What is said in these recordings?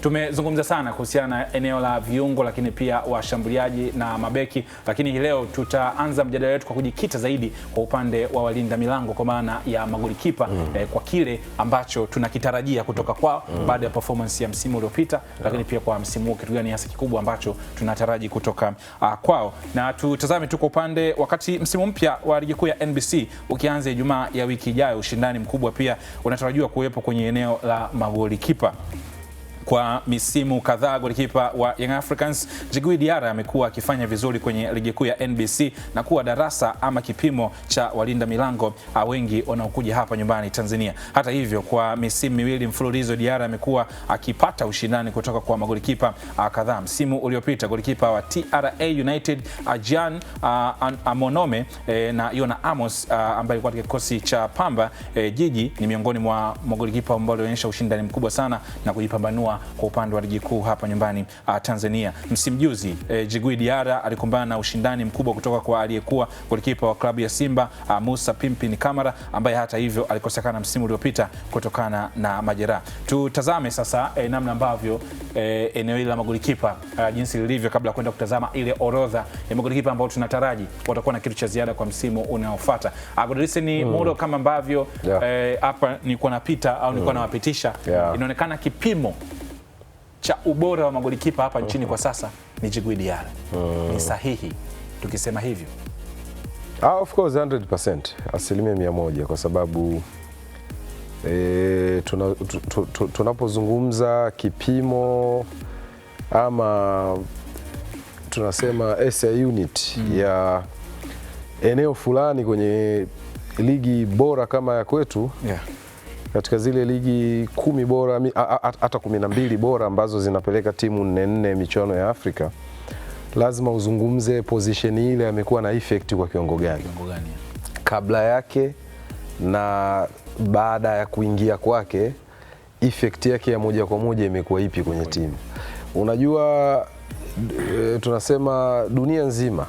Tumezungumza sana kuhusiana na eneo la viungo lakini pia washambuliaji na mabeki, lakini hii leo tutaanza mjadala wetu kwa kujikita zaidi kwa upande wa walinda milango kwa maana ya magolikipa kwa kile ambacho tunakitarajia kutoka kwao baada ya performance ya msimu uliopita, lakini pia kwa msimu huu kitu gani hasa kikubwa ambacho tunataraji kutoka kwao. Na tutazame tu kwa upande wakati msimu mpya wa ligi kuu ya NBC ukianza Ijumaa ya wiki ijayo, ushindani mkubwa pia unatarajiwa kuwepo kwenye eneo la magolikipa. Kwa misimu kadhaa golikipa wa Young Africans Djigui Diarra amekuwa akifanya vizuri kwenye ligi kuu ya NBC na kuwa darasa ama kipimo cha walinda milango wengi wanaokuja hapa nyumbani Tanzania. Hata hivyo, kwa misimu miwili mfululizo Diarra amekuwa akipata ushindani kutoka kwa magolikipa kadhaa. Msimu uliopita golikipa wa TRA United Jean Amonome na Yona Amos ambaye alikuwa katika kikosi cha Pamba Jiji ni miongoni mwa magolikipa ambao walionyesha ushindani mkubwa sana na kujipambanua kwa upande wa ligi kuu hapa nyumbani Tanzania. Msimu juzi Djigui Diarra alikumbana na ushindani mkubwa kutoka kwa aliyekuwa golikipa wa klabu ya Simba Musa Pimpin Kamara ambaye hata hivyo alikosekana msimu uliopita kutokana na majeraha. Tutazame sasa namna ambavyo eneo hili la magolikipa jinsi lilivyo kabla kwenda kutazama ile orodha ya magolikipa ambao tunataraji watakuwa na kitu cha ziada kwa msimu unaofuata. Godlisten ni muda kama ambavyo hapa nilikuwa napita au nilikuwa nawapitisha, inaonekana kipimo cha ubora wa magolikipa hapa nchini kwa sasa ni Djigui Diarra. Ni sahihi tukisema hivyo? Of course 100%, asilimia 100, kwa sababu tunapozungumza kipimo ama tunasema SA unit ya eneo fulani kwenye ligi bora kama ya kwetu, katika zile ligi 10 bora hata 12 bora ambazo zinapeleka timu 4 michuano ya Afrika, lazima uzungumze position ile amekuwa na effect kwa kiwango gani kabla yake na baada ya kuingia kwake, effect yake ya moja kwa moja imekuwa ipi kwenye timu. Unajua tunasema dunia nzima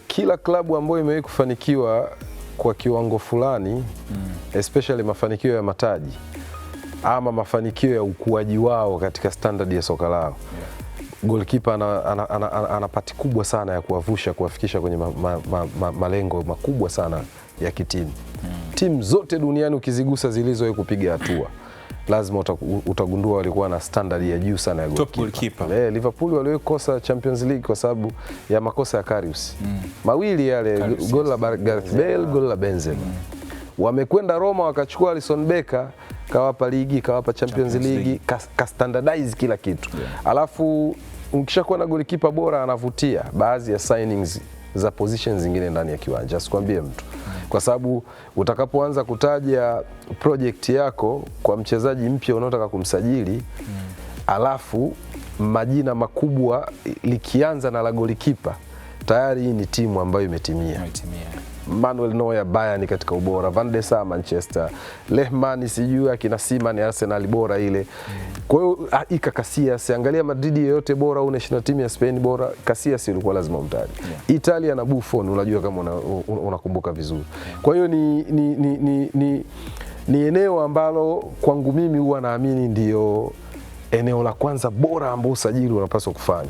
kila klabu ambayo imewahi kufanikiwa kwa kiwango fulani, especially mafanikio ya mataji ama mafanikio ya ukuaji wao katika standard ya soka lao, goalkeeper ana pati kubwa sana ya kuwavusha, kuwafikisha kwenye malengo makubwa sana ya kitimu. Timu zote duniani ukizigusa zilizowahi kupiga hatua, lazima utagundua walikuwa na standard ya juu sana ya goalkeeper. Liverpool waliokosa Champions League kwa sababu ya makosa ya Karius. Mawili yale, gol la Gareth Bale, gol la Benzema. Wamekwenda Roma wakachukua Alisson Becker, kawapa ligi, kawapa Champions League, ka standardize kila kitu. Alafu ukishakuwa na goalkeeper bora anavutia baadhi ya signings za positions zingine ndani ya kiwanja, sikwambie mtu. Kwa sababu utakapoanza kutaja project yako kwa mchezaji mpya unaotaka kumsajili, alafu majina makubwa likianza na la golikipa, tayari hii ni timu ambayo imetimia. Manuel Neuer Bayern katika ubora, Van der Sar Manchester, Lehmann sijui akina Seaman Arsenal bora ile. Kwa hiyo Iker Casillas, angalia Madrid yote bora, una national team ya Spain bora, Casillas ilikuwa lazima umtaje. Italia na Buffon, unajua kama unakumbuka vizuri. Kwa hiyo ni eneo ambalo kwangu mimi huwa naamini ndio eneo la kwanza bora ambao usajili unapaswa kufanya.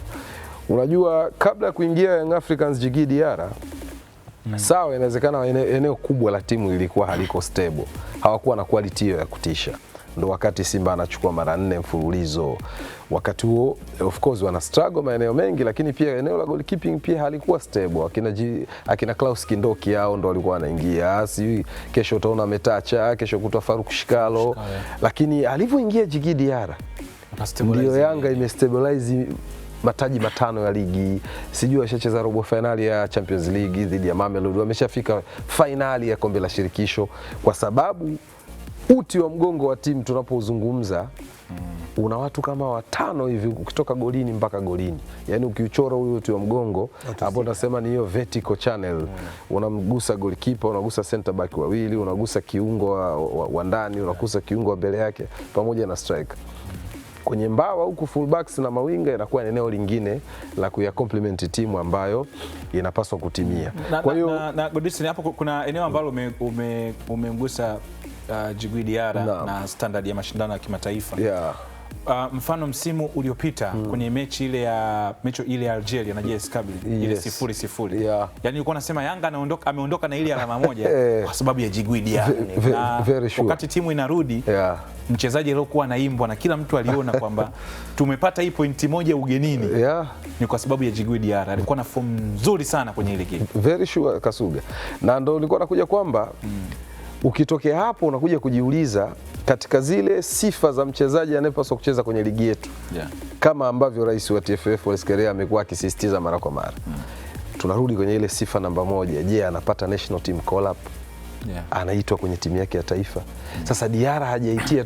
Unajua kabla ya kuingia Young Africans Djigui Diarra, sawa, inawezekana eneo kubwa la timu lilikuwa haliko stable, hawakuwa na quality ya kutisha. Ndo wakati Simba anachukua mara 4 mfululizo. Wakati huo of course wana struggle maeneo mengi, lakini pia eneo la goalkeeping pia halikuwa stable. Akina Klaus Kindoki hao ndo walikuwa wanaingia, si kesho utaona Metacha, kesho kutwa Faruk Shikalo. Lakini alivyoingia Djigui Diarra ndio Yanga imestabilize mataji 5 ya ligi, sijui ashacheza robo finali ya Champions League dhidi ya Mamelodi, wameshafika finali ya kombe la shirikisho, kwa sababu uti wa mgongo wa timu tunapozungumza una watu kama 5 hivi ukitoka golini mpaka golini. Yaani ukiuchora huyo uti wa mgongo hapo tunasema ni hiyo vertical channel. Unamgusa goalkeeper, unagusa center back wawili, unagusa kiungo wa ndani, unagusa kiungo wa mbele yake pamoja na striker. Kwenye mbawa huku fullbacks na mawinga inakuwa eneo lingine la kuya complement timu ambayo inapaswa kutimia. Kwa hiyo na Godlisten, hapo kuna eneo ambalo umemgusa Djigui Diarra na standard ya mashindano ya kimataifa. mfano msimu uliopita kwenye mechi ile ya Algeria na JS Kabylie ile 0-0. Yeah. Yaani ulikuwa unasema Yanga ameondoka na ile alama moja kwa sababu ya Djigui Diarra. Very sure. Wakati timu inarudi, mchezaji aliyokuwa anaimbwa na kila mtu aliona kwamba tumepata hii pointi moja ugenini. Ni kwa sababu ya Djigui Diarra. Alikuwa na form nzuri sana kwenye ile game. Very sure Kasuga. Na ndio nilikuwa nakuja kwamba ukitokea hapo unakuja kujiuliza katika zile sifa za mchezaji anayepaswa kucheza kwenye ligi yetu. Kama ambavyo rais wa TFF Wallace Karia amekuwa akisisitiza mara kwa mara. Tunarudi kwenye ile sifa namba moja. Je, anapata national team call up? Anaitwa kwenye timu yake ya taifa. Sasa Diarra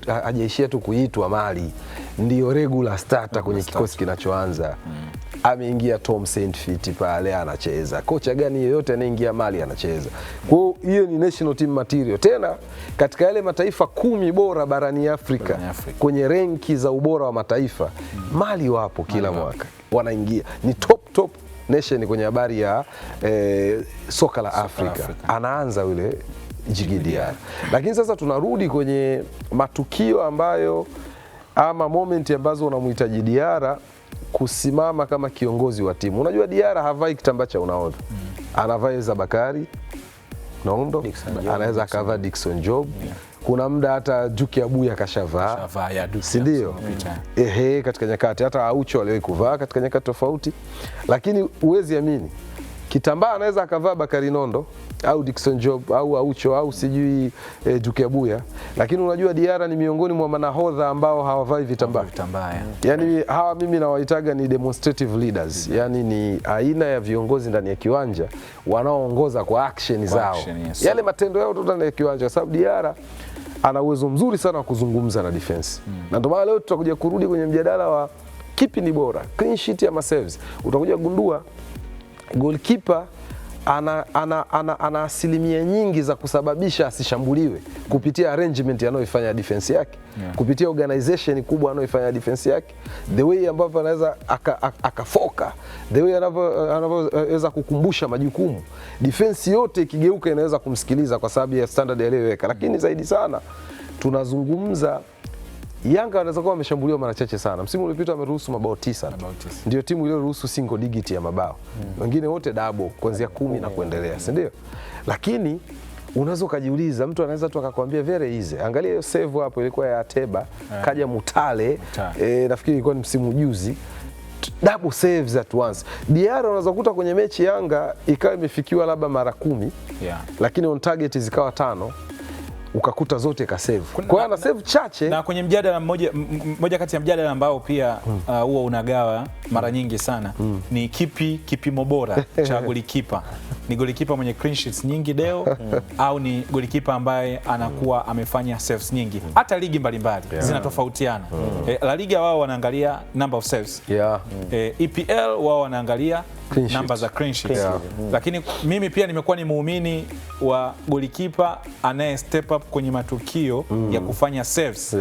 hajaishia tu kuitwa Mali, ndio regular starter kwenye kikosi kinachoanza. Ameingia Tom Saintfiet pale anacheza. Kocha gani yeyote anayeingia Mali anacheza. Kwa hiyo ni national team material. Tena katika yale mataifa 10 bora barani Afrika kwenye renki za ubora wa mataifa, Mali wapo kila mwaka. Wanaingia. Ni top nation kwenye habari ya soka la Afrika. Anaanza yule Djigui Diarra. Lakini sasa tunarudi kwenye matukio ambayo ama moment ambazo unamhitaji Diarra kusimama kama kiongozi wa timu. Unajua Diarra havai kitambaa cha unahodha. Anavaa Eza Bakari Nondo, anaweza akavaa Dickson Job. Kuna muda hata Juki Abuya kashavaa. Si ndio? Katika nyakati hata Aucho aliwahi kuvaa katika nyakati tofauti. Lakini uwezi amini kitambaa anaweza akavaa Bakari Nondo au Dickson Job au Aucho au sijui Juki Abuya, lakini unajua Diarra ni miongoni mwa manahodha ambao hawavai vitambaa. Yani hawa mimi nawaitaga ni demonstrative leaders. Yani ni aina ya viongozi ndani ya kiwanja wanaoongoza kwa action zao. Yale matendo yao tu ndani ya kiwanja, sababu Diarra ana uwezo mzuri sana wa kuzungumza na defense. Na ndio maana leo tutakuja kurudi kwenye mjadala wa kipi ni bora, clean sheet ama saves. Utakuja kugundua goalkeeper ana asilimia nyingi za kusababisha asishambuliwe kupitia arrangement anayoifanya defense yake, kupitia organization kubwa anayoifanya defense yake, the way ambavyo anaweza akafoka, the way anavyoweza kukumbusha majukumu. Defense yote ikigeuka inaweza kumsikiliza kwa sababu ya standard aliyoweka. Lakini zaidi sana tunazungumza Yanga wanaweza kuwa wameshambuliwa mara chache sana. Msimu uliopita wameruhusu mabao 9. Ndio timu iliyoruhusu single digit ya mabao. Wengine wote double kuanzia 10 na kuendelea, si ndio? Lakini unaweza kujiuliza, mtu anaweza tu akakwambia very easy. Angalia hiyo save hapo ilikuwa ya Ateba, kaja Mutale, nafikiri ilikuwa ni msimu juzi. Double saves at once. Diarra unaweza kukuta kwenye mechi Yanga ikawa imefikiwa labda mara 10. Lakini on target zikawa 5. Ukakuta zote ka save. Kwa hiyo ana save chache. Na kwenye mjadala moja kati ya mjadala ambao pia huwa unagawa mara nyingi sana ni kipi kipimo bora cha golikipa. Ni golikipa mwenye clean sheets nyingi Deo au ni golikipa ambaye anakuwa amefanya saves nyingi. Hata ligi mbalimbali zinatofautiana. La Liga wao wanaangalia number of saves. EPL wao wanaangalia namba za clean sheets. Lakini mimi pia nimekuwa ni muumini wa golikipa anaye step up kwenye matukio ya kufanya saves.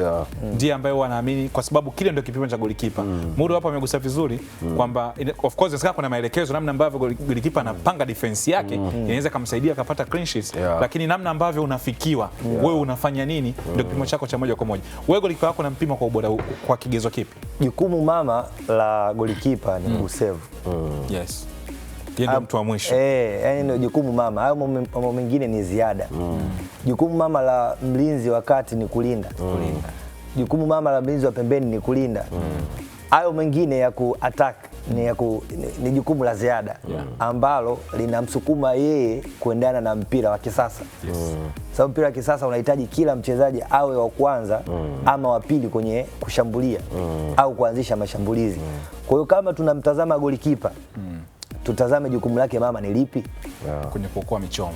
Ndiye ambaye wanaamini kwa sababu kile ndio kipimo cha golikipa. Mudo hapa amegusa vizuri kwamba of course sasa kuna maelekezo namna ambavyo golikipa anapanga defense yake inaweza kumsaidia akapata clean sheets, lakini namna ambavyo unafikiwa wewe unafanya nini ndio kipimo chako cha moja kwa moja. Wewe golikipa wako unampima kwa ubora kwa kigezo kipi? Jukumu mama la golikipa ni kusave. Yes. Ndio mtu wa mwisho. Yani ndio jukumu mama. Hayo mambo mengine ni ziada. Jukumu mama la mlinzi wakati ni kulinda. Jukumu mama la mlinzi wa pembeni ni kulinda. Hayo mengine ya ku-attack ni jukumu la ziada ambalo linamsukuma yeye kuendana na mpira wa kisasa. Sababu mpira wa kisasa unahitaji kila mchezaji awe wa kwanza ama wa pili kwenye kushambulia au kuanzisha mashambulizi. Kwa hiyo kama tunamtazama golikipa tutazame jukumu lake mama ni lipi? Kwenye kuokoa michomo.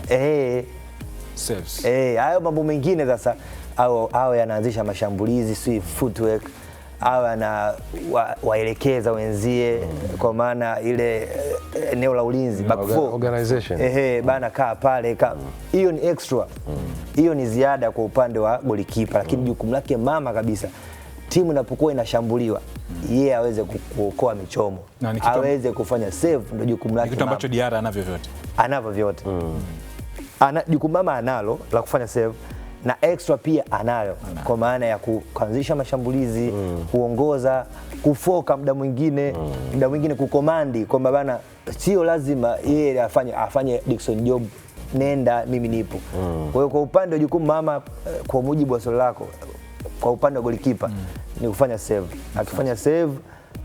Saves. Hayo mambo mengine sasa au yanaanzisha mashambulizi, si footwork, au ana waelekeza wenzie kwa maana ile eneo la ulinzi back four organization. Bana kaa pale hiyo ni extra. Hiyo ni ziada kwa upande wa golikipa, lakini jukumu lake mama kabisa timu inapokuwa inashambuliwa yeye aweze kuokoa michomo, aweze kufanya save, ndio jukumu lake. Kitu ambacho Diarra anavyo vyote. Anavyo vyote. Jukumu mama analo la kufanya save na extra pia anayo kwa maana ya kuanzisha mashambulizi, kuongoza, kufoka muda mwingine kukomandi kwamba bana sio lazima yeye afanye Dickson Job, nenda mimi nipo. Kwa hiyo kwa upande wa jukumu mama, kwa mujibu wa swali lako, kwa upande wa golikipa ni kufanya save. Akifanya save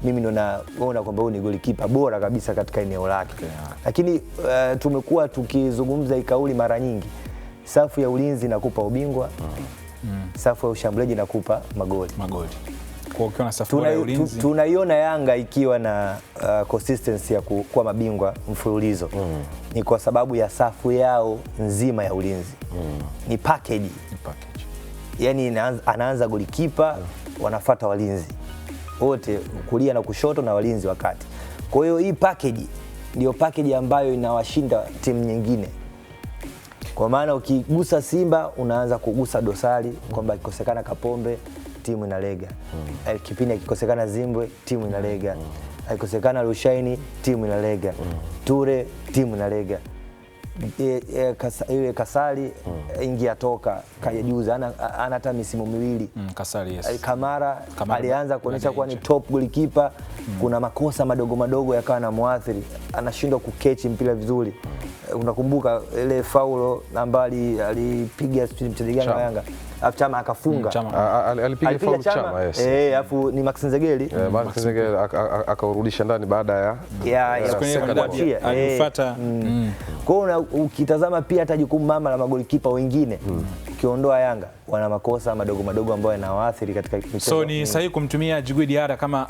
mimi ndo naona kwamba huyu ni golikipa bora kabisa katika eneo lake. Lakini tumekuwa tukizungumza hii kauli mara nyingi. Safu ya ulinzi inakupa ubingwa. Safu ya ushambuliaji inakupa magoli. Kwa ukiwa na safu ya ulinzi tunaiona Yanga ikiwa na consistency ya kuwa mabingwa mfululizo. Ni kwa sababu ya safu yao nzima ya ulinzi. Ni package. Yaani anaanza golikipa, wanafuata walinzi wote kulia na kushoto na walinzi wakati. Kwa hiyo hii package ndio package ambayo inawashinda timu nyingine. Kwa maana ukigusa Simba unaanza kugusa dosari kwamba ikikosekana Kapombe timu inalega. Kipindi ikikosekana Zimbwe timu inalega. Ikikosekana Rushaini timu inalega. Ture timu inalega. Ile Kasali ingia toka kaja juzi ana hata misimu miwili. Kasali yes. Kamara alianza kuonyesha kuwa ni top goalkeeper. Kuna makosa madogo yakawa na muathiri, anashindwa kukechi mpira vizuri. Unakumbuka ile faulo ambayo alipiga mchezaji gani wa Yanga afu Chama akafunga, alipiga faulo Chama yes. Afu ni Max Nzegeli akaurudisha ndani baada ya alifuata. Kwa hiyo ukitazama pia hata jukumu mama la magolikipa wengine ukiondoa Yanga wana makosa madogo ambayo yanawaathiri katika michezo. So ni sahihi kumtumia Djigui Diarra kama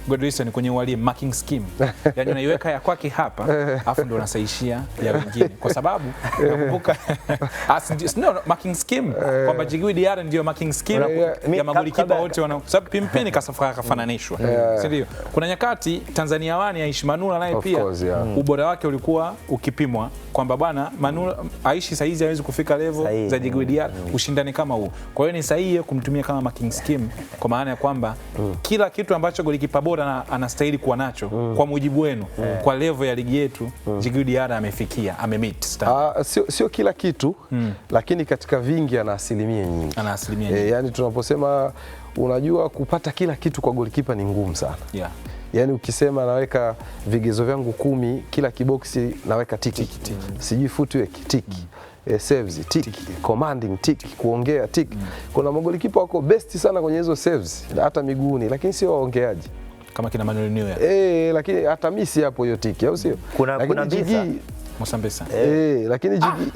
Godwinson kwenye walimu marking scheme. Yaani unaiweka ya kwake hapa afu ndio unasaishia ya wengine. Kwa sababu nakumbuka marking scheme kwamba Djigui Diarra ndio marking scheme ya magolikipa wote sababu Pimpini Kasafara kafananishwa. Si ndio? Kuna nyakati Tanzania Wani Aishi Manula naye pia ubora wake ulikuwa ukipimwa kwamba bwana Manula Aishi saizi hawezi kufika level za Djigui Diarra ushindani kama huu. Kwa hiyo ni sahihi kumtumia kama marking scheme kwa maana ya kwamba kila kitu ambacho golikipa bora anastahili kuwa nacho kwa mujibu wenu kwa level ya ligi yetu Djigui Diarra amefikia, amemeet standard. Sio kila kitu lakini katika vingi ana asilimia nyingi. Yani tunaposema unajua kupata kila kitu kwa golikipa ni ngumu sana. Yani ukisema naweka vigezo vyangu 10 kila kiboksi naweka tiki. Sijui footwork tiki. Saves tiki, commanding tiki, kuongea tiki. Kuna magolikipa wako best sana kwenye hizo saves hata miguuni lakini sio waongeaji. Kama kina Manuel Neuer. Lakini hata misi hapo hiyo tiki au sio? Kuna Jigi Mosambesa. Lakini Jigi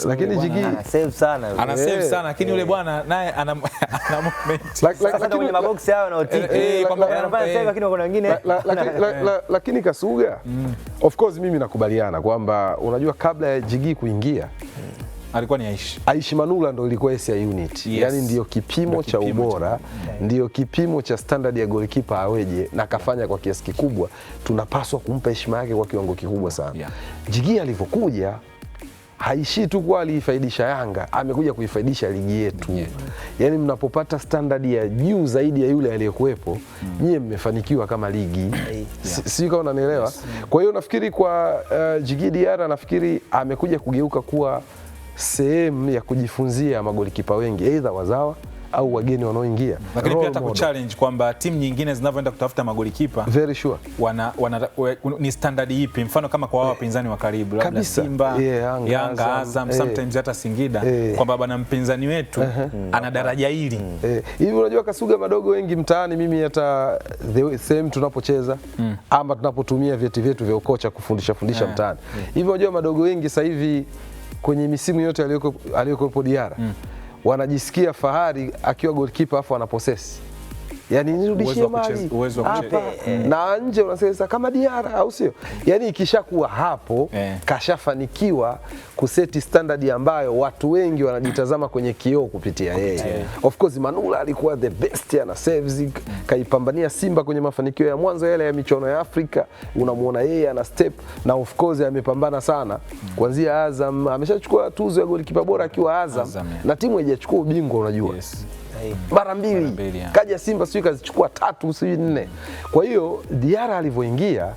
lakini Jigi ana save sana lakini yule bwana naye ana movement. Lakini kwenye maboksi hao na tiki kwamba anafanya save lakini kuna wengine lakini Kasuga of course mimi nakubaliana kwamba unajua kabla ya Jigi kuingia alikuwa ni Aishi Manula ndo ilikuwa SI unit. Yani ndio kipimo cha ubora, ndio kipimo cha standard ya goalkeeper aweje na kafanya kwa kiasi kikubwa. Tunapaswa kumpa heshima yake kwa kiwango kikubwa sana. Jigi alivyokuja haishi tu kwa alifaidisha Yanga, amekuja kuifaidisha ligi yetu. Yani mnapopata standard ya juu zaidi ya yule aliyekuepo, nyie mmefanikiwa kama ligi. Sio kama unanielewa? Kwa hiyo nafikiri kwa Djigui Diarra nafikiri amekuja kugeuka kuwa sehemu ya kujifunzia magolikipa wengi either wazawa au wageni wanaoingia. Lakini pia hata kuchallenge kwamba timu nyingine zinavyoenda kutafuta magolikipa very sure ni standard ipi, mfano kama kwa wao wapinzani wa karibu labda Simba, Yanga, Azam, sometimes hata Singida kwamba bwana mpinzani wetu ana daraja hili. Hivi unajua Kasuga madogo wengi mtaani mimi hata the same tunapocheza ama tunapotumia vyeti vyetu vya ukocha kufundisha mtaani. Hivi unajua madogo wengi sasa hivi kwenye misimu yote aliyokuwepo Diarra wanajisikia fahari akiwa goalkeeper afu anaposesi. Yani nirudishie mali hapa na nje unasema kama Diarra au sio? Yani ikishakuwa hapo kashafanikiwa kuseti standard ambayo watu wengi wanajitazama kwenye kioo kupitia yeye. Of course Manula alikuwa the best ana saves, kaipambania Simba kwenye mafanikio ya mwanzo yale ya michuano ya Afrika. Unamuona yeye ana step na of course amepambana sana. Kuanzia Azam ameshachukua tuzo ya goalkeeper bora akiwa Azam na timu haijachukua ubingwa unajua. Mara mbili. Kaja Simba sio kazichukua 3 sio 4. Kwa hiyo Diarra alivyoingia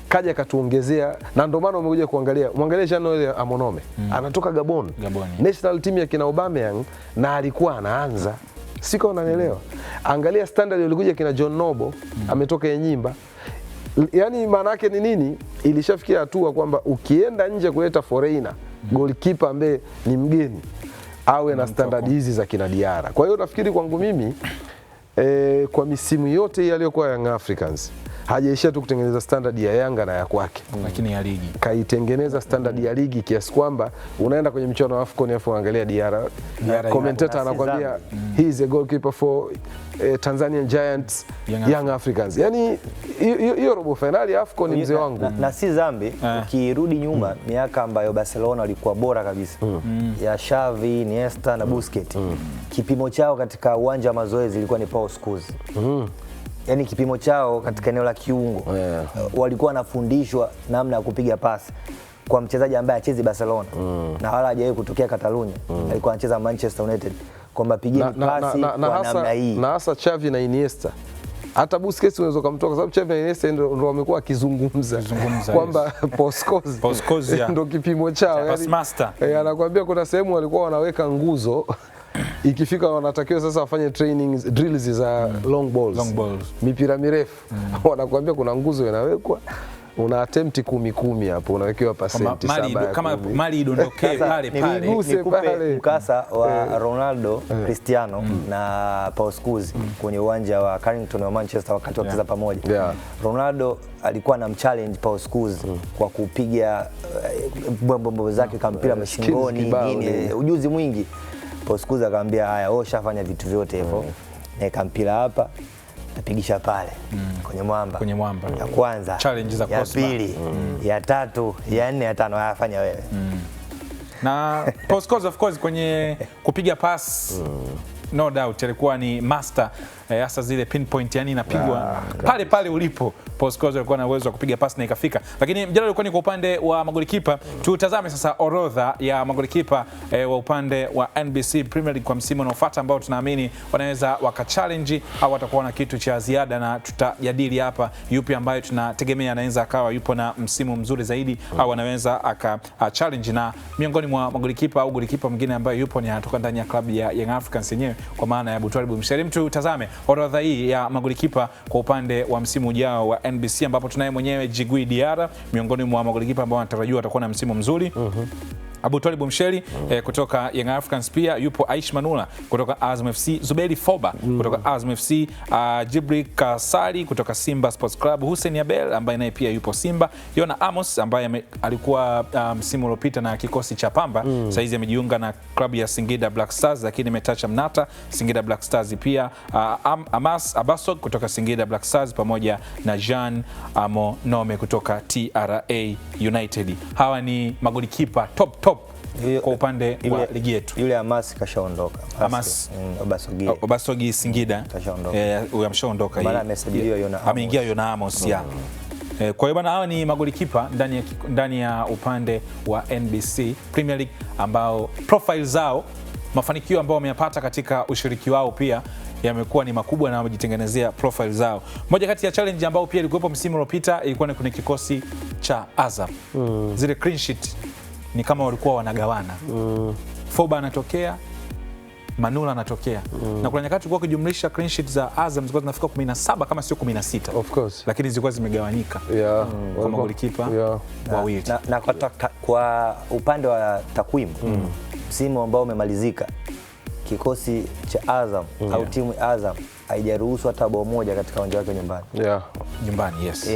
kaja katuongezea, na ndio maana umekuja kuangalia, muangalie Jean-Noel Amonome anatoka Gabon, national team ya kina Aubameyang na alikuwa anaanza, siko unanielewa. Angalia standard ilikuja kina John Nobo ametoka Enyimba. Yani maana yake ni nini? Ilishafikia hatua kwamba ukienda nje kuleta foreigner goalkeeper ambaye ni mgeni awe na standard hizi za kina Diarra. Kwa hiyo nafikiri kwangu mimi kwa misimu yote hii aliyokuwa Young Africans hajaishia tu kutengeneza standard ya Yanga na ya kwake, lakini ya ligi kaitengeneza standard ya ligi kiasi kwamba unaenda kwenye mchuano wa AFCON afu unaangalia Diarra commentator anakuambia he is a goalkeeper for Tanzanian Giants Young Africans. Yani hiyo robo finali ya AFCON ni mzee wangu na si zambi. Ukirudi nyuma miaka ambayo Barcelona walikuwa bora kabisa ya Xavi, Iniesta na Busquets, kipimo chao katika uwanja wa mazoezi ilikuwa ni Paul Scholes. Yani kipimo chao katika eneo la kiungo walikuwa wanafundishwa namna ya kupiga pasi kwa mchezaji ambaye achezi Barcelona na wala hajawahi kutokea Catalonia, alikuwa anacheza Manchester United, kwamba pigeni pasi kwa namna hii. Na hasa Xavi na Iniesta, hata Busquets unaweza kumtoa kwa sababu Xavi na Iniesta ndio wamekuwa akizungumza kwamba Paul Scholes ndio kipimo chao, yani anakuambia kuna sehemu walikuwa wanaweka nguzo ikifika wanatakiwa sasa wafanye training drills za long balls. Mipira mirefu wanakuambia kuna nguzo inawekwa, una attempt 10 hapo unawekewa pasenti 7 kama mali idondokee pale pale. Nikupe mkasa wa Ronaldo, Cristiano na Paul Scholes kwenye uwanja wa Carrington wa Manchester wakati wakicheza pamoja. Ronaldo alikuwa na mchallenge Paul Scholes kwa kupiga bombo zake kama mpira mashingoni nini, ujuzi mwingi. Paul Scholes akamwambia haya, wewe ushafanya vitu vyote hivyo, naweka mpira hapa napigisha pale kwenye mwamba ya kwanza, challenge za ya pili, ya tatu, ya nne, ya tano, hayafanya wewe. Na Paul Scholes of course kwenye kupiga pass no doubt alikuwa ni master, hasa zile pinpoint, yani inapigwa pale pale ulipo. Paul Scholes alikuwa na uwezo wa kupiga pasi na ikafika. Lakini mjadala ulikuwa ni kwa upande wa magolikipa. Tutazame sasa orodha ya magolikipa wa upande wa NBC Premier League kwa msimu unaofuata, ambao tunaamini wanaweza wakachallenge au watakuwa na kitu cha ziada, na tutajadili hapa yupi ambaye tunategemea anaweza akawa yupo na msimu mzuri zaidi au anaweza aka challenge. Na miongoni mwa magolikipa au golikipa mwingine ambaye yupo ni anatoka ndani ya klabu ya Young Africans yenyewe kwa maana ya Abutwalib Msheri. Tutazame orodha hii ya magolikipa kwa upande wa msimu ujao wa NBC, ambapo tunaye mwenyewe Djigui Diarra miongoni mwa magolikipa ambao wanatarajiwa watakuwa na msimu mzuri. Abutwalib Msheri kutoka Young Africans, pia yupo Aish Manula kutoka Azam FC, Zuberi Foba kutoka Azam FC, Jibri Kasari kutoka Simba Sports Club, Hussein Abel ambaye naye pia yupo Simba, Yona Amos ambaye alikuwa msimu uliopita na kikosi cha Pamba, sasa hizi amejiunga na klabu ya Singida Black Stars, lakini Metacha Mnata Singida Black Stars, pia Amas Abasog kutoka Singida Black Stars pamoja na Jean Amonome kutoka TRA United. Hawa ni magolikipa top kwa upande wa ligi yetu. Yule Amas kashaondoka. Amas Obasogi Singida huyo ameshaondoka, maana amesajiliwa Yona Amos. Ameingia Yona Amos ya. Kwa hiyo bana, hawa ni magolikipa ndani ya upande wa NBC Premier League ambao profile zao, mafanikio ambao wameyapata katika ushiriki wao pia yamekuwa ni makubwa na wamejitengenezea profile zao. Moja kati ya challenge ambao pia ilikuwepo msimu uliopita ilikuwa ni kwenye kikosi cha Azam. Zile clean sheet ni kama walikuwa wanagawana. Foba anatokea, Manula anatokea. Na kuna nyakati tulikuwa kujumlisha clean sheet za Azam zilikuwa zinafika 17 kama sio 16. Of course. Lakini zilikuwa zimegawanyika. Kwa magolikipa wawili. Na kwa upande wa takwimu, msimu ambao umemalizika, kikosi cha Azam au timu Azam haijaruhusu hata bao moja katika uwanja wake nyumbani. Nyumbani, yes.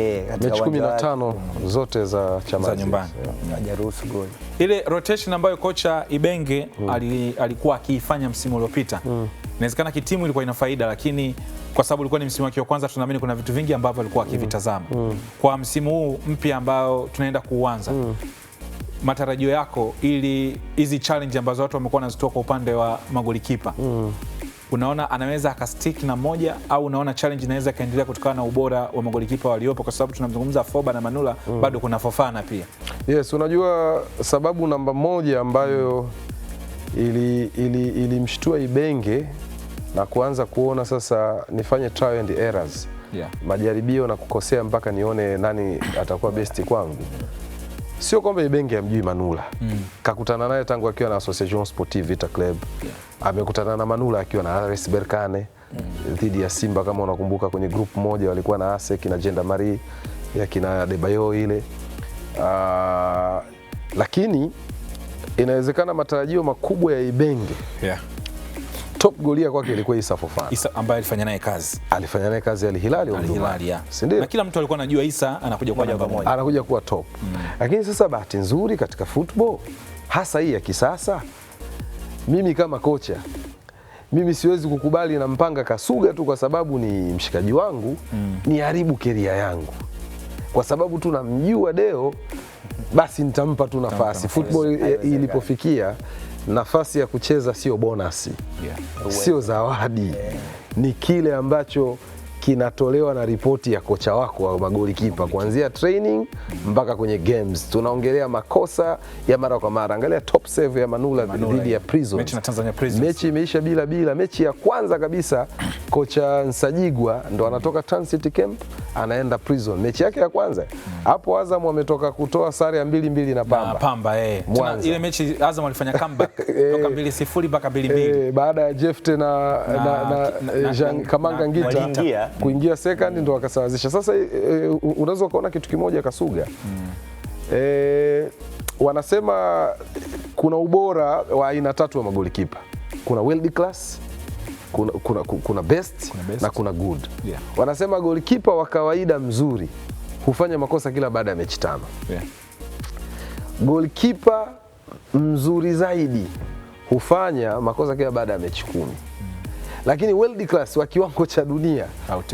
Mechi 15 zote za Chamazi nyumbani. Hajaruhusu goli. Ile rotation ambayo kocha Ibenge alikuwa akiifanya msimu uliopita, inawezekana kitimu ilikuwa ina faida, lakini kwa sababu ilikuwa ni msimu wake wa kwanza, tunaamini kuna vitu vingi ambavyo alikuwa akivitazama. Kwa msimu huu mpya ambao tunaenda kuanza, matarajio yako ili hizi challenge ambazo watu wamekuwa wanazitoa kwa upande wa magolikipa, unaona anaweza akastick na moja au unaona challenge inaweza kaendelea kutokana na ubora wa magolikipa waliopo, kwa sababu tunamzungumza Foba na Manula, bado kuna Fofana pia. Yes, unajua sababu namba moja ambayo ilimshtua Ibenge na kuanza kuona sasa nifanye trial and errors majaribio na kukosea mpaka nione nani atakuwa best kwangu. Sio kwamba Ibenge amjui Manula. Kakutana naye tangu akiwa na Association Sportive Vita Club. Amekutana na Manula akiwa na RS Berkane dhidi ya Simba, kama unakumbuka, kwenye group moja walikuwa na Asek na Jenda Marie ya kina Debayo ile. Lakini inawezekana matarajio makubwa ya Ibenge, top golia kwake ilikuwa Issa Fofana. Issa ambaye alifanya naye kazi Al Hilal na kila mtu alikuwa anajua Issa anakuja kuwa namba moja, anakuja kuwa top. Lakini sasa bahati nzuri katika football hasa hii ya kisasa, mimi kama kocha, mimi siwezi kukubali na mpanga Kasuga tu kwa sababu ni mshikaji wangu ni haribu career yangu. Kwa sababu tu namjua Deo, basi nitampa tu nafasi. Football ilipofikia, nafasi ya kucheza sio bonus, sio zawadi, ni kile ambacho kinatolewa na ripoti ya kocha wako wa magoli kipa, kuanzia training mpaka kwenye games. Tunaongelea makosa ya mara kwa mara. Angalia top save ya Manula dhidi ya Prisons. Mechi na Tanzania Prisons. Mechi imeisha bila. Mechi ya kwanza kabisa kocha Nsajigwa ndo anatoka Transit Camp anaenda Prison. Mechi yake ya kwanza. Hapo Azam wametoka kutoa sare ya 2-2 na Pamba. Tena ile mechi Azam walifanya comeback kutoka 2-0 mpaka 2-2. Baada ya Jefte na Jean Kamanga Ngita kuingia second ndo wakasawazisha. Sasa unaweza kuona kitu kimoja Kasuga. Wanasema kuna ubora wa aina tatu wa magoli kipa. Kuna world class, kuna best na kuna good. Wanasema goalkeeper wa kawaida mzuri hufanya makosa kila baada ya mechi 5. Goalkeeper mzuri zaidi hufanya makosa kila baada ya mechi 10. Lakini world class wa kiwango cha dunia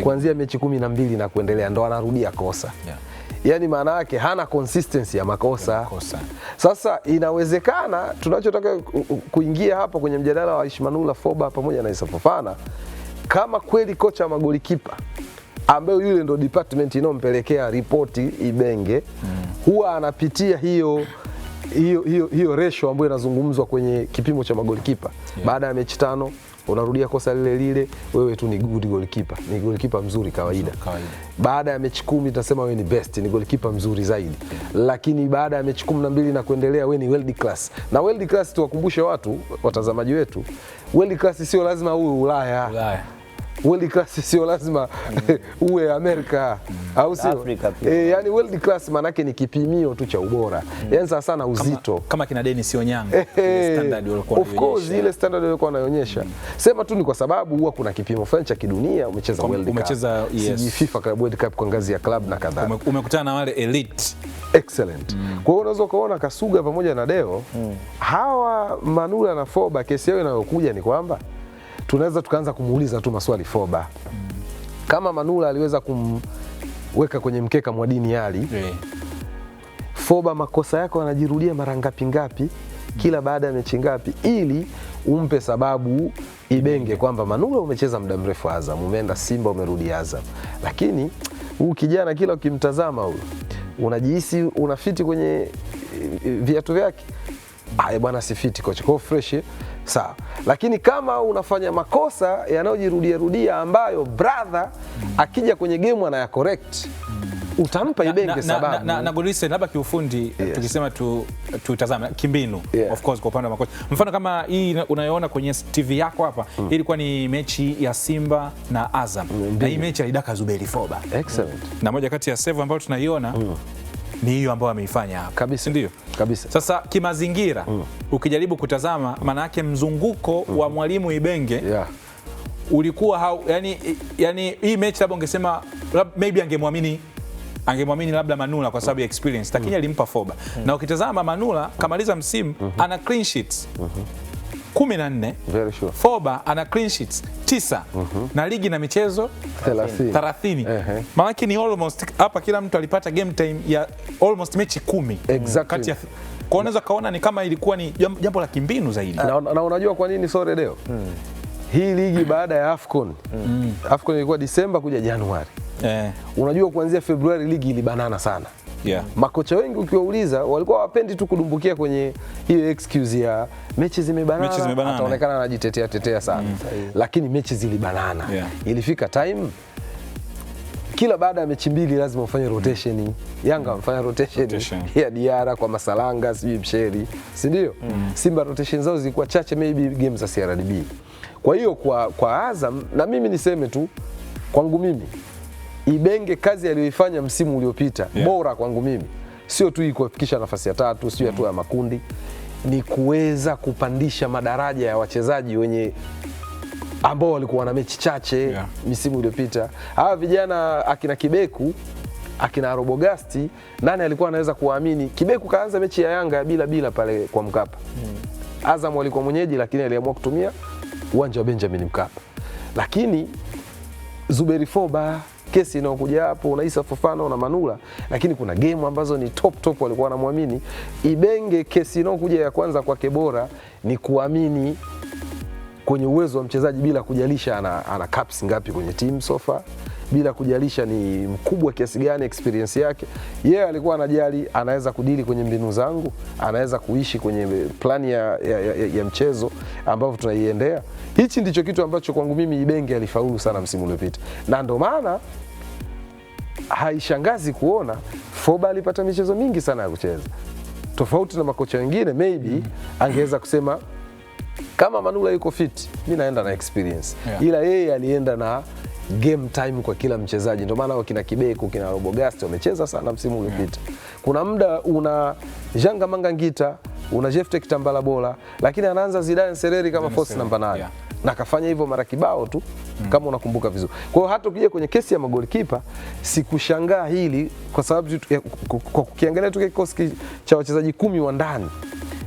kuanzia mechi 12 na kuendelea ndo anarudia kosa. Yaani maana yake hana consistency ya makosa. Sasa inawezekana tunachotaka kuingia hapa kwenye mjadala wa Ishmanula Foba pamoja na Issa Fofana, kama kweli kocha wa magoli kipa ambaye yule ndo department inompelekea ripoti Ibenge, huwa anapitia hiyo ratio ambayo inazungumzwa kwenye kipimo cha magoli kipa. Baada ya mechi 5 unarudia kosa lile, wewe tu ni good goalkeeper, ni goalkeeper mzuri kawaida. Baada ya mechi 10 tutasema wewe ni best, ni goalkeeper mzuri zaidi. Lakini baada ya mechi 12 na kuendelea wewe ni world class. Na world class, tuwakumbushe watu, watazamaji wetu, world class sio lazima uwe Ulaya. World class sio lazima uwe Amerika au sio? Yani world class maana yake ni kipimio tu cha ubora. Yani sana uzito. Kama kina Dennis Onyanga, standard walikuwa of course ile standard walikuwa wanaonyesha. Sema tu ni kwa sababu huwa kuna kipimo fulani cha kidunia, umecheza World Cup. Umecheza FIFA Club World Cup kwa ngazi ya club na kadhalika. Umekutana na wale elite. Excellent. Kwa hiyo unaweza kuona Kasuga pamoja na Deo, hawa Manula na Foba, kesi yao inayokuja ni kwamba tunaweza tukaanza kumuuliza tu maswali Foba. Kama Manula aliweza kumweka kwenye mkeka Mwadini Ali, Foba makosa yako yanajirudia mara ngapi kila baada ya mechi ngapi, ili umpe sababu Ibenge kwamba Manula umecheza muda mrefu Azam, umeenda Simba, umerudi Azam. Lakini huu kijana kila ukimtazama huyu unajihisi unafiti kwenye viatu vyake. Bwana sifiti kocha, kwa fresh sawa. Lakini kama unafanya makosa yanayojirudia ambayo brother akija kwenye game anaya correct, utampa Ibenge sababu. Na Godlisten, labda kiufundi tukisema tutazame kimbinu, of course kwa upande wa makocha. Mfano kama hii unayoona kwenye TV yako hapa, ilikuwa ni mechi ya Simba na Azam. Na hii mechi alidaka Zuberi Foba. Excellent. Na moja kati ya save ambayo tunaiona ni hiyo ambayo ameifanya hapa. Kabisa. Ndio. Kabisa. Sasa kimazingira ukijaribu kutazama, maana yake mzunguko wa mwalimu Ibenge ulikuwa yani hii mechi labda ungesema maybe angemwamini labda Manula kwa sababu ya experience, lakini alimpa Foba. Na ukitazama Manula kamaliza msimu ana clean sheets 14. Very sure. Foba ana clean sheets 9 na ligi na michezo 30. Maana yake ni almost hapa kila mtu alipata game time ya almost mechi 10. Exactly. Kwa unaweza kaona ni kama ilikuwa ni jambo la kimbinu zaidi. Na unajua kwa nini sore Deo? Hii ligi baada ya AFCON. AFCON ilikuwa Disemba kuja Januari. Unajua kuanzia Februari ligi ilibanana sana. Makocha wengi ukiwauliza walikuwa wapendi tu kudumbukia kwenye hiyo excuse ya mechi zimebanana. Ataonekana anajitetea sana. Lakini mechi zilibanana. Ilifika time kila baada ya mechi mbili lazima ufanye rotation. Yanga wamefanya rotation ya Diara kwa Masalanga, sijui Msheri, si ndio? Simba rotation zao zilikuwa chache, maybe game za CRDB. Kwa hiyo kwa Azam, na mimi niseme tu kwangu mimi, Ibenge kazi aliyoifanya msimu uliopita bora kwangu mimi sio tu kufikisha nafasi ya 3, sio tu ya makundi, ni kuweza kupandisha madaraja ya wachezaji wenye ambao walikuwa na mechi chache misimu iliyopita. Hawa vijana akina Kibeku, akina Robogasti, nani alikuwa anaweza kuamini? Kibeku kaanza mechi ya Yanga bila pale kwa Mkapa. Azam walikuwa mwenyeji, lakini aliamua kutumia uwanja wa Benjamin Mkapa. Lakini Zuberi Foba, kesi inayokuja hapo, una Isa Fofana na Manula, lakini kuna game ambazo ni top walikuwa wanamwamini. Ibenge, kesi inayokuja ya kwanza kwake bora ni kuamini kwenye uwezo wa mchezaji bila kujalisha ana caps ngapi kwenye team sofa, bila kujalisha ni mkubwa kiasi gani experience yake. Yeye alikuwa anajali anaweza kudili kwenye mbinu zangu, anaweza kuishi kwenye plani ya mchezo ambavyo tunaiendea. Hichi ndicho kitu ambacho kwangu mimi Ibenge alifaulu sana msimu uliopita. Na ndio maana haishangazi kuona Foba alipata michezo mingi sana ya kucheza. Tofauti na makocha wengine, maybe angeweza kusema kama Manula yuko fit, mimi naenda na experience. Ila yeye alienda na game time kwa kila mchezaji. Ndio maana kina Kibeku, kina Robogasti wamecheza sana msimu uliopita. Kuna muda una Janga Mangangita, una Jefte Kitambala Bola, lakini anaanza Zidane Sereri kama force namba 8. Na kafanya hivyo mara kibao tu kama unakumbuka vizuri. Kwa hiyo hata ukija kwenye kesi ya magolikipa sikushangaa hili, kwa sababu kwa kukiangalia tu kikosi cha wachezaji 10 wa ndani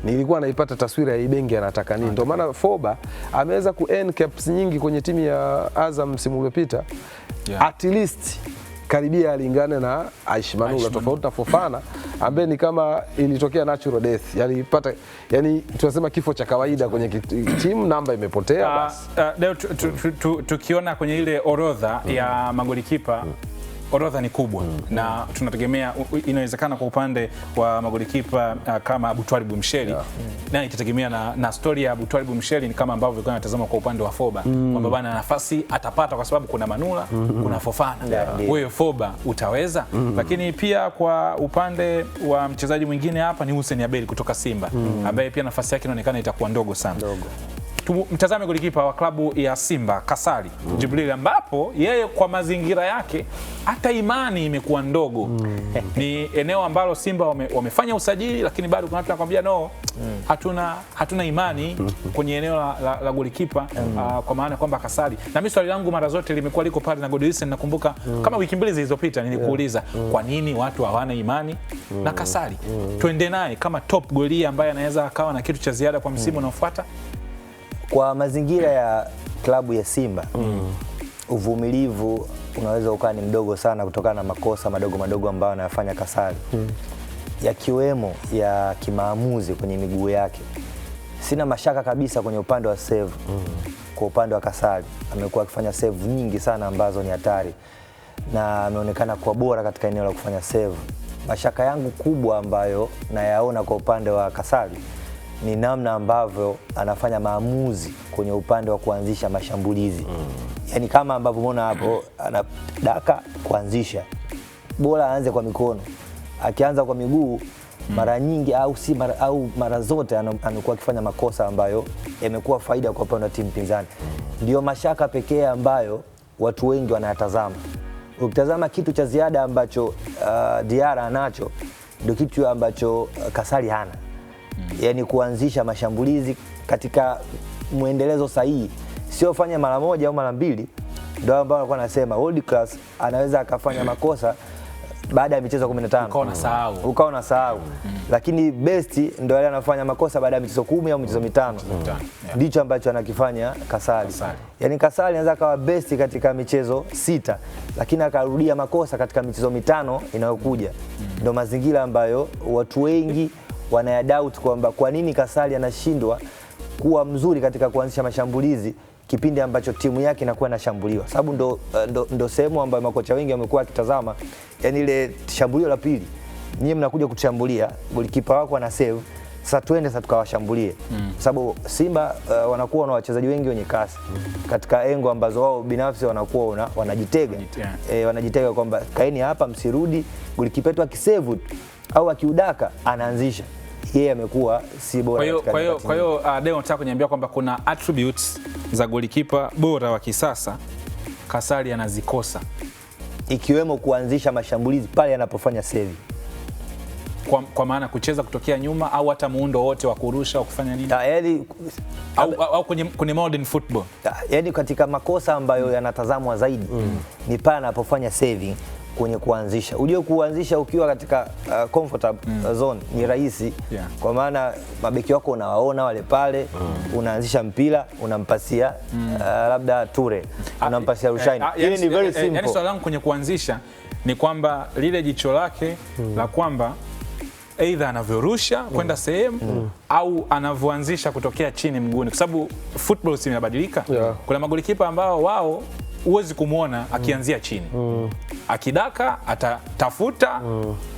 nilikuwa naipata taswira ya Ibenge anataka nini. Ndio maana Foba ameweza ku earn caps nyingi kwenye timu ya Azam msimu uliopita. At least karibia alingane na Aishi Manula, tofauti na Fofana ambaye ni kama ilitokea natural death. Yani tunasema kifo cha kawaida kwenye timu, namba imepotea basi. Leo tukiona kwenye ile orodha ya magolikipa, orodha ni kubwa na tunategemea, inawezekana kwa upande wa magolikipa kama Abutwalibu Msheli na itategemea na story ya Abutwalibu Msheli ni kama ambavyo tulikuwa tunatazama kwa upande wa Foba kwamba bana nafasi atapata kwa sababu kuna Manula, kuna Fofana. Wewe Foba utaweza? Lakini pia kwa upande wa mchezaji mwingine hapa ni Hussein Abeli kutoka Simba ambaye pia nafasi yake inaonekana itakuwa ndogo sana. Mtazame golikipa wa klabu ya Simba Kasali Jibril, ambapo yeye kwa mazingira yake hata imani imekuwa ndogo. Ni eneo ambalo Simba wamefanya usajili, lakini bado kuna watu wanakuambia no, hatuna imani kwenye eneo la golikipa, kwa maana kwamba Kasali. Na mimi swali langu mara zote limekuwa liko pale na Godlisten, nakumbuka kama wiki mbili zilizopita nilikuuliza kwa nini watu hawana imani na Kasali. Tuende naye kama top golia ambaye anaweza akawa na kitu cha ziada kwa msimu unaofuata. Kwa mazingira ya klabu ya Simba, uvumilivu unaweza ukawa ni mdogo sana kutokana na makosa madogo ambayo anayafanya Kasali. Yakiwemo ya kimaamuzi kwenye miguu yake. Sina mashaka kabisa kwenye upande wa save. Kwa upande wa Kasali, amekuwa akifanya save nyingi sana ambazo ni hatari na ameonekana kuwa bora katika eneo la kufanya save. Mashaka yangu kubwa ambayo nayaona kwa upande wa Kasali ni namna ambavyo anafanya maamuzi kwenye upande wa kuanzisha mashambulizi. Yani kama ambavyo umeona hapo, anadaka kuanzisha, bora aanze kwa mikono. Akianza kwa miguu mara nyingi au mara zote amekuwa akifanya makosa ambayo yamekuwa faida kwa upande wa timu pinzani. Ndio mashaka pekee ambayo watu wengi wanayatazama. Ukitazama kitu cha ziada ambacho Diara anacho, ndio kitu ambacho Kasali hana. Yani kuanzisha mashambulizi katika muendelezo sahihi, sio fanya mara moja au mara mbili. Ndio ambao alikuwa anasema world class anaweza akafanya makosa baada ya michezo 15 ukawa unasahau. Lakini best ndio yale anafanya makosa baada ya michezo 10 au michezo 5. Ndicho ambacho anakifanya Kasali. Yani Kasali anaweza akawa best katika michezo 6 lakini akarudia makosa katika michezo 5 inayokuja. Ndio mazingira ambayo watu wengi wanayadoubt kwamba kwa nini Kasali anashindwa kuwa mzuri katika kuanzisha mashambulizi kipindi ambacho timu yake inakuwa inashambuliwa. Sababu ndo sehemu ambayo makocha wengi wamekuwa wakitazama, yani ile shambulio la pili, nyinyi mnakuja kutushambulia, golikipa wako ana save, sasa twende sasa tukawashambulie, kwa sababu Simba wanakuwa na wachezaji wengi wenye kasi katika engo ambazo wao binafsi wanakuwa wanajitega wanajitega kwamba kaeni hapa, msirudi, golikipa wetu akisevu au akiudaka anaanzisha, yeye amekuwa si bora. Kwa hiyo Deo, nataka kuniambia kwamba kuna attributes za golikipa bora wa kisasa Kasali anazikosa, ikiwemo kuanzisha mashambulizi pale anapofanya save. Kwa maana kucheza kutokea nyuma au hata muundo wote wa kurusha au kufanya nini? Yaani au kwenye modern football. Yaani katika makosa ambayo yanatazamwa zaidi ni pale anapofanya saving kwenye kuanzisha. Unajua kuanzisha ukiwa katika comfortable zone ni rahisi, kwa maana mabeki wako unawaona wale pale, unaanzisha mpira, unampasia labda Ture, unampasia Rushaini. Ile ni very simple. Yaani swali langu kwenye kuanzisha ni kwamba lile jicho lake la kwamba either anavyorusha kwenda sehemu au anavyoanzisha kutokea chini mguuni, kwa sababu football si inabadilika. Kuna magolikipa ambao wao huwezi kumwona akianzia chini, akidaka atatafuta,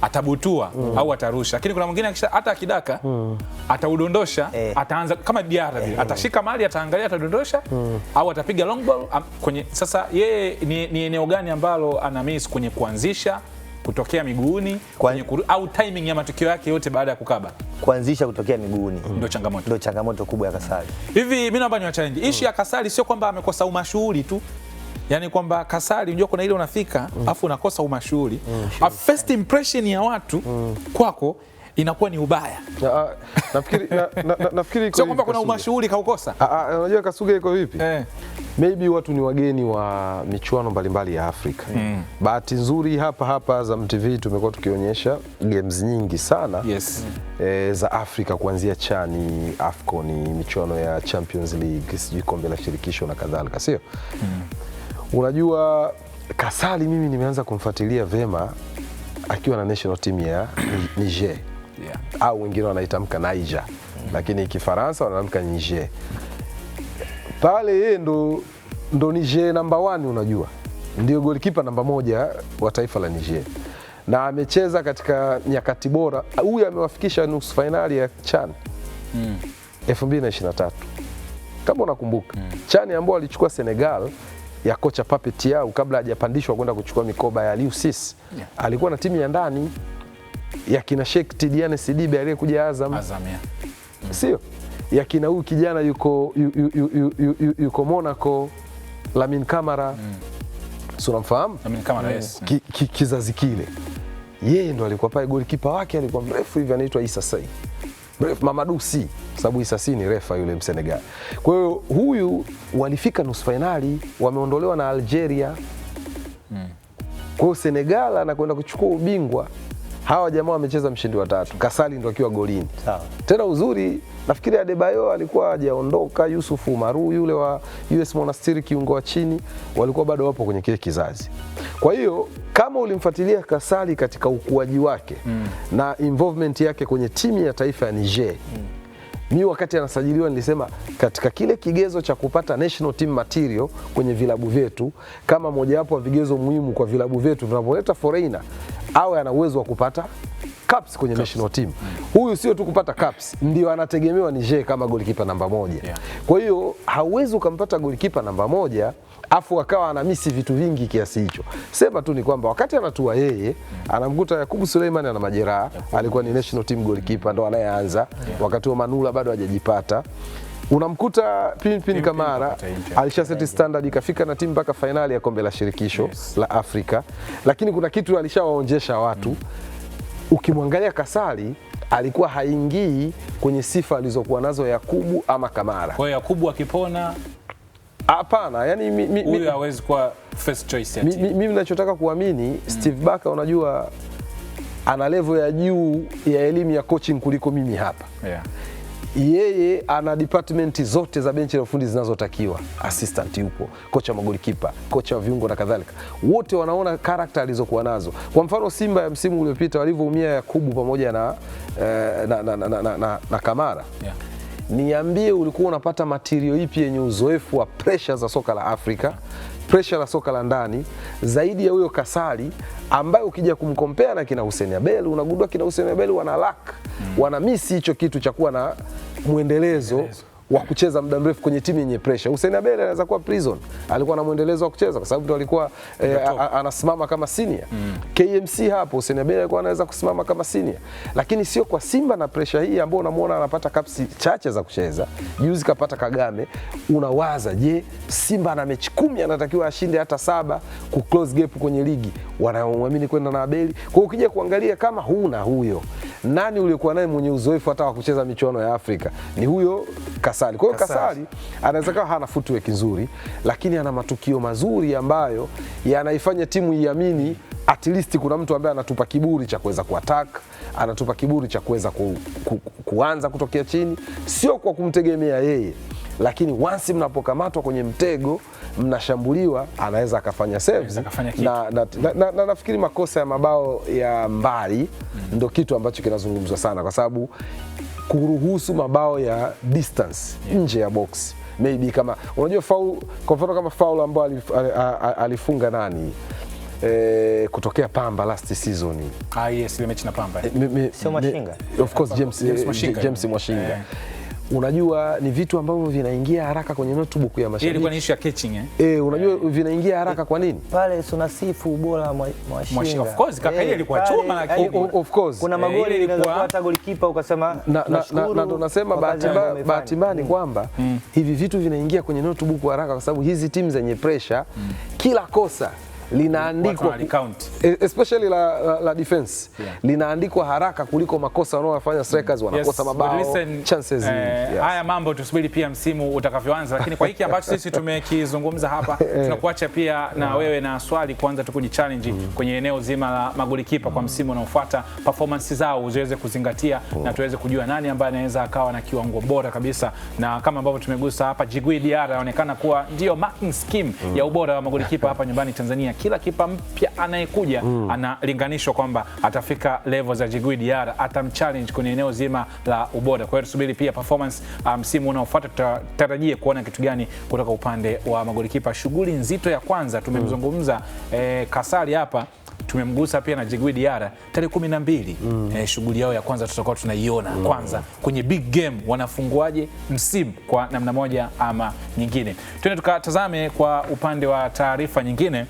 atabutua au atarusha, lakini kuna mwingine hata akidaka ataudondosha, ataanza kama Diarra vile, atashika mali, ataangalia, atadondosha au atapiga long ball kwenye. Sasa yeye ni eneo gani ambalo ana miss kwenye kuanzisha kutokea miguuni au timing ya matukio yake yote baada ya kukaba? Kuanzisha kutokea miguuni ndio changamoto kubwa ya Kasali. Hivi mimi naomba ni challenge issue ya Kasali, sio kwamba amekosa umashuhuri tu, yani kwamba Kasali unajua kuna ile unafika afu unakosa umashuhuri, a first impression ya watu kwako inakuwa ni ubaya. Nafikiri sio kwamba kuna umashuhuri kaukosa. Unajua Kasuga iko vipi? Maybe watu ni wageni wa michuano mbalimbali ya Afrika. Bahati nzuri hapa Azam TV tumekuwa tukionyesha games nyingi sana za Afrika, kuanzia Chani, Afcon, michuano ya Champions League, sijui kombe la shirikisho na kadhalika, sio? Unajua Kasali mimi nimeanza kumfuatilia vema akiwa na national team ya Niger. Au wengine wanaitamka Niger, lakini Kifaransa wanatamka Niger. Pale yeye ndo Niger number 1, unajua ndio golikipa namba 1 wa taifa la Niger, na amecheza katika nyakati bora. Huyu amewafikisha nusu finali ya CHAN 2023 kama unakumbuka. CHAN ambao alichukua Senegal ya kocha Pape Thiaw kabla hajapandishwa kwenda kuchukua mikoba ya Aliou Cisse. Alikuwa na timu ya ndani ya kina Sheikh Tidiane Sidibe aliyekuja Azam, sio ya kina huyu kijana yuko Monaco, Lamine Camara, si unamfahamu? Lamine Camara, yes. Kizazi kile yeye ndo alikuwa pale, golikipa wake alikuwa mrefu hivi, anaitwa Issa Sy, mrefu Mamadou Sy, sababu Issa Sy ni refa yule Msenegal. Kwa hiyo huyu walifika nusu finali, wameondolewa na Algeria. Kwa hiyo Senegal anakwenda kuchukua ubingwa, hawa jamaa wamecheza mshindi wa 3, Kasali ndo akiwa golini. Tena uzuri, nafikiri Adebayo alikuwa hajaondoka, Yusuf Umaru yule wa US Monastir kiungo wa chini, walikuwa bado wapo kwenye kile kizazi. Kwa hiyo kama ulimfuatilia Kasali katika ukuaji wake na involvement yake kwenye timu ya taifa ya Niger, mimi wakati anasajiliwa nilisema katika kile kigezo cha kupata national team material kwenye vilabu vyetu, kama mojawapo wa vigezo muhimu kwa vilabu vyetu tunapoleta foreigner, awe ana uwezo wa kupata caps kwenye national team. Huyu sio tu kupata caps, ndio anategemewa Niger kama golikipa namba 1. Kwa hiyo hauwezi ukampata golikipa namba 1 afu akawa anamisi vitu vingi kiasi hicho. Sema tu ni kwamba wakati anatua yeye anamkuta Yakubu Suleiman ana majeraha, alikuwa ni national team goalkeeper ndo anayeanza, wakati wa Manula bado hajajipata. Unamkuta Pinpin Kamara alisha set standard, ikafika na timu mpaka finali ya kombe la shirikisho la Afrika, lakini kuna kitu alishawaonjesha watu. Ukimwangalia Kasali alikuwa haingii kwenye sifa alizokuwa nazo Yakubu ama Kamara. Kwa hiyo Yakubu akipona hapana, yani huyu hawezi kuwa first choice ya timu. Mimi ninachotaka kuamini Steve Barker, unajua ana level ya juu ya elimu ya coaching kuliko mimi hapa. Yeye ana department zote za benchi la ufundi zinazotakiwa. Assistant yupo, kocha magolikipa, kocha wa viungo na kadhalika. Wote wanaona character alizokuwa nazo. Kwa mfano Simba ya msimu uliopita walivyoumia Yakubu pamoja na Kamara. Niambie ulikuwa unapata material ipi yenye uzoefu wa pressure za soka la Afrika pressure la soka la ndani zaidi ya huyo Kasali, ambaye ukija kumkompea na kina Hussein Abel unagundua kina Hussein Abel wana lack, wana miss hicho kitu cha kuwa na muendelezo wa kucheza muda mrefu kwenye timu yenye pressure. Hussein Abel anaweza kuwa Prison, alikuwa na muendelezo wa kucheza kwa sababu ndo alikuwa anasimama kama senior. KMC hapo Hussein Abel alikuwa anaweza kusimama kama senior. Lakini sio kwa Simba na pressure hii ambayo unamuona anapata caps chache za kucheza. Juzi kapata Kagame, unawaza je, Simba na mechi 10 anatakiwa ashinde hata 7 ku close gap kwenye ligi. Wanaamini kwenda na Abeli. Kwa hiyo ukija kuangalia kama huna huyo, nani uliokuwa naye mwenye uzoefu hata wa kucheza michuano ya Afrika? Ni huyo Kasali. Kwa hiyo Kasali anaweza kuwa hana footwork nzuri, lakini ana matukio mazuri ambayo yanaifanya timu iamini at least kuna mtu ambaye anatupa kiburi cha kuweza kuattack, anatupa kiburi cha kuweza kuanza kutokea chini, sio kwa kumtegemea yeye, lakini once mnapokamatwa kwenye mtego mnashambuliwa, anaweza akafanya saves na nafikiri makosa ya mabao ya mbali ndio kitu ambacho kinazungumzwa sana, kwa sababu kuruhusu mabao ya distance nje ya box, maybe kama unajua foul, kwa mfano kama foul ambayo alifunga nani kutokea Pamba last season. Yes, ile mechi na Pamba. Sio Mwashinga. Of course James Mwashinga. Unajua ni vitu ambavyo vinaingia haraka kwenye notebook ya mashabiki. Ilikuwa ni issue ya catching unajua vinaingia haraka kwa nini? Pale tunasifu ubora Mwashinga. Of course kaka, ile ilikuwa chuma, lakini of course kuna magoli ilikuwa hata golikipa ukasema na ndo nasema bahati mbaya ni kwamba hivi vitu vinaingia kwenye notebook haraka, kwa sababu hizi timu zenye pressure kila kosa linaandikwa, especially la defense, linaandikwa haraka kuliko makosa wanayofanya strikers, wanakosa mabao chances. Haya mambo tusubiri pia msimu utakavyoanza, lakini kwa hiki ambacho sisi tumekizungumza hapa tunakuacha pia na wewe na swali kwanza tu kujichallenge kwenye eneo zima la magolikipa kwa msimu unaofuata, performance zao uziweze kuzingatia na tuweze kujua nani ambaye anaweza akawa na kiwango bora kabisa, na kama ambavyo tumegusa hapa, Djigui Diarra anaonekana kuwa ndio marking scheme ya ubora wa magolikipa hapa nyumbani Tanzania. Kila kipa mpya anayekuja analinganishwa kwamba atafika level za Djigui Diarra, atamchallenge kwenye eneo zima la ubora. Kwa hiyo tusubiri pia performance msimu unaofuata, tutarajie kuona kitu gani kutoka upande wa magolikipa. Shughuli nzito ya kwanza tumemzungumza Kasali hapa, tumemgusa pia na Djigui Diarra. Tarehe 12 shughuli yao ya kwanza tutakuwa tunaiona kwanza kwenye big game, wanafunguaje msimu kwa namna moja ama nyingine. Twende tukatazame kwa upande wa taarifa nyingine,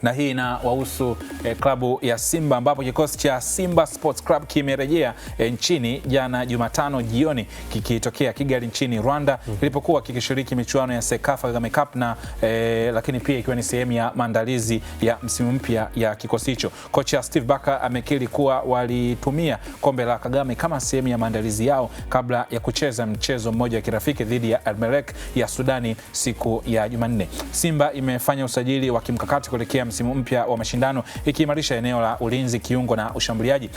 na hii inawahusu klabu ya Simba, ambapo kikosi cha Simba Sports Club kimerejea nchini jana Jumatano jioni kikitokea Kigali nchini Rwanda, kilipokuwa kikishiriki michuano ya Sekafa Kagame Cup na lakini pia ikiwa ni sehemu ya maandalizi ya msimu mpya ya kikosi hicho. Kocha Steve Barker amekiri kuwa walitumia kombe la Kagame kama sehemu ya maandalizi yao kabla ya kucheza mchezo mmoja wa kirafiki dhidi ya Al-Merrek ya Sudani siku ya Jumanne. Simba imefanya usajili wa kimkakati kuelekea msimu mpya wa mashindano, ikiimarisha eneo la ulinzi, kiungo na ushambuliaji.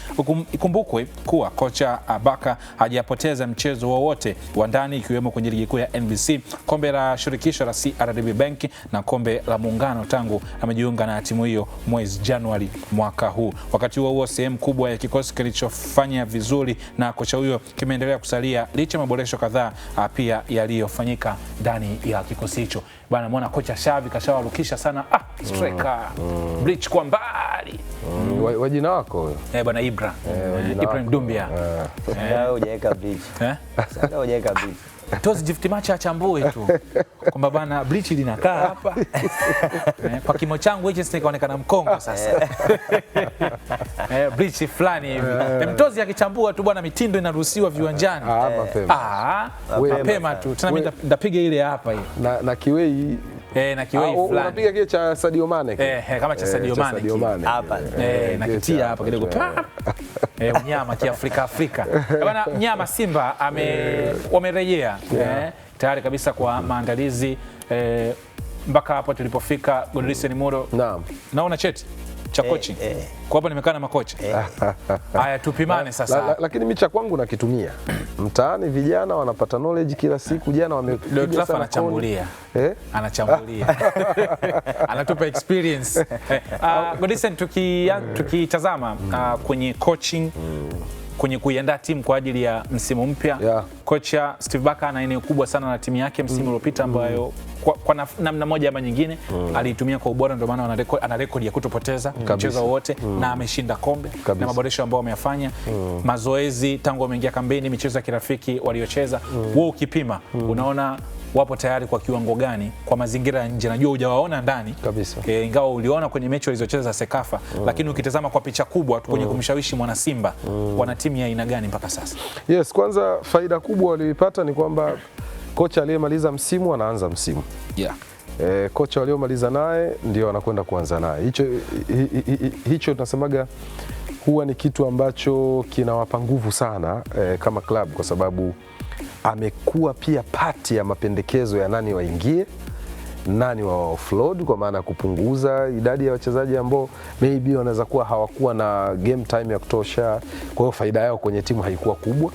Ikumbukwe kuwa kocha Barker hajapoteza mchezo wowote wa ndani, ikiwemo kwenye ligi kuu ya NBC, kombe la shirikisho la CRDB Bank na kombe la Muungano tangu amejiunga na timu hiyo mwezi Januari mwaka huu. Wakati huo sehemu kubwa ya kikosi kilichofanya vizuri na kocha huyo kimeendelea kusalia licha maboresho kadhaa pia yaliyofanyika ndani ya kikosi hicho. Bana, muona kocha Shavi kashawarukisha sana striker Bleach kwa mbali. Wajina wako huyo? Bwana Ibrahim Dumbia. Sasa hujaweka Bleach. Sasa hujaweka Bleach. Tozi jifti macha achambue tu kwamba bana Bleach linakaa hapa kwa kimo changu hichi sikaonekana mkongo sasa. Bleach fulani hivi mtozi akichambua tu bwana, mitindo inaruhusiwa viwanjani mapema tu. Tena mimi ndapiga ile hapa hiyo na kiwei na kiwei fulani unapiga kile cha Sadio Mane kama cha Sadio Mane hapa nakitia hapa kidogo mnyama kiafrika bwana. Mnyama Simba wamerejea tayari kabisa kwa maandalizi mpaka hapo tulipofika. Godlisten Muro, naona cheti cha coaching kwa hapa, nimekaa na makocha haya, tupimane sasa. Lakini mimi cha kwangu nakitumia mtaani, vijana wanapata knowledge kila siku. Jana wamepiga sana, anachambulia anatupa experience. Godlisten, tukitazama kwenye coaching kwenye kuiandaa timu kwa ajili ya msimu mpya. Kocha Steve Barker ana eneo kubwa sana na timu yake msimu uliopita ambayo kwa namna moja ama nyingine aliitumia kwa ubora, ndio maana ana rekodi ya kutopoteza mchezo wote na ameshinda kombe na maboresho ambayo wameyafanya. Mazoezi tangu wameingia kampeni, michezo ya kirafiki waliocheza, wewe ukipima unaona wapo tayari kwa kiwango gani kwa mazingira ya nje? Najua hujawaona ndani kabisa, ingawa uliona kwenye mechi walizocheza za Sekafa, lakini ukitazama kwa picha kubwa kwenye kumshawishi mwana Simba, wana timu ya aina gani mpaka sasa? Yes, kwanza faida kubwa walioipata ni kwamba kocha aliyemaliza msimu anaanza msimu. Kocha waliomaliza naye ndio anakwenda kuanza naye. Hicho tunasemaga huwa ni kitu ambacho kinawapa nguvu sana kama club, kwa sababu amekuwa pia pati ya mapendekezo ya nani waingie, nani wa offload, kwa maana kupunguza idadi ya wachezaji ambao maybe wanaweza kuwa hawakuwa na game time ya kutosha, kwa hiyo faida yao kwenye timu haikuwa kubwa,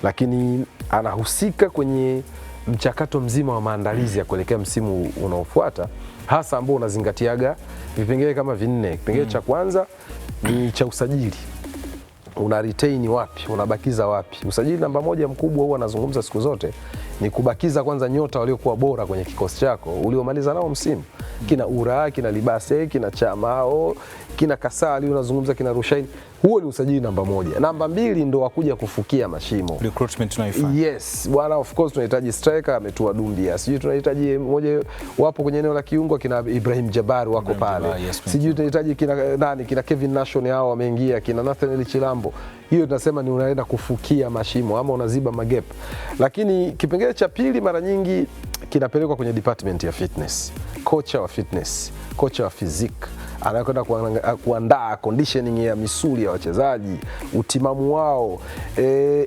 lakini anahusika kwenye mchakato mzima wa maandalizi ya kuelekea msimu unaofuata, hasa ambao unazingatiaga vipengele kama 4. Kipengele cha kwanza ni cha usajili. Una retain wapi, unabakiza wapi? Usajili namba moja mkubwa huwa anazungumza siku zote ni kubakiza kwanza nyota waliokuwa bora kwenye kikosi chako uliomaliza nao msimu. Kina Ura, kina Libase, kina Chamao, kina Kasali, unazungumza kina Rushaini. Huo ni usajili namba moja. Namba 2 ndo wakuja kufukia mashimo. Recruitment tunaifanya. Yes, bwana, of course tunahitaji striker, ametua Dumbia. Sijui tunahitaji mmoja wapo kwenye eneo la kiungo, kina Ibrahim Jabari wako pale. Sijui tunahitaji kina Kevin Nation hao wameingia, kina Nathaniel Chilambo. Hiyo tunasema ni unaenda kufukia mashimo ama unaziba magep. Lakini kipengele cha pili mara nyingi kinapelekwa kwenye department ya fitness. Kocha wa fitness, kocha wa physique anakwenda kuandaa conditioning ya misuli ya wachezaji, utimamu wao,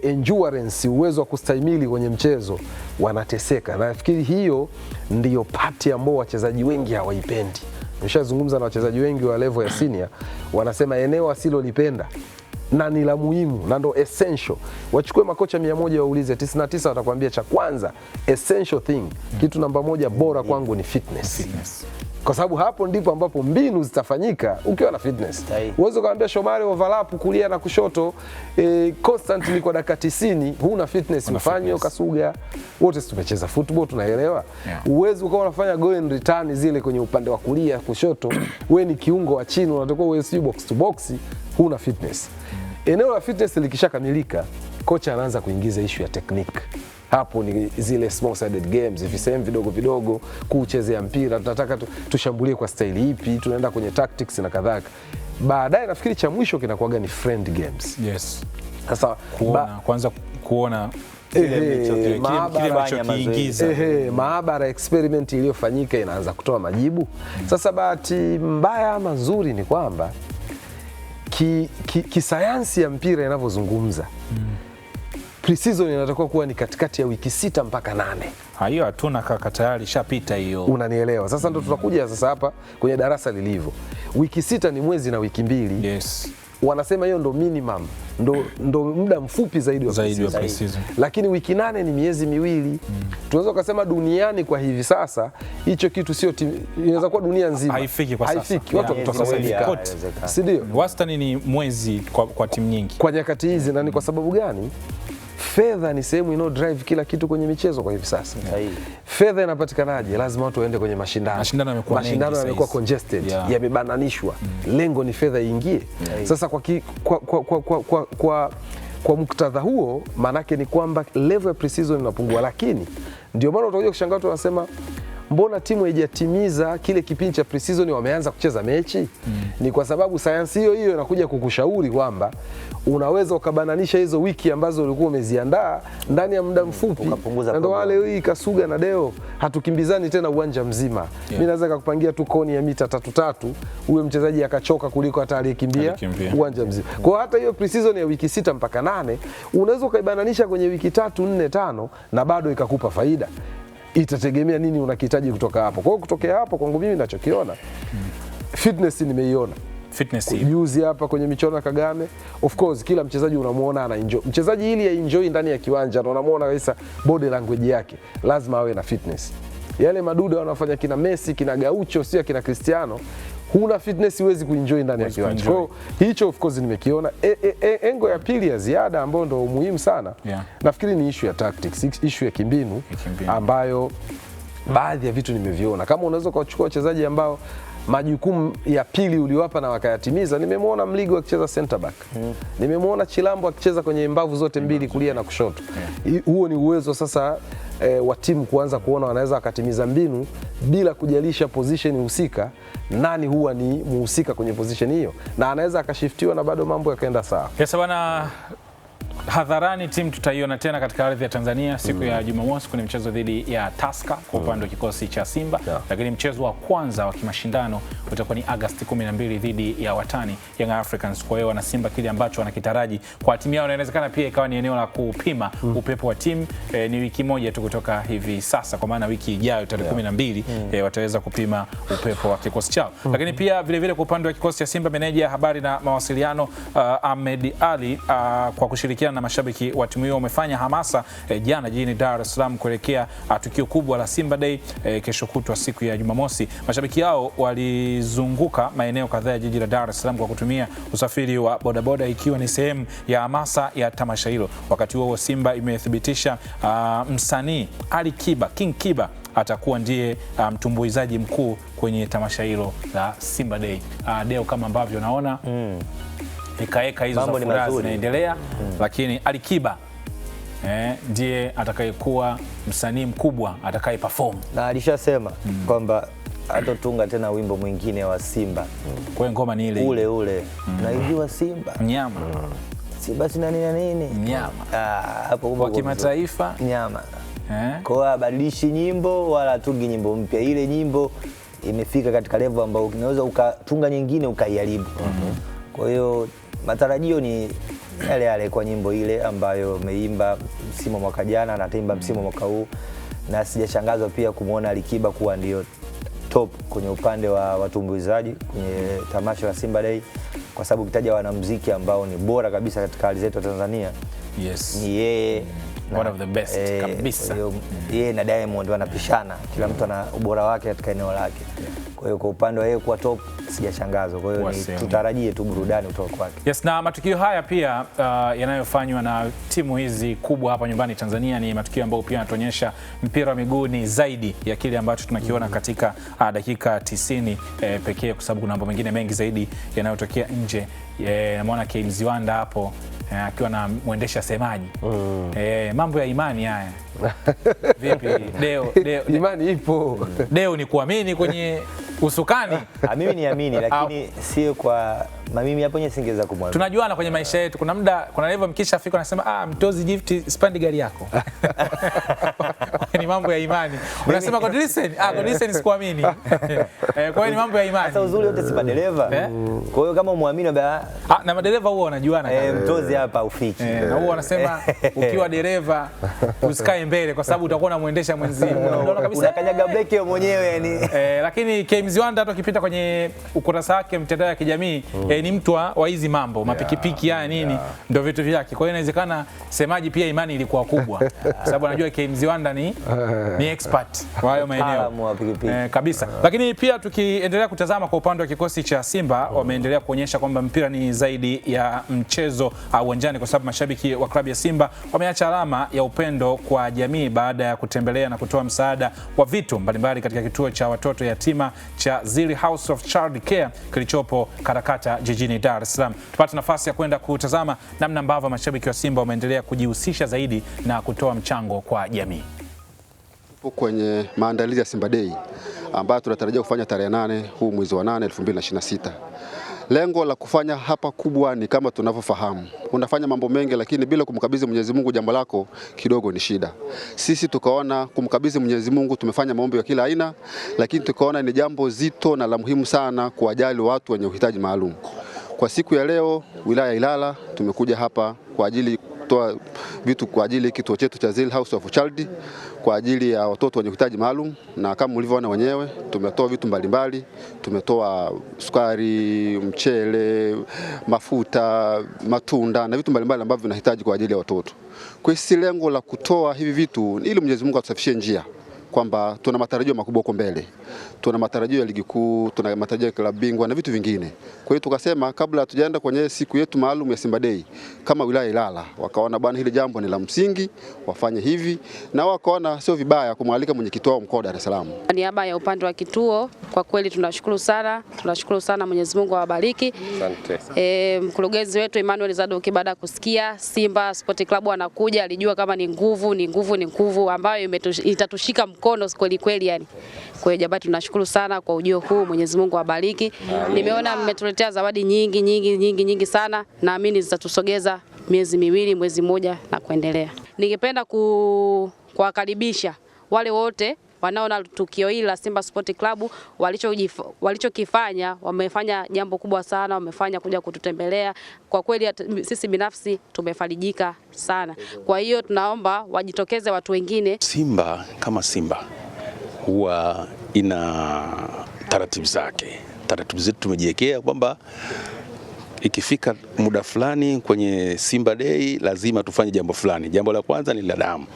endurance, uwezo wa kustahimili kwenye mchezo, wanateseka. Na nafikiri hiyo ndiyo pati ambao wachezaji wengi hawaipendi. Nimeshazungumza na wachezaji wengi wa level ya senior, wanasema eneo asilolipenda na ni la muhimu na ndo essential. Wachukue makocha 100 waulize 99 watakwambia cha kwanza essential thing, kitu namba 1 bora kwangu ni fitness. Kwa sababu hapo ndipo ambapo mbinu zitafanyika ukiwa na fitness. Uwezo kuambia Shomari overlap kulia na kushoto constantly kwa dakika 90, huna fitness, mfanye ukasuga. Wote tumecheza football tunaelewa. Uwezo ukawa unafanya go and return zile kwenye upande wa kulia kushoto, wewe ni kiungo wa chini, unatakiwa uwe si box to box, huna fitness. Eneo la fitness likishakamilika, kocha anaanza kuingiza issue ya technique. Hapo ni zile small sided games, visehemu vidogo vidogo, kuchezea mpira, tunataka tushambulie kwa staili ipi, tunaenda kwenye tactics na kadhalika. Baadaye nafikiri cha mwisho kinakuwa ni friend games. Yes. Sasa kwanza kuona maabara experiment iliyofanyika inaanza kutoa majibu. Sasa bahati mbaya ama nzuri ni kwamba kisayansi ya mpira inavyozungumza, pre-season inatakiwa kuwa ni katikati ya wiki 6 mpaka 8. Hiyo hatuna kaka, tayari shapita hiyo. Unanielewa? Sasa ndo tunakuja sasa hapa kwenye darasa lilivyo. Wiki 6 ni mwezi na wiki 2. Yes. Wanasema hiyo ndo minimum, ndo muda mfupi zaidi wa pre-season. Lakini wiki 8 ni miezi 2. Tunaweza kusema duniani kwa hivi sasa hicho kitu sio, inaweza kuwa dunia nzima haifiki kwa sasa. Haifiki, watu kutoka kote. Si ndio? Wastani ni mwezi kwa timu nyingi. Kwa nyakati hizi, na ni kwa sababu gani? Fedha ni sehemu ino drive kila kitu kwenye michezo kwa hivi sasa. Fedha inapatikanaje? Lazima watu waende kwenye mashindano. Mashindano yamekuwa congested, yamebananishwa. Lengo ni fedha iingie. Sasa kwa muktadha huo, manake ni kwamba level ya pre-season inapungua, lakini ndio maana utakuja kushangaa watu wanasema mbona timu haijatimiza kile kipindi cha pre-season wameanza kucheza mechi? Ni kwa sababu sayansi hiyo inakuja kukushauri kwamba unaweza ukabananisha hizo wiki ambazo ulikuwa umeziandaa ndani ya muda mfupi. Na ndio wale hii Kasuga na Deo hatukimbizani tena uwanja mzima. Mimi naweza kukupangia tu koni ya mita 3-3, uwe mchezaji akachoka kuliko hata aliyekimbia uwanja mzima. Kwa hata hiyo pre-season ya wiki 6 mpaka 8 unaweza ukaibananisha kwenye wiki 3, 4, 5 na bado ikakupa faida. Itategemea nini unakihitaji kutoka hapo. Kwa hiyo kutokea hapo kwangu mimi ninachokiona, fitness nimeiona. Fitness juzi hapa kwenye michuano ya Kagame, of course kila mchezaji unamuona ana enjoy. Mchezaji ili ya enjoy ndani ya kiwanja na unamuona kabisa body language yake, lazima awe na fitness. Yale madude wanafanya kina Messi, kina Gaucho, sio kina Cristiano, huna fitness huwezi kuenjoy ndani ya kiwanja. Kwa hiyo hicho of course nimekiona. Engo ya pili ya ziada ambayo ndo muhimu sana, nafikiri ni issue ya tactics, issue ya kimbinu ambayo baadhi ya vitu nimeviona. Kama unaweza kuchukua wachezaji ambao majukumu ya pili uliwapa na wakayatimiza. Nimemwona Mligo akicheza center back. Nimemwona Chilambo akicheza kwenye mbavu zote mbili, kulia na kushoto. Huo ni uwezo sasa wa timu kuanza kuona wanaweza wakatimiza mbinu bila kujalisha position husika, nani huwa ni muhusika kwenye position hiyo, na anaweza akashiftiwa na bado mambo yakaenda sawa. Yes, bwana. Hadharani timu tutaiona tena katika ardhi ya Tanzania siku ya Jumamosi kwenye mchezo dhidi ya Tusker kwa upande wa kikosi cha Simba, lakini mchezo wa kwanza wa kimashindano utakuwa ni Agosti 12 dhidi ya watani Young Africans. Kwa hiyo wana Simba kile ambacho wanakitaraji kwa timu yao inawezekana pia ikawa ni eneo la kupima upepo wa timu. Ni wiki moja tu kutoka hivi sasa, kwa maana wiki ijayo tarehe 12 wataweza kupima upepo wa kikosi chao. Lakini pia vile vile kwa upande wa kikosi cha Simba, meneja habari na mawasiliano Ahmed Ali kwa kushirikiana na mashabiki wa timu hiyo wamefanya hamasa jana jijini Dar es Salaam kuelekea tukio kubwa la Simba Day kesho kutwa siku ya Jumamosi. Mashabiki hao walizunguka maeneo kadhaa ya jiji la Dar es Salaam kwa kutumia usafiri wa bodaboda, ikiwa ni sehemu ya hamasa ya tamasha hilo. Wakati huo Simba imethibitisha msanii Ali Kiba, King Kiba atakuwa ndiye mtumbuizaji mkuu kwenye tamasha hilo la Simba Day. Deo, kama ambavyo naona ikaeka hizo za furaha zinaendelea, lakini Ali Kiba ndiye atakayekuwa msanii mkubwa atakaye perform, na alishasema kwamba hatotunga tena wimbo mwingine wa Simba. Kwa hiyo ngoma ni ile ule naijua Simba nyama Simba sina nini nyama hapo kwa kimataifa nyama. Kwa hiyo abadilishi nyimbo wala tungi nyimbo mpya, ile nyimbo imefika katika level ambayo unaweza ukatunga nyingine ukaiharibu. Kwa hiyo matarajio ni yale yale kwa nyimbo ile ambayo ameimba msimu mwaka jana na ataimba msimu mwaka huu, na sijashangazwa pia kumuona Ali Kiba kuwa ndio top kwenye upande wa watumbuizaji kwenye tamasha la Simba Day, kwa sababu ukitaja wanamuziki ambao ni bora kabisa katika hali zetu Tanzania, ni yeye one of the best kabisa. Yeye na Diamond wanapishana, kila mtu ana ubora wake katika eneo lake. Kwa hiyo kwa upande wa yeye kuwa top sijashangazwa. Kwa hiyo tutarajie tu burudani kutoka kwake. Yes, na matukio haya pia yanayofanywa na timu hizi kubwa hapa nyumbani Tanzania ni matukio ambayo pia yanatuonyesha mpira wa miguu ni zaidi ya kile ambacho tunakiona katika dakika 90 pekee, kwa sababu kuna mambo mengine mengi zaidi yanayotokea nje. Namuona Mziwanda hapo akiwa na mwendesha semaji. Mambo ya imani haya. Vipi Deo? Imani ipo. Deo ni kuamini kwenye usukani. Mimi niamini, lakini sio kwa mimi hapo nyenye singeweza kumwamini. Tunajuana kwenye maisha yetu. Kuna muda, kuna level mkishafika anasema Mtozi gift spandi gari yako. Ni mambo ya imani. Unasema God listen sikuamini. Kwa hiyo ni mambo ya imani. Sasa uzuri wote si madereva. Kwa hiyo kama muamini na madereva huwa wanajuana. Mtozi hapa ufiki. Na huwa wanasema ukiwa dereva usikae mbele kwa sababu utakuwa unamuendesha mwenzio. Unaona kabisa unakanyaga breki wewe mwenyewe yani. Lakini Mziwanda hata ukipita kwenye ukurasa wake mtandao ya kijamii ni mtu wa hizi mambo mapikipiki haya nini ndio vitu vyake. Kwa hiyo inawezekana semaji pia imani ilikuwa kubwa kwa sababu anajua Mziwanda ni expert kwa hayo maeneo kabisa. Lakini pia tukiendelea kutazama kwa upande wa kikosi cha Simba, wameendelea kuonyesha kwamba mpira ni zaidi ya mchezo uwanjani, kwa sababu mashabiki wa klabu ya Simba wameacha alama ya upendo kwa jamii baada ya kutembelea na kutoa msaada wa vitu mbalimbali katika kituo cha watoto yatima cha Zili House of Child Care kilichopo Karakata jijini Dar es Salaam. Tupate nafasi ya kwenda kutazama namna ambavyo mashabiki wa Simba wameendelea kujihusisha zaidi na kutoa mchango kwa jamii. Tupo kwenye maandalizi ya Simba Day ambayo tunatarajia kufanya tarehe 8 huu mwezi wa 8 2026. Lengo la kufanya hapa kubwa ni kama tunavyofahamu, unafanya mambo mengi lakini bila kumkabidhi Mwenyezi Mungu jambo lako kidogo ni shida. Sisi tukaona kumkabidhi Mwenyezi Mungu, tumefanya maombi ya kila aina, lakini tukaona ni jambo zito na la muhimu sana kuwajali watu wenye uhitaji maalum. Kwa siku ya leo wilaya ya Ilala tumekuja hapa kwa ajili kutoa vitu kwa ajili kituo chetu cha Zili House of Child kwa ajili ya watoto wenye uhitaji maalum, na kama mlivyoona wenyewe tumetoa vitu mbalimbali, tumetoa sukari, mchele, mafuta, matunda na vitu mbalimbali ambavyo vinahitaji kwa ajili ya watoto. Kwa hiyo lengo la kutoa hivi vitu ili Mwenyezi Mungu atusafishie njia kwamba tuna matarajio makubwa huko mbele. Tuna matarajio ya ligi kuu, tuna matarajio ya klabu bingwa na vitu vingine. Kwa hiyo tukasema kabla hatujaenda kwenye siku yetu maalum ya Simba Day, kama wilaya Ilala wakaona bwana, hili jambo ni la msingi, wafanye hivi, na wakaona sio vibaya kumwalika mwenyekiti wao mkoa wa Dar es Salaam. Kwa niaba ya upande wa kituo, kwa kweli tunashukuru sana, Mwenyezi Mungu awabariki. Asante. Mkurugenzi wetu Emmanuel Zadoki baada ya kusikia Simba Sport Club anakuja, alijua kama ni nguvu ambayo itatushika mkono kweli kweli yani. Kwa hiyo jamani, tunashukuru sana kwa ujio huu, Mwenyezi Mungu awabariki. Nimeona mmetuletea zawadi nyingi sana, naamini zitatusogeza miezi miwili, mwezi mmoja na kuendelea. Ningependa kuwakaribisha wale wote wanaona tukio hili la Simba Sport Club walichokifanya, wamefanya jambo kubwa sana, wamefanya kuja kututembelea. Kwa kweli sisi binafsi tumefarijika sana. Kwa hiyo tunaomba wajitokeze watu wengine. Simba kama Simba huwa ina taratibu zake. Taratibu zetu tumejiwekea kwamba ikifika muda fulani kwenye Simba Day lazima tufanye jambo fulani. Jambo la kwanza ni la damu.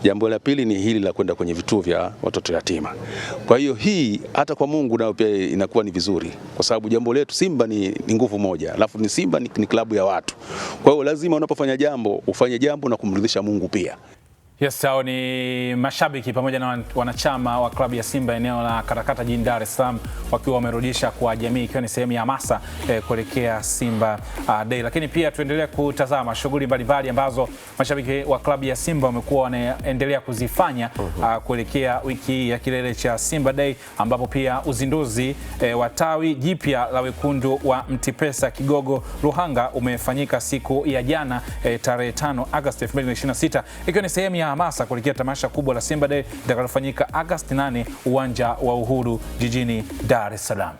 Jambo la pili ni hili la kwenda kwenye vituo vya watoto yatima. Kwa hiyo hii hata kwa Mungu nao pia inakuwa ni vizuri, kwa sababu jambo letu Simba ni nguvu moja. Alafu ni Simba ni klabu ya watu. Kwa hiyo lazima unapofanya jambo ufanye jambo na kumridhisha Mungu pia. Yes, hao ni mashabiki pamoja na wanachama wa klabu ya Simba eneo la Karakata jijini Dar es Salaam wakiwa wamerudisha kwa jamii, ikiwa ni sehemu ya hamasa kuelekea Simba Day. Lakini pia tuendelee kutazama shughuli mbalimbali ambazo mashabiki wa klabu ya Simba wamekuwa wanaendelea kuzifanya kuelekea wiki ya kilele cha Simba Day, ambapo pia uzinduzi wa tawi jipya la wekundu wa Mtipesa Kigogo Ruhanga umefanyika siku ya jana tarehe 5 Agosti 2026, ikiwa ni sehemu ya hamasa kuelekea tamasha kubwa la Simba Day litakalofanyika Agosti 8 uwanja wa Uhuru jijini Dar es Salaam.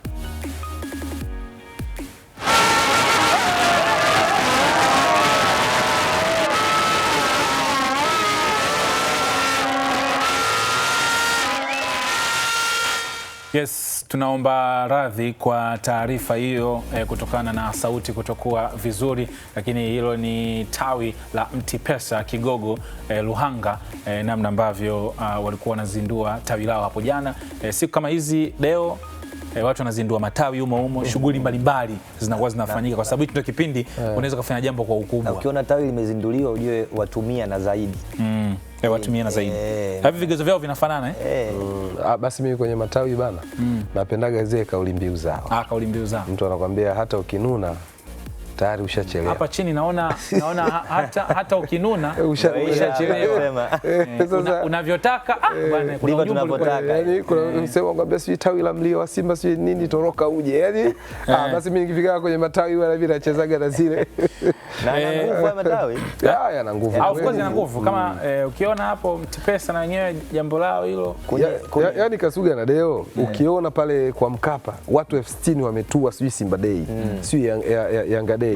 Yes, tunaomba radhi kwa taarifa hiyo kutokana na sauti kutokuwa vizuri, lakini hilo ni tawi la Mtipesa Kigogo Ruhanga, namna ambavyo walikuwa wanazindua tawi lao hapo jana. Siku kama hizi leo watu wanazindua matawi humo, shughuli mbalimbali zinakuwa zinafanyika, kwa sababu hicho ndio kipindi unaweza kufanya jambo kwa ukubwa. Ukiona tawi limezinduliwa ujue watumia na zaidi. Watumia na zaidi. Hivi vigezo vyao vinafanana Basi mimi kwenye matawi bana napendaga zile kauli mbiu zao. Kauli mbiu zao. Mtu anakuambia hata ukinuna tayari ushachelewa. Hapa chini naona hata ukinuna ushachelewa. Sasa unavyotaka bwana, kuna tunavyotaka. Yaani kuna msemo ngambia si tawi la mlio wa Simba si nini toroka uje. Yaani basi mimi nikifika kwenye matawi wala vile nachezaga na zile. Na nguvu ya matawi. Yana nguvu. Of course yana nguvu. Kama ukiona hapo Mtipesa na wenyewe jambo lao hilo. Yaani Kasuga na Deo ukiona pale kwa Mkapa watu 60 wametua sijui Simba Day. Sijui Yanga Day.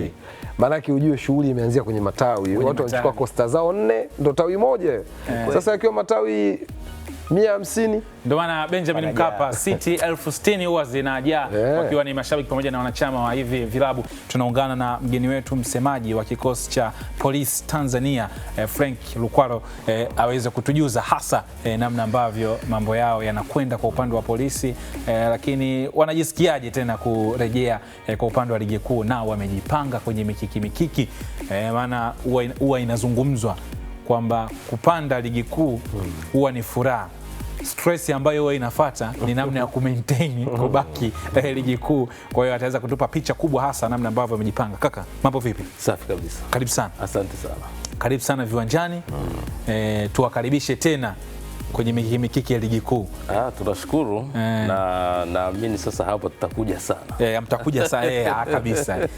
Maanake ujue shughuli imeanzia kwenye matawi. Watu wanachukua kosta zao 4 ndo tawi moja. Sasa ikiwa matawi 150, ndio maana Benjamin Mkapa City 1060 huwa zinajaa wakiwa ni mashabiki pamoja na wanachama wa hivi vilabu. Tunaungana na mgeni wetu msemaji wa kikosi cha Polisi Tanzania Frank Lukwaro aweze kutujuza hasa namna ambavyo mambo yao yanakwenda kwa upande wa polisi, lakini wanajisikiaje tena kurejea kwa upande wa ligi kuu, nao wamejipanga kwenye mikiki maana huwa inazungumzwa kwamba kupanda ligi kuu huwa ni furaha. Stress ambayo huwa inafuata ni namna ya kumaintain kubaki ligi kuu. Kwa hiyo ataweza kutupa picha kubwa hasa namna ambavyo wamejipanga. Kaka, mambo vipi? Safi kabisa. Karibu sana. Asante sana. Karibu sana viwanjani. Tuwakaribishe tena kwenye mikiki ya ligi kuu. Tunashukuru na naamini sasa hapo tutakuja sana. Mtakuja sana kabisa.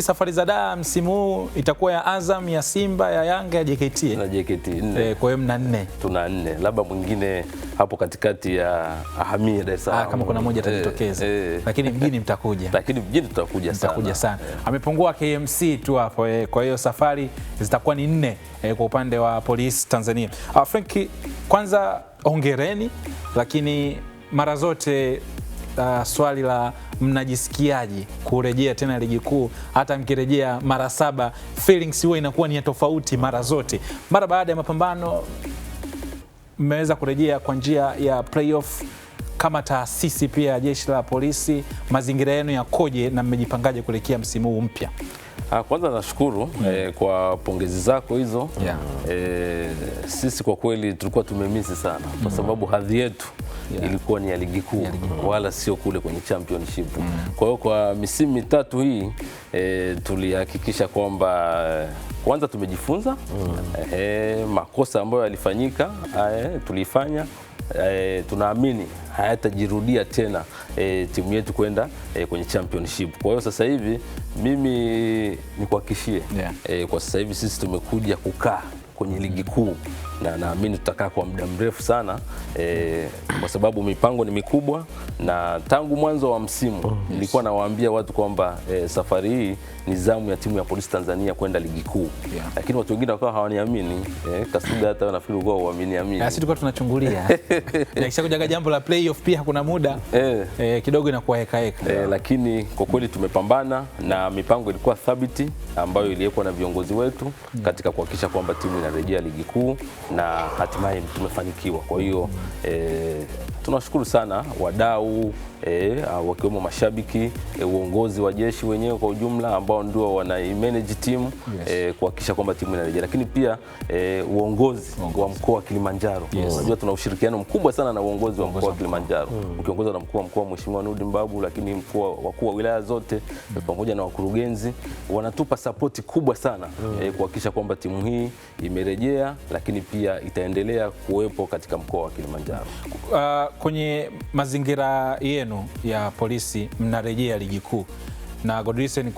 Safari za Dar msimu huu itakuwa ya Azam, ya Simba, ya Yanga, ya JKT. Na JKT 4. Kwa hiyo mna 4. Tuna 4. Labda mwingine hapo katikati ya Ahamia Dar es Salaam. Kama kuna moja atajitokeza. Lakini mjini mtakuja. Lakini mjini tutakuja sana. Mtakuja sana. Amepungua KMC tu hapo. Kwa hiyo safari zitakuwa ni 4 kwa upande wa Polisi Tanzania. Frank, kwanza hongereni, lakini mara zote swali la mnajisikiaje kurejea tena ligi kuu? Hata mkirejea mara 7 feelings huwa inakuwa ni tofauti mara zote. Mara baada ya mapambano mmeweza kurejea kwa njia ya playoff kama taasisi pia Jeshi la Polisi, mazingira yenu yakoje na mmejipangaje kuelekea msimu huu mpya? Kwanza nashukuru kwa pongezi zako hizo. Sisi kwa kweli tulikuwa tumemisi sana kwa sababu hadhi yetu ilikuwa ni ya ligi kuu wala sio kule kwenye championship. Kwa hiyo kwa misimu mitatu hii tulihakikisha kwamba kwanza tumejifunza makosa ambayo yalifanyika tulifanya, tunaamini hayatajirudia tena timu yetu kwenda kwenye championship. Kwa hiyo sasa hivi mimi nikuhakikishie kwa sasa hivi sisi tumekuja kukaa kwenye ligi kuu na naamini tutakaa kwa muda mrefu sana kwa sababu mipango ni mikubwa, na tangu mwanzo wa msimu nilikuwa nawaambia watu kwamba safari hii ni zamu ya timu ya Polisi Tanzania kwenda ligi kuu. Lakini watu wengine wakawa hawaniamini. Kasuga hata nafikiri wao waamini. Sisi tulikuwa tunachungulia. Na kisha kujaga jambo la playoff pia kuna muda kidogo inakuwa heka. Lakini kwa kweli tumepambana na mipango ilikuwa thabiti ambayo iliwekwa na viongozi wetu katika kuhakikisha kwamba timu inarejea ligi kuu na hatimaye tumefanikiwa. Kwa hiyo tunashukuru sana wadau wakiwemo mashabiki, uongozi wa jeshi wenyewe kwa ujumla ambao ndio wana manage timu kuhakikisha kwamba timu inarejea, lakini pia uongozi wa mkoa wa Kilimanjaro. Unajua tuna ushirikiano mkubwa sana na uongozi wa mkoa wa Kilimanjaro ukiongozwa na mkuu wa mkoa Mheshimiwa Nurdin Babu, lakini wakuu wa wilaya zote pamoja na wakurugenzi wanatupa support kubwa sana kuhakikisha kwamba timu hii imerejea, lakini pia itaendelea kuwepo katika mkoa wa Kilimanjaro. Kwenye mazingira yenu ya Polisi mnarejea ligi kuu na Godlisten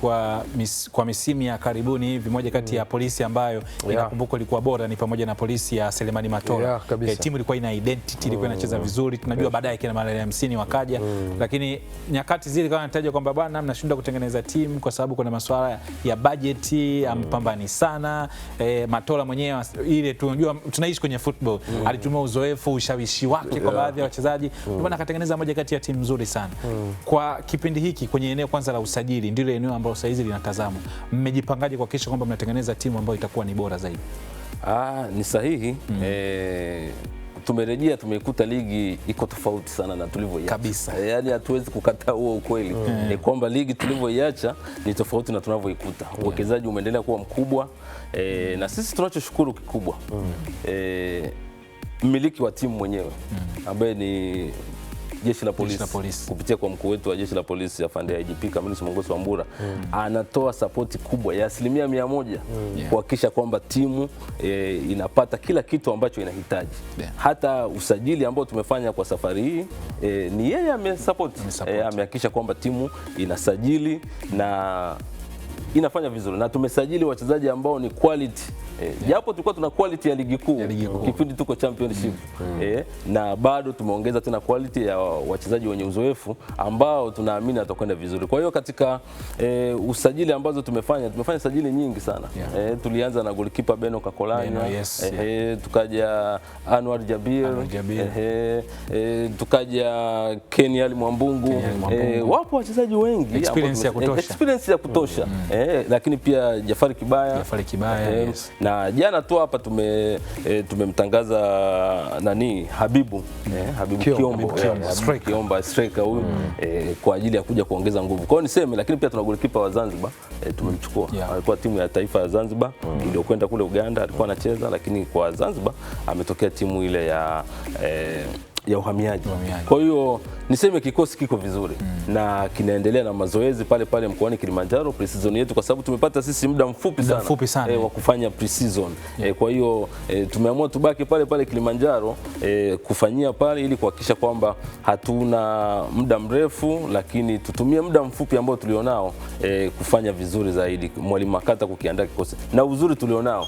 kwa misimu ya karibuni hivi, moja kati ya polisi ambayo inakumbuka ilikuwa bora ni pamoja na polisi ya Selemani Matola. Timu ilikuwa ina identity, ilikuwa inacheza vizuri. Tunajua baadaye kina Malaya 50 wakaja, lakini nyakati zile kama nataja kwamba bwana mnashinda kutengeneza timu kwa sababu kuna masuala ya budget, ampambani sana. Matola mwenyewe ile tunajua tunaishi kwenye football, alitumia uzoefu, ushawishi wake kwa baadhi ya wachezaji, ndio maana akatengeneza moja kati ya timu nzuri sana. Kwa kipindi hiki kwenye eneo kwanza la usajili ndilo eneo ambalo sasa hizi linatazamwa, mmejipangaje kuhakikisha kwamba mnatengeneza timu ambayo itakuwa ni bora zaidi? Ni sahihi. Tumerejea, tumekuta ligi iko tofauti sana na tulivyoiacha kabisa. Yaani hatuwezi kukataa huo ukweli kwamba ligi tulivyoiacha ni tofauti na tunavyoikuta. Uwekezaji umeendelea kuwa mkubwa na sisi tunachoshukuru kikubwa mmiliki wa timu mwenyewe ambaye ni Jeshi la Polisi kupitia kwa mkuu wetu wa Jeshi la Polisi afande IGP Camillus Mongoso Wambura anatoa support kubwa ya 100% kuhakikisha kwamba timu inapata kila kitu ambacho inahitaji. Hata usajili ambao tumefanya kwa safari hii ni yeye amesupport, amehakikisha kwamba timu inasajili na inafanya vizuri, na tumesajili wachezaji ambao ni quality. Japo tulikuwa tuna quality ya ligi kuu kipindi tuko championship na bado tumeongeza tena quality ya wachezaji wenye uzoefu ambao tunaamini atakwenda vizuri. Kwa hiyo katika usajili ambazo tumefanya sajili nyingi sana. Tulianza na goalkeeper Beno Kakolanya, tukaja Anwar Jabir, tukaja Ken Ali Mwambungu. Wapo wachezaji wengi, experience ya kutosha. Lakini pia Jafari Kibaya, na jana tu hapa tumemtangaza Habibu Kiomba striker huyu kwa ajili ya kuja kuongeza nguvu. Kwa hiyo niseme, lakini pia tuna goalkeeper wa Zanzibar tumemchukua. Alikuwa timu ya taifa ya Zanzibar iliyokwenda kule Uganda, alikuwa anacheza, lakini kwa Zanzibar ametokea timu ile ya uhamiaji. Kwa hiyo niseme kikosi kiko vizuri na kinaendelea na mazoezi pale pale mkoani Kilimanjaro pre-season yetu, kwa sababu tumepata sisi muda mfupi sana wa kufanya pre-season. Kwa hiyo tumeamua tubaki pale pale Kilimanjaro kufanyia pale ili kuhakikisha kwamba hatuna muda mrefu, lakini tutumie muda mfupi ambao tulionao kufanya vizuri zaidi. Mwalimu Makata kukiandaa kikosi na uzuri tulionao,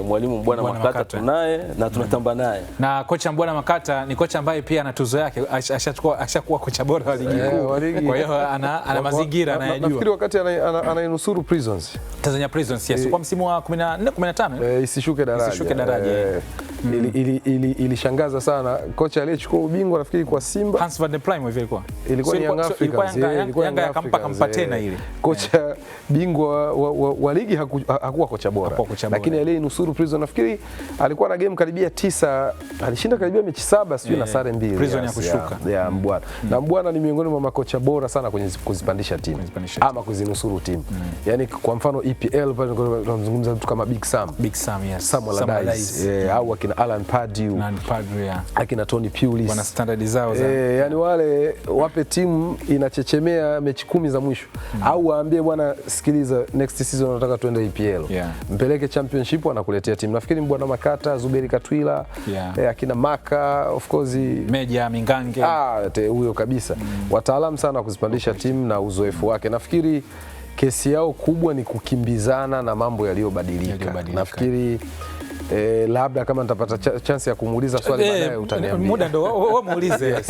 mwalimu Mbwana Makata tunaye na tunatamba naye, na kocha Mbwana Makata ni kocha ambaye pia ana tuzo yake, ashakuwa kocha bora wa ligi kuu. Kwa hiyo ana mazingira anayajua. Nafikiri wakati anainusuru Prisons, Tanzania Prisons, kwa msimu wa 14 15 isishuke daraja. ilishangaza sana. Kocha aliyechukua ubingwa nafikiri kwa Simba Hans van der Plyme hivi ilikuwa ni Young Africans, Yanga akampa tena ile. Kocha bingwa wa ligi hakuwa kocha bora, lakini aliyenusuru Prison nafikiri alikuwa na game karibia 9, alishinda karibia mechi 7 sijui na sare 2. Prison ya kushuka ya Mbwana. Na Mbwana ni miongoni mwa makocha bora sana kwenye kuzipandisha timu ama kuzinusuru timu. Yani kwa mfano EPL pale tunazungumza mtu kama Big Sam, yes. Samuel Allardyce, au akina Alan Pardew, akina Tony Pulis, wana standard zao za yani wale wape timu inachechemea mechi 10 za mwisho, au waambie bwana, sikiliza, next season nataka tuende EPL, mpeleke championship, anakuletea timu. Nafikiri Mbwana Makata, Zuberi Katwila, akina Maka, of course Meja Mingange, huyo kabisa, wataalamu sana kuzipandisha timu na uzoefu wake. Nafikiri kesi yao kubwa ni kukimbizana na mambo yaliyobadilika. Nafikiri labda kama nitapata chance ya kumuuliza swali baadaye utaniambia. Muda ndo wewe muulize.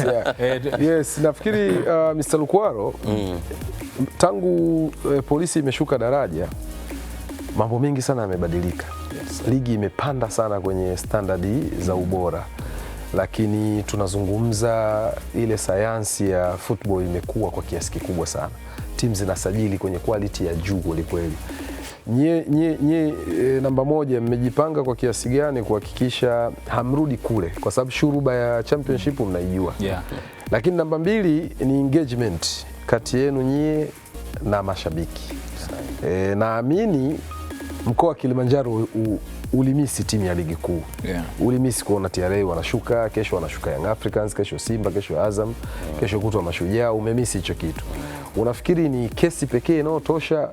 Yes, nafikiri Mr. Lukwaro, tangu polisi imeshuka daraja mambo mengi sana yamebadilika. Ligi imepanda sana kwenye standardi za ubora, lakini tunazungumza ile sayansi ya football imekuwa kwa kiasi kikubwa sana. Timu zinasajili kwenye quality ya juu kweli. Nye namba moja, mmejipanga kwa kiasi gani kuhakikisha hamrudi kule, kwa sababu shuruba ya championship mnaijua, lakini namba 2 ni engagement kati yenu nyie na mashabiki. Naamini mkoa wa Kilimanjaro ulimisi timu ya ligi kuu, ulimisi kuona TRA wanashuka, kesho wanashuka Young Africans, kesho Simba, kesho Azam, kesho kutwa Mashujaa, umemisi hicho kitu. Unafikiri ni kesi pekee inayotosha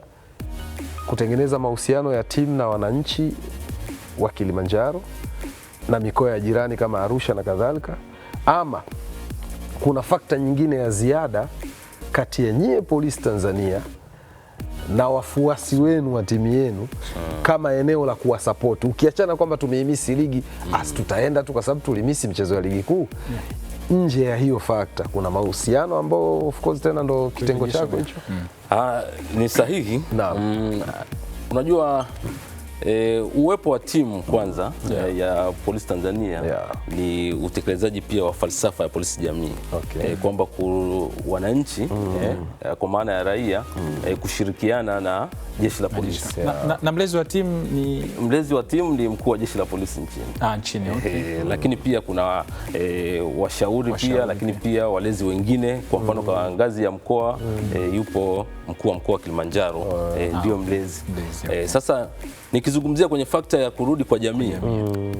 kutengeneza mahusiano ya timu na wananchi wa Kilimanjaro na mikoa ya jirani kama Arusha na kadhalika, ama kuna fakta nyingine ya ziada kati ya nyie Polisi Tanzania na wafuasi wenu wa timu yenu kama eneo la kuwasupport, ukiachana kwamba tumeimisi ligi, tutaenda tu kwa sababu tulimisi mchezo wa ligi kuu? Nje ya hiyo fakta kuna mahusiano ambao of course tena ndo kitengo chako hicho? Ni sahihi. Unajua uwepo wa timu kwanza ya Polisi Tanzania ni utekelezaji pia wa falsafa ya polisi jamii, kwamba wananchi kwa maana ya raia kushirikiana na jeshi la polisi. Na mlezi wa timu ni mkuu wa jeshi la polisi nchini. Lakini pia kuna washauri pia, lakini pia walezi wengine, kwa mfano kwa ngazi ya mkoa yupo mkuu wa mkoa wa Kilimanjaro, ndio mlezi. Sasa nikizungumzia kwenye fakta ya kurudi kwa jamii,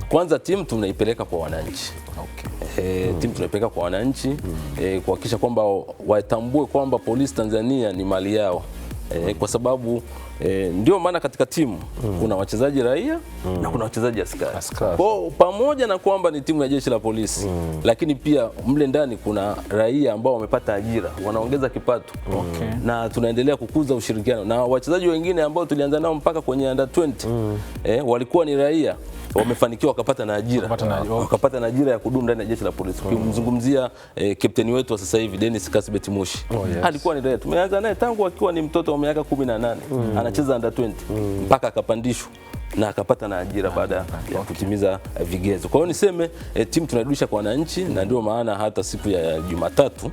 kwanza timu tunaipeleka kwa wananchi. Timu tunaipeleka kwa wananchi kuhakikisha kwamba watambue kwamba Polisi Tanzania ni mali yao, kwa sababu ndio maana katika timu kuna wachezaji raia na kuna wachezaji askari. Kwa pamoja na kwamba ni timu ya jeshi la polisi, lakini pia mle ndani kuna raia ambao wamepata ajira, wanaongeza kipato, na tunaendelea kukuza ushirikiano na wachezaji wengine ambao tulianza nao mpaka kwenye under 20 walikuwa ni raia, wamefanikiwa wakapata na ajira ya kudumu ndani ya jeshi la polisi. Ukimzungumzia kapteni wetu wa sasa hivi Dennis Kasbet Mushi, alikuwa ni raia, tumeanza naye tangu akiwa ni mtoto wa miaka 18, anacheza under 20 mpaka akapandishwa na akapata na ajira baada ya kutimiza vigezo. Kwa hiyo niseme timu tunarudisha kwa wananchi, na ndio maana hata siku ya Jumatatu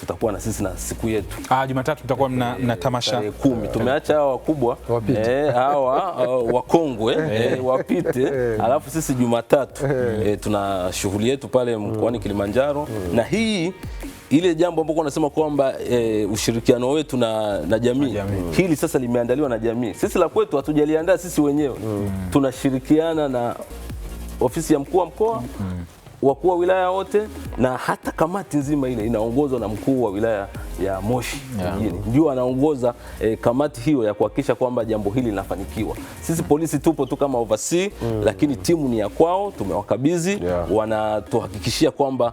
tutakuwa na sisi na siku yetu. Jumatatu tutakuwa mna tamasha 10. Tumeacha hawa wakubwa hawa wakongwe wapite, alafu sisi Jumatatu tuna shughuli yetu pale mkoani Kilimanjaro, na hii ile jambo ambalo wanasema kwamba ushirikiano wetu na jamii, hili sasa limeandaliwa na jamii. Sisi la kwetu hatujaliandaa sisi wenyewe, tunashirikiana na ofisi ya mkuu wa mkoa, wakuu wa wilaya wote, na hata kamati nzima ile inaongozwa na mkuu wa wilaya ya Moshi mjini. Ndio anaongoza kamati hiyo ya kuhakikisha kwamba jambo hili linafanikiwa. Sisi polisi tupo tu kama oversee, lakini timu ni ya kwao, tumewakabidhi, wanatuhakikishia kwamba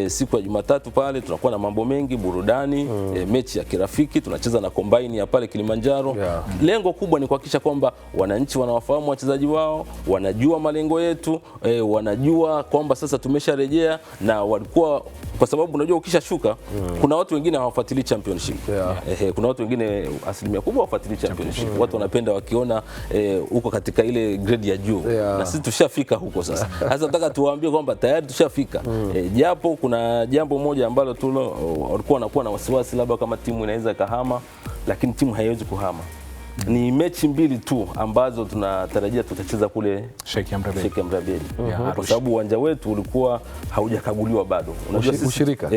siku ya Jumatatu pale tunakuwa na mambo mengi, burudani, mechi ya kirafiki, tunacheza na Combine ya pale Kilimanjaro. Lengo kubwa ni kuhakikisha kwamba wananchi wanawafahamu wachezaji wao, wanajua malengo yetu, wanajua kwamba sasa tumesharejea, na walikuwa, kwa sababu unajua ukishashuka kuna watu wengine hawafuatilii hawafuatilii championship. Kuna watu wengine asilimia kubwa hawafuatilii championship. Watu wanapenda wakiona huko katika ile grade ya juu. Na sisi tushafika huko sasa. Sasa nataka tuwaambie kwamba tayari tushafika. Japo kuna jambo moja ambalo tu walikuwa wanakuwa na wasiwasi labda kama timu inaweza kahama, lakini timu haiwezi kuhama. Ni mechi mbili tu ambazo tunatarajia tutacheza kule Sheikh Amri Abeid. Kwa sababu uwanja wetu ulikuwa haujakaguliwa bado. Unajua sisi ushirika.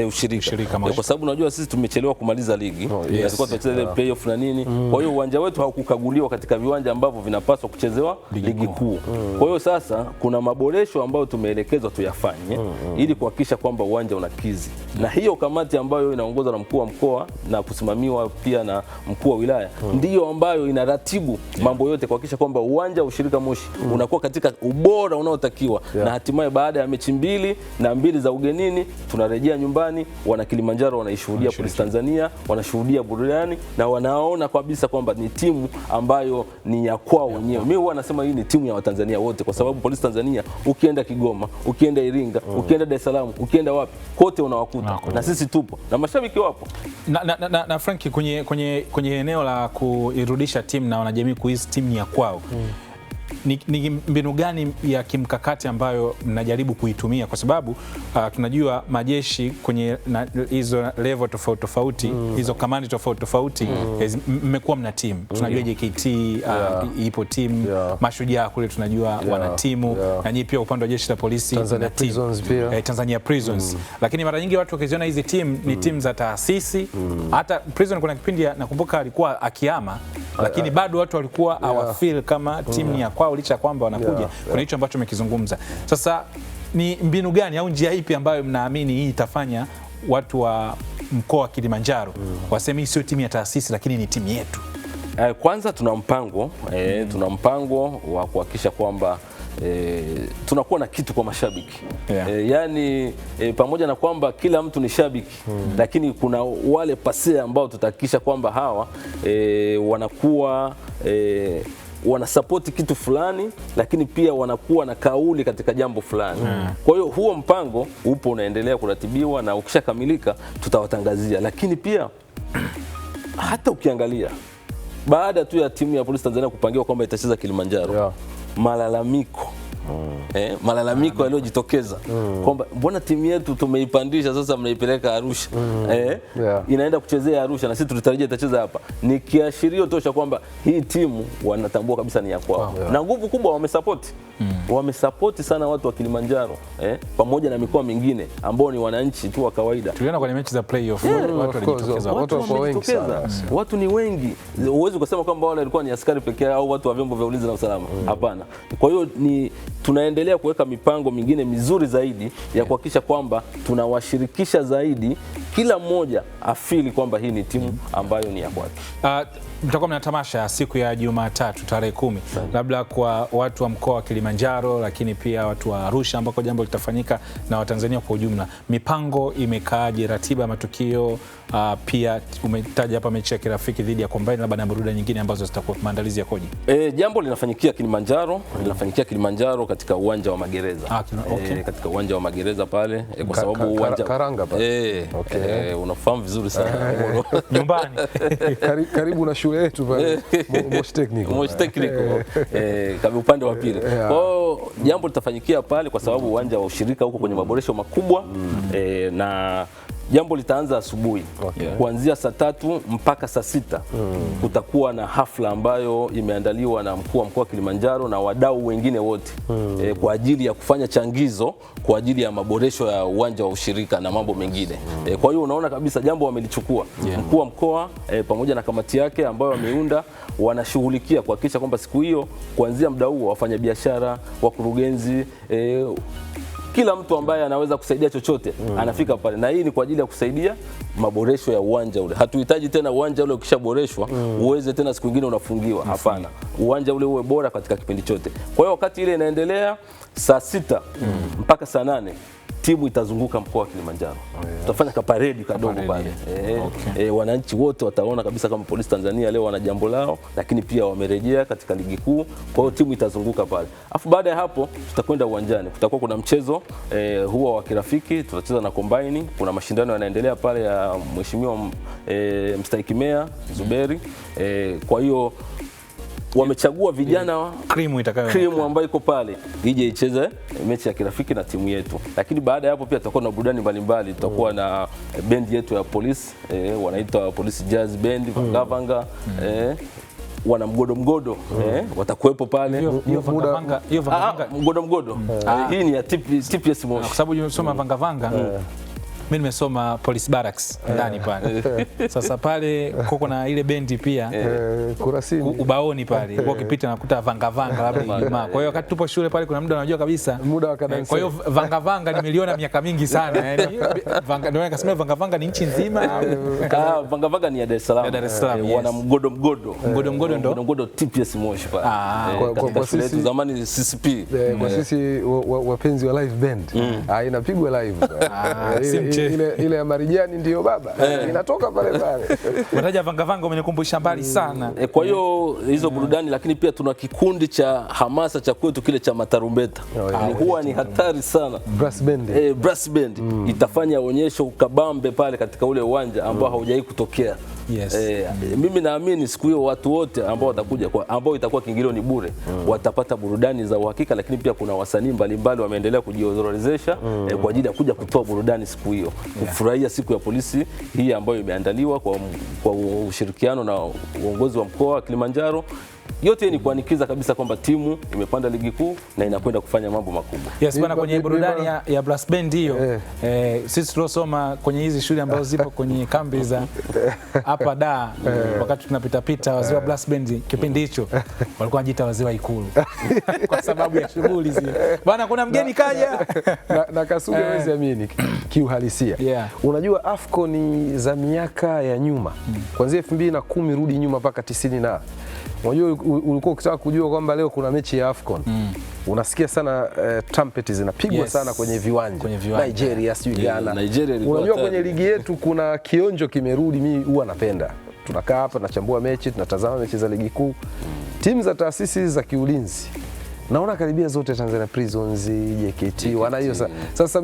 Kwa sababu unajua sisi tumechelewa kumaliza ligi. Tulikuwa tunacheza ile playoff na nini. Kwa hiyo uwanja wetu haukukaguliwa katika viwanja ambavyo vinapaswa kuchezewa ligi kuu. Kwa hiyo sasa kuna maboresho ambayo tumeelekezwa tuyafanye ili kuhakikisha kwamba uwanja unakizi. Na hiyo kamati ambayo inaongozwa na mkuu wa mkoa na kusimamiwa pia na mkuu wa wilaya ndio ambayo inaratibu mambo yote kuhakikisha kwamba uwanja wa Ushirika Moshi unakuwa katika ubora unaotakiwa. Na hatimaye baada ya mechi mbili na mbili za ugenini tunarejea nyumbani, wana Kilimanjaro wanaishuhudia Polisi Tanzania, wanashuhudia burudani na wanaona kabisa kwamba ni timu ambayo ni ya kwao wenyewe. Mimi huwa nasema hii ni timu ya Watanzania wote, kwa sababu Polisi Tanzania ukienda Kigoma, ukienda Iringa, ukienda Dar es Salaam, ukienda wapi, kote unawakuta. Na sisi tupo na mashabiki wapo. Na Frank, kwenye eneo la kuirudisha timu na wanajamii kuhisi timu ya kwao, ni mbinu gani ya kimkakati ambayo mnajaribu kuitumia? Kwa sababu tunajua majeshi kwenye hizo level tofauti tofauti, hizo kamandi tofauti tofauti, mmekuwa mna timu. Tunajua JKT ipo timu, Mashujaa kule tunajua wana timu, na nyinyi pia upande wa jeshi la polisi Tanzania Prisons pia. Tanzania Prisons. Lakini mara nyingi watu wakiziona hizi timu ni timu za taasisi. Hata Prison kuna kipindi nakumbuka alikuwa akiama, lakini bado watu walikuwa hawafeel kama timu ya kwao licha kwamba wanakuja. Kuna hicho ambacho umekizungumza. Sasa ni mbinu gani au njia ipi ambayo mnaamini hii itafanya watu wa mkoa wa Kilimanjaro waseme hii sio timu ya taasisi lakini ni timu yetu? Kwanza tuna mpango wa kuhakikisha kwamba tunakuwa na kitu kwa mashabiki. Yani pamoja na kwamba kila mtu ni shabiki, lakini kuna wale pase ambao tutahakikisha kwamba hawa wanakuwa wanasapoti kitu fulani, lakini pia wanakuwa na kauli katika jambo fulani. Kwa hiyo huo mpango upo unaendelea kuratibiwa, na ukishakamilika tutawatangazia. Lakini pia hata ukiangalia baada tu ya timu ya Polisi Tanzania kupangiwa kwamba itacheza Kilimanjaro, malalamiko yaliyojitokeza kwamba mbona timu yetu tumeipandisha sasa mnaipeleka Arusha, inaenda kuchezea Arusha na sisi tulitarajia itacheza hapa, ni kiashirio tosha kwamba hii timu wanatambua kabisa ni ya kwao. Na nguvu kubwa wamesapoti sana watu wa Kilimanjaro, pamoja na mikoa mingine ambao ni wananchi tu wa kawaida. Tuliona kwenye mechi za playoff watu ni wengi. Huwezi kusema kwamba wale walikuwa ni askari pekee au watu wa vyombo vya ulinzi na usalama. Hapana. Kwa hiyo tunaendelea kuweka mipango mingine mizuri zaidi ya kuhakikisha kwamba tunawashirikisha zaidi, kila mmoja afili kwamba hii ni timu ambayo ni ya kwake. Mtakuwa mna tamasha siku ya Jumatatu tarehe 10. Labda kwa watu wa mkoa wa Kilimanjaro, lakini pia watu wa Arusha ambako jambo litafanyika, na Watanzania kwa ujumla. Mipango imekaaje, ratiba ya matukio? Pia umetaja hapa mechi ya kirafiki dhidi ya Combine, labda na burudani nyingine ambazo zitakuwa, maandalizi yakoje? Jambo linafanyikia Kilimanjaro katika uwanja wa Magereza. Katika uwanja wa Magereza pale, kwa sababu uwanja Karanga pale. Unafahamu vizuri sana. Nyumbani. Karibu na shule yetu pale. Moshi Technical. Kama upande wa pili. Kwa hiyo jambo litafanyikia pale kwa sababu uwanja wa Ushirika huko kwenye maboresho makubwa, na jambo litaanza asubuhi kuanzia saa 3 mpaka saa 6. Kutakuwa na hafla ambayo imeandaliwa na mkuu wa mkoa wa Kilimanjaro na wadau wengine wote kwa ajili ya kufanya changizo kwa ajili ya maboresho ya uwanja wa Ushirika na mambo mengine. Kwa hiyo unaona kabisa jambo wamelichukua. Mkuu wa mkoa pamoja na kamati yake ambayo wameunda wanashughulikia kuhakikisha kwamba siku hiyo kuanzia muda huo wafanyabiashara, wakurugenzi, kila mtu ambaye anaweza kusaidia chochote anafika pale, na hii ni kwa ajili ya kusaidia maboresho ya uwanja ule. Hatuhitaji tena uwanja ule ukishaboreshwa uweze tena siku nyingine unafungiwa. Hapana, uwanja ule uwe bora katika kipindi chote. Kwa hiyo wakati ile inaendelea saa 6 mpaka saa 8 timu itazunguka mkoa wa Kilimanjaro. Tutafanya kaparedi kadogo pale. Wananchi wote wataona kabisa kama Polisi Tanzania leo wana jambo lao, lakini pia wamerejea katika ligi kuu. Kwa hiyo timu itazunguka pale. Alafu baada ya hapo tutakwenda uwanjani. Kutakuwa kuna mchezo huo wa kirafiki, tutacheza na Combine. Kuna mashindano yanaendelea pale ya mheshimiwa mstahiki meya Zuberi. Kwa hiyo wamechagua vijana cream ambayo iko pale ije icheze mechi ya kirafiki na timu yetu. Lakini baada ya hapo pia tutakuwa na burudani mbalimbali. Tutakuwa na bendi yetu ya polisi, wanaitwa Polisi Jazz Band, Vanga wana mgodo watakuwepo pale. Hiyo Vanga mgodo hii ni ya TPS Moshi, kwa sababu nimesoma Vanga mimi nimesoma Police Barracks ndani pale. Sasa pale kuko na ile bendi pia Kurasini ubaoni pale. Kwa ukipita nakuta Vanga labda Ijumaa. Kwa hiyo wakati tupo shule pale kuna muda unajua kabisa muda wa kadansi. Kwa hiyo Vanga nimeliona miaka mingi sana. Yaani ndio nikasema Vanga ni nchi nzima. Vanga ni ya Dar es Salaam. Wana mgodo TPS Moshi pale. Kwa sisi zamani CCP. Kwa sisi wapenzi wa live band inapigwa live. Ile ya Marijani ndio baba inatoka pale. Unataja Vanga umenikumbusha mbali sana. Kwa hiyo hizo burudani, lakini pia tuna kikundi cha hamasa cha kwetu kile cha matarumbeta. Huwa ni hatari sana. Brass band itafanya onyesho kabambe pale katika ule uwanja ambao haujawahi kutokea. Mimi naamini siku hiyo watu wote ambao watakuja ambao itakuwa kiingilio ni bure watapata burudani za uhakika, lakini pia kuna wasanii mbalimbali wameendelea kujiorodhesha kwa ajili ya kuja kutoa burudani siku hiyo, kufurahia siku ya polisi hii ambayo imeandaliwa kwa ushirikiano na uongozi wa mkoa wa Kilimanjaro. Yote ni kuanikiza kabisa kwamba timu imepanda ligi kuu na inakwenda kufanya mambo makubwa. Yes bwana, kwenye burudani ya brass band hiyo sisi tuliosoma kwenye hizi shule ambazo zipo kwenye kambi za hapa Dar, wakati tunapita wazee wa brass band kipindi hicho walikuwa wanajiita wazee wa Ikulu kwa sababu ya shughuli zile. Bwana kuna mgeni kaja na Kasuge hawezi amini kiuhalisia. Unajua AFCON za miaka ya nyuma kuanzia 2010 rudi nyuma mpaka 90 na unajua ulikuwa ukitaka kujua kwamba leo kuna mechi ya AFCON unasikia sana trumpet zinapigwa sana kwenye viwanja. Nigeria, Ghana. Unajua kwenye ligi yetu kuna kionjo kimerudi. Mimi huwa napenda, tunakaa hapa tunachambua mechi, tunatazama mechi za ligi kuu. Timu za taasisi za kiulinzi naona karibia zote, Tanzania Prisons, JKT wana hiyo. Sasa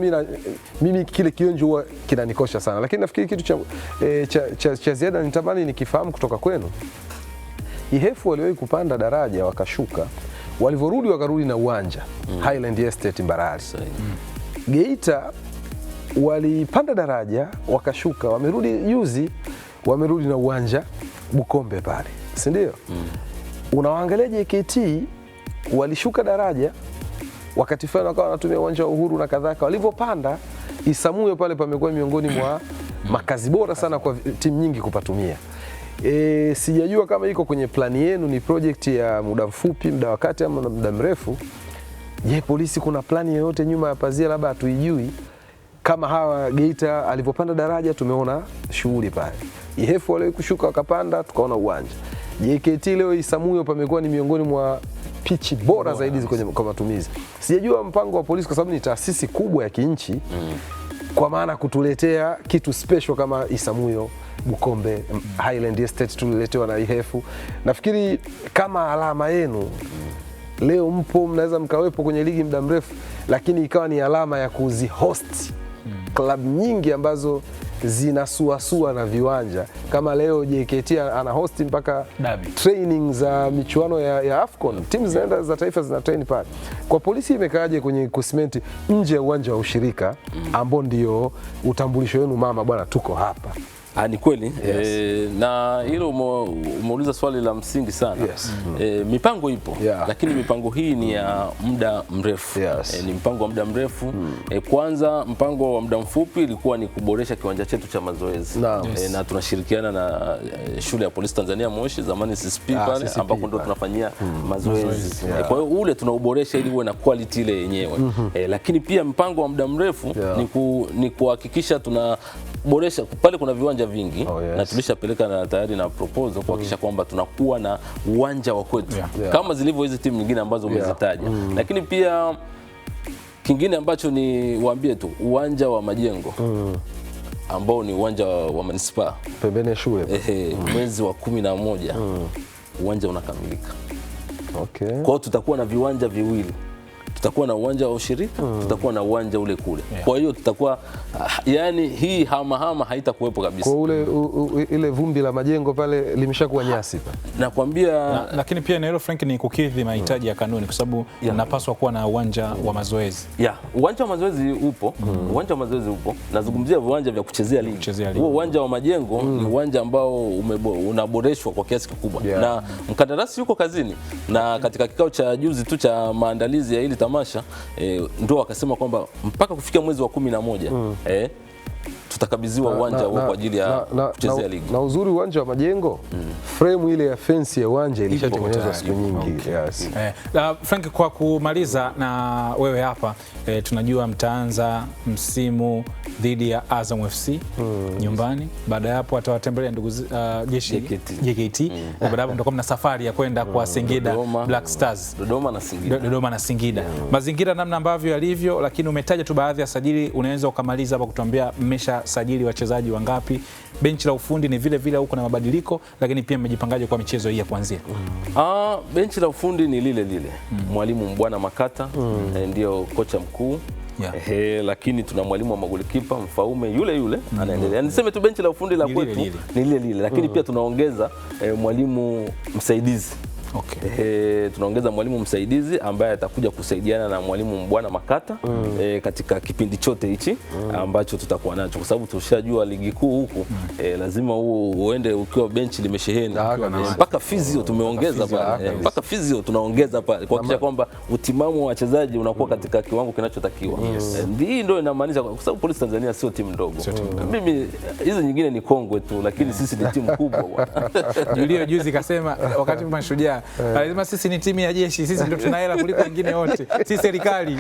mimi kile kionjo huwa kinanikosha sana, lakini nafikiri kitu cha ziada nitamani nikifahamu kutoka kwenu. Ihefu waliwahi kupanda daraja wakashuka, walivyorudi wakarudi na uwanja Highland Estate Mbarali. Geita walipanda daraja wakashuka, wamerudi juzi, wamerudi na uwanja Bukombe pale, si ndio? Unawaangalia JKT walishuka daraja wakati fulani wakawa wanatumia uwanja wa Uhuru na kadhalika. Walivyopanda Isamuyo pale pamekuwa miongoni mwa makazi bora sana kwa timu nyingi kupatumia. Sijajua kama iko kwenye plani yenu, ni project ya muda mfupi, muda wa kati ama muda mrefu. Je, polisi kuna plani yoyote nyuma ya pazia labda hatuijui? Kama hawa Geita alivyopanda daraja tumeona shughuli pale. Ihefu wale kushuka wakapanda tukaona uwanja. JKT leo Isamuyo pamekuwa ni miongoni mwa pichi bora zaidi kwa matumizi. Sijajua mpango wa polisi kwa sababu ni taasisi kubwa ya kinchi kwa maana kutuletea kitu special kama Isamuyo, Bukombe, Highland Estate tuliletewa na Ihefu. Nafikiri kama alama yenu leo mpo, mnaweza mkawepo kwenye ligi muda mrefu, lakini ikawa ni alama ya kuzihost club nyingi ambazo zinasuasua na viwanja. Kama leo JKT ana host mpaka training za michuano ya AFCON. Timu zinaenda za taifa zina train pale. Kwa polisi imekaaje kwenye kusimenti nje ya uwanja wa ushirika ambao ndio utambulisho wenu mama bwana tuko hapa? Ni kweli. Na hilo umeuliza swali la msingi sana. Mipango ipo, lakini mipango hii ni ya muda mrefu. Ni mpango wa muda mrefu. Kwanza mpango wa muda mfupi ilikuwa ni kuboresha kiwanja chetu cha mazoezi. Na tunashirikiana na shule ya Polisi Tanzania Moshi, zamani CCP pale ambako ndo tunafanyia mazoezi. Kwa hiyo ule tunauboresha ili uwe na quality ile yenyewe. Lakini pia mpango wa muda mrefu ni kuhakikisha tunaboresha pale, kuna viwanja vingi na tulishapeleka na tayari na proposal kuhakikisha kwamba tunakuwa na uwanja wa kwetu kama zilivyo hizi timu nyingine ambazo umezitaja. Lakini pia Kingine ambacho ni waambie tu uwanja wa Majengo ambao ni uwanja wa manispaa pembeni ya shule. Mwezi wa 11 uwanja unakamilika. Okay. Kwa hiyo tutakuwa na viwanja viwili. Tutakuwa na uwanja wa ushirika, tutakuwa na uwanja ule kule. Kwa hiyo tutakuwa yani hii hama haitakuwepo kabisa. Kwa ile vumbi la Majengo pale limeshakuwa nyasi pale. Nakwambia lakini pia na hilo Frank ni kukidhi mahitaji ya kanuni kwa sababu napaswa kuwa na uwanja wa mazoezi. Uwanja wa mazoezi upo. Uwanja wa mazoezi upo. Nazungumzia viwanja vya kuchezea ligi. Huo uwanja wa Majengo ni uwanja ambao unaboreshwa kwa kiasi kikubwa. Na mkandarasi yuko kazini na katika kikao cha juzi tu cha maandalizi ya hili tamasha ndio wakasema kwamba mpaka kufikia mwezi wa 11 tutakabidhiwa uwanja huo kwa ajili ya kuchezea ligi. Na uzuri uwanja wa Majengo frame ile ya fence ya uwanja ilishatengenezwa siku nyingi. Frank, kwa kumaliza na wewe hapa tunajua mtaanza msimu dhidi ya Azam FC nyumbani. Baada ya hapo atawatembelea ndugu jeshi JKT. Baada hapo mtakuwa mna safari ya kwenda kwa Singida Black Stars, Dodoma na Singida. Mazingira namna ambavyo yalivyo, lakini umetaja tu baadhi ya sajili, unaweza ukamaliza hapa kutuambia mmesha sajili wachezaji wangapi? Benchi la ufundi ni vile vile huko na mabadiliko, lakini pia mmejipangaje kwa michezo hii ya kuanzia? Benchi la ufundi ni lile lile. Mwalimu Mbwana Makata ndio kocha mkuu. Lakini tuna mwalimu wa magolikipa Mfaume yule anaendelea. Niseme tu benchi la ufundi la kwetu ni lile, lakini pia tunaongeza mwalimu msaidizi. Tunaongeza mwalimu msaidizi ambaye atakuja kusaidiana na mwalimu Mbwana Makata katika kipindi chote hichi ambacho tutakuwa nacho, kwa sababu tushajua ligi kuu huku lazima uende ukiwa benchi limesheheni. Mpaka physio tumeongeza pale, mpaka physio tunaongeza pale kuhakikisha kwamba utimamu wa wachezaji unakuwa katika kiwango kinachotakiwa. Hii ndio inamaanisha, kwa sababu Polisi Tanzania sio timu ndogo. Mimi hizo nyingine ni kongwe tu, lakini sisi ni timu kubwa bwana. Julio juzi kasema wakati Mashujaa alisema sisi ni timu ya jeshi, sisi ndio tuna hela kuliko wengine wote, si serikali.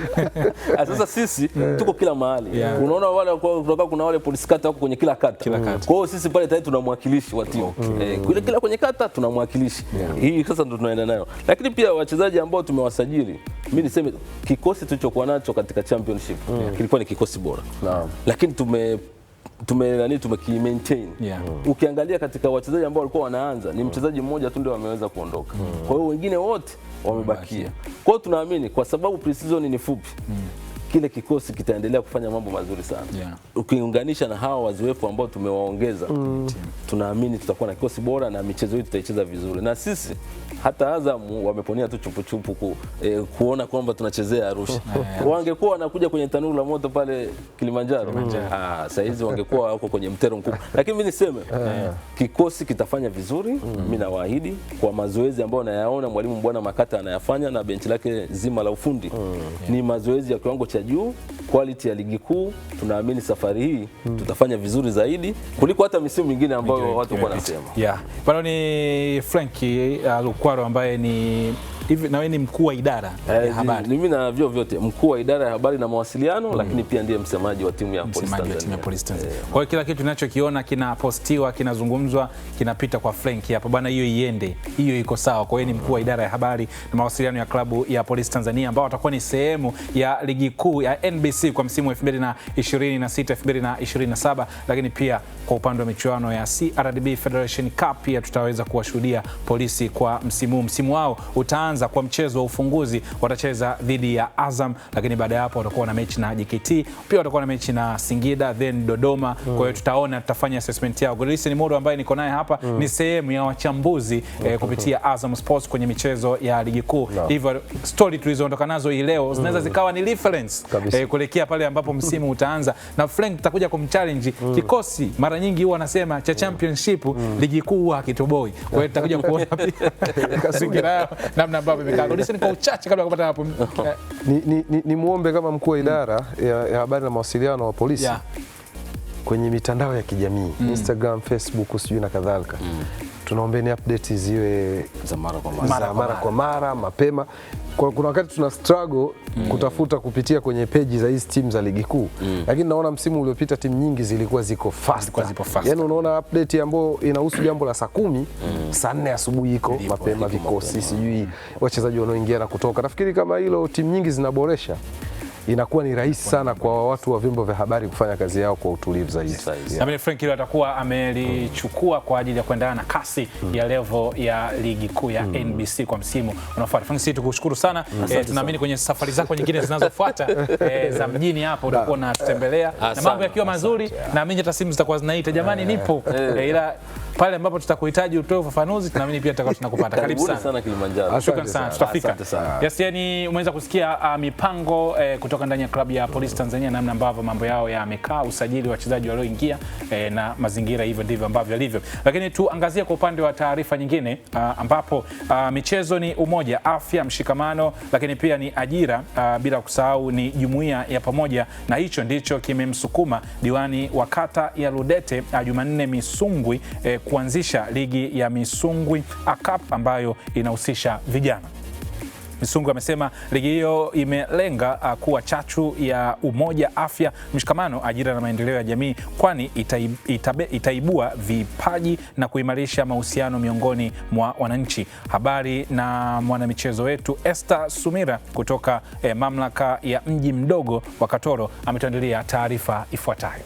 Sasa sisi tuko kila mahali. Unaona wale kuna wale polisi kata wako kwenye kila kata. Kwa hiyo sisi pale tayari tuna mwakilishi wa timu. Kila kwenye kata tuna mwakilishi. Hii sasa ndio tunaenda nayo. Lakini pia wachezaji ambao tumewasajili, mimi niseme kikosi tulichokuwa nacho katika championship kilikuwa ni kikosi bora. Lakini tumekimaintain. Ukiangalia katika wachezaji ambao walikuwa wanaanza ni mchezaji mmoja tu ndio ameweza kuondoka. Kwa hiyo wengine wote wamebakia. Kwa hiyo tunaamini kwa sababu pre-season ni fupi, kile kikosi kitaendelea kufanya mambo mazuri sana. Ukiunganisha na hawa wazoefu ambao tumewaongeza, tunaamini tutakuwa na kikosi bora na michezo hii tutaicheza vizuri. Na sisi hata Azam wameponea tu chupu kuona kwamba tunachezea Arusha. Wangekuwa wanakuja kwenye tanuru la moto pale Kilimanjaro. Sasa hizi wangekuwa wako kwenye mtero mkubwa. Lakini mimi niseme kikosi kitafanya vizuri. Mimi nawaahidi kwa mazoezi ambayo nayaona mwalimu Mbwana Makata anayafanya na benchi lake zima la ufundi. Ni mazoezi ya kiwango cha juu, quality ya ligi kuu. Tunaamini safari hii tutafanya vizuri zaidi kuliko hata misimu mingine ambayo watu wanasema. Pale ni Frankie Lukwaro ambaye ni hivi na wewe ni mkuu wa idara ya habari. Mimi na vyote mkuu wa idara ya habari na mawasiliano, lakini pia ndiye msemaji wa timu ya Polisi Tanzania. Kwa hiyo kila kitu tunachokiona kinapostiwa, kinazungumzwa, kinapita kwa Frank hapa bwana, hiyo iende, hiyo iko sawa. Kwa hiyo ni mkuu wa idara ya habari na mawasiliano ya klabu ya Polisi Tanzania ambao watakuwa ni sehemu ya ligi kuu ya NBC kwa msimu 2026-2027, lakini pia kwa upande wa michuano ya CRDB Federation Cup pia tutaweza kuwashuhudia Polisi kwa msimu wao utaanza kwa mchezo wa ufunguzi, watacheza dhidi ya Azam, lakini baada ya hapo watakuwa na mechi na JKT, pia watakuwa na mechi na Singida, then Dodoma. Kwa hiyo tutafanya assessment yao. Godlisten Modo ambaye niko naye hapa ni sehemu ya wachambuzi kupitia Azam Sports kwenye michezo ya ligi kuu. Hivyo story tulizoondoka nazo hii leo zinaweza zikawa ni reference kuelekea pale ambapo msimu utaanza, na Frank tutakuja kumchallenge kikosi. Mara nyingi huwa anasema cha championship ligi kuu hakitoboi. Kwa hiyo tutakuja kuona pia mazingira namna ambavyo imekaa. Godlisten kwa uchache kabla kupata hapo ni muombe kama mkuu wa idara ya habari na mawasiliano wa polisi kwenye mitandao ya kijamii Instagram, Facebook, sijui na kadhalika. Tunaombeni update ziwe za mara kwa mara mapema. Kuna wakati tuna struggle kutafuta kupitia kwenye peji za hizi timu za ligi kuu, lakini naona msimu uliopita timu nyingi zilikuwa ziko fast. Yaani unaona update ambayo inahusu jambo la saa 10, saa 4 asubuhi iko mapema, vikosi sijui wachezaji wanaoingia na kutoka. Nafikiri kama hilo timu nyingi zinaboresha inakuwa ni rahisi sana kwa watu wa vyombo vya habari kufanya kazi yao kwa utulivu zaidi. Naamini Frank hilo atakuwa amelichukua kwa ajili ya kuendana na kasi ya level ya ligi kuu ya NBC kwa msimu unaofuata. Frank, sisi tukushukuru sana. Tunaamini kwenye safari zako nyingine zinazofuata za mjini hapa utakuwa unatutembelea na mambo yakiwa mazuri, naamini hata simu zitakuwa zinaita, jamani nipo. Ila pale ambapo tutakuhitaji utoe ufafanuzi, tunaamini pia tutakuwa tunakupata. Karibu sana Kilimanjaro. Shukrani sana, tutafika. Yes, yani umeweza kusikia mipango kutoka ndani ya klabu ya Polisi Tanzania, namna ambavyo mambo yao yamekaa, usajili wa wachezaji walioingia na mazingira hivyo ndivyo ambavyo yalivyo. Lakini tuangazie kwa upande wa taarifa nyingine ambapo michezo ni umoja, afya, mshikamano, lakini pia ni ajira, bila kusahau ni jumuiya ya pamoja, na hicho ndicho kimemsukuma diwani wa kata ya Ludete Jumanne Misungwi kuanzisha ligi ya Misungwi Cup ambayo inahusisha vijana. Misungwi amesema ligi hiyo imelenga kuwa chachu ya umoja, afya, mshikamano, ajira na maendeleo ya jamii, kwani itaibua vipaji na kuimarisha mahusiano miongoni mwa wananchi. Habari na mwanamichezo wetu Esther Sumira kutoka mamlaka ya mji mdogo wa Katoro ametuandalia taarifa ifuatayo.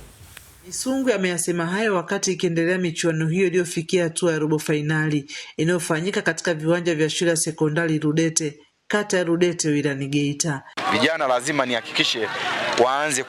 Misungwi ameyasema hayo wakati ikiendelea michuano hiyo iliyofikia hatua ya robo fainali inayofanyika katika viwanja vya shule ya sekondari Ludete, kata ya Ludete, wilayani Geita. Vijana lazima nihakikishe waanze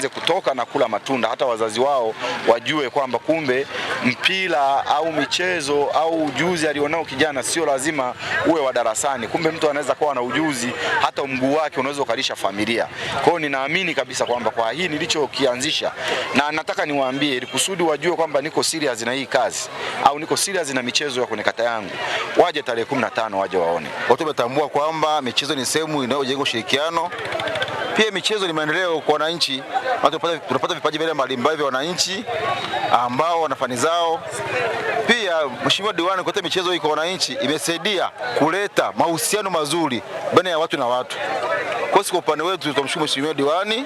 kutoka na kula matunda, hata wazazi wao wajue kwamba kumbe mpira au michezo au ujuzi alionao kijana sio lazima uwe wa darasani. Kumbe mtu anaweza kuwa na ujuzi hata mguu wake unaweza ukalisha familia. Kwa hiyo ninaamini kabisa kwamba kwa hii nilichokianzisha, na nataka niwaambie ili kusudi wajue kwamba niko serious na hii kazi au niko serious na michezo ya kwenye kata yangu, waje tarehe 15 waje waone. Watu wametambua kwamba michezo ni sehemu inayojenga ushirikiano. Pia michezo ni maendeleo kwa wananchi. Tunapata vipaji mbalimbali vya wananchi ambao wana fani zao. Pia mheshimiwa diwani kuleta michezo hii kwa wananchi imesaidia kuleta mahusiano mazuri baina ya watu na watu. Kwa upande wetu tutamshukuru mheshimiwa diwani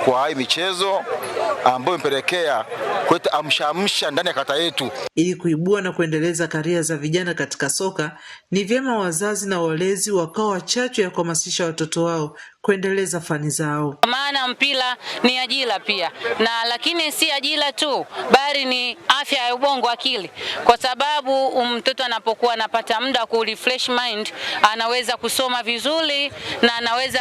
kwa hii michezo ambayo imepelekea kuleta amshamsha ndani ya kata yetu. Ili kuibua na kuendeleza karia za vijana katika soka, ni vyema wazazi na walezi wakawa chachu ya kuhamasisha watoto wao kuendeleza fani zao. Maana mpira ni ajira pia, na lakini si ajira tu, bali ni afya ya ubongo, akili, kwa sababu mtoto anapokuwa anapata muda ku refresh mind, anaweza kusoma vizuri na anaweza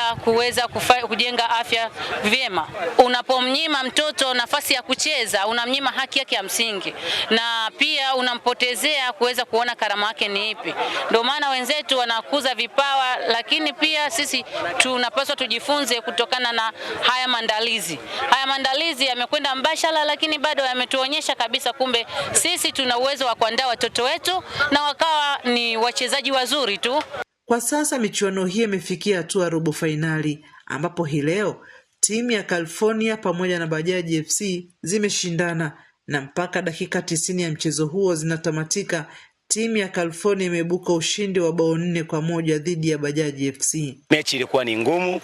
kujenga afya vyema. Unapomnyima mtoto nafasi ya kucheza, unamnyima haki yake ya msingi, na pia unampotezea kuweza kuona karama yake ni ipi. Ndio maana wenzetu wanakuza vipawa, lakini pia sisi tunapaswa tujifunze kutokana na haya maandalizi. Haya maandalizi yamekwenda mbashara, lakini bado yametuonyesha kabisa kumbe sisi tuna uwezo wa kuandaa watoto wetu na wakawa ni wachezaji wazuri tu. Kwa sasa michuano hii imefikia hatua robo fainali, ambapo hii leo timu ya California pamoja na Bajaji FC zimeshindana, na mpaka dakika 90 ya mchezo huo zinatamatika, timu ya California imeibuka ushindi wa bao 4-1 dhidi ya Bajaji FC. Mechi ilikuwa ni ngumu,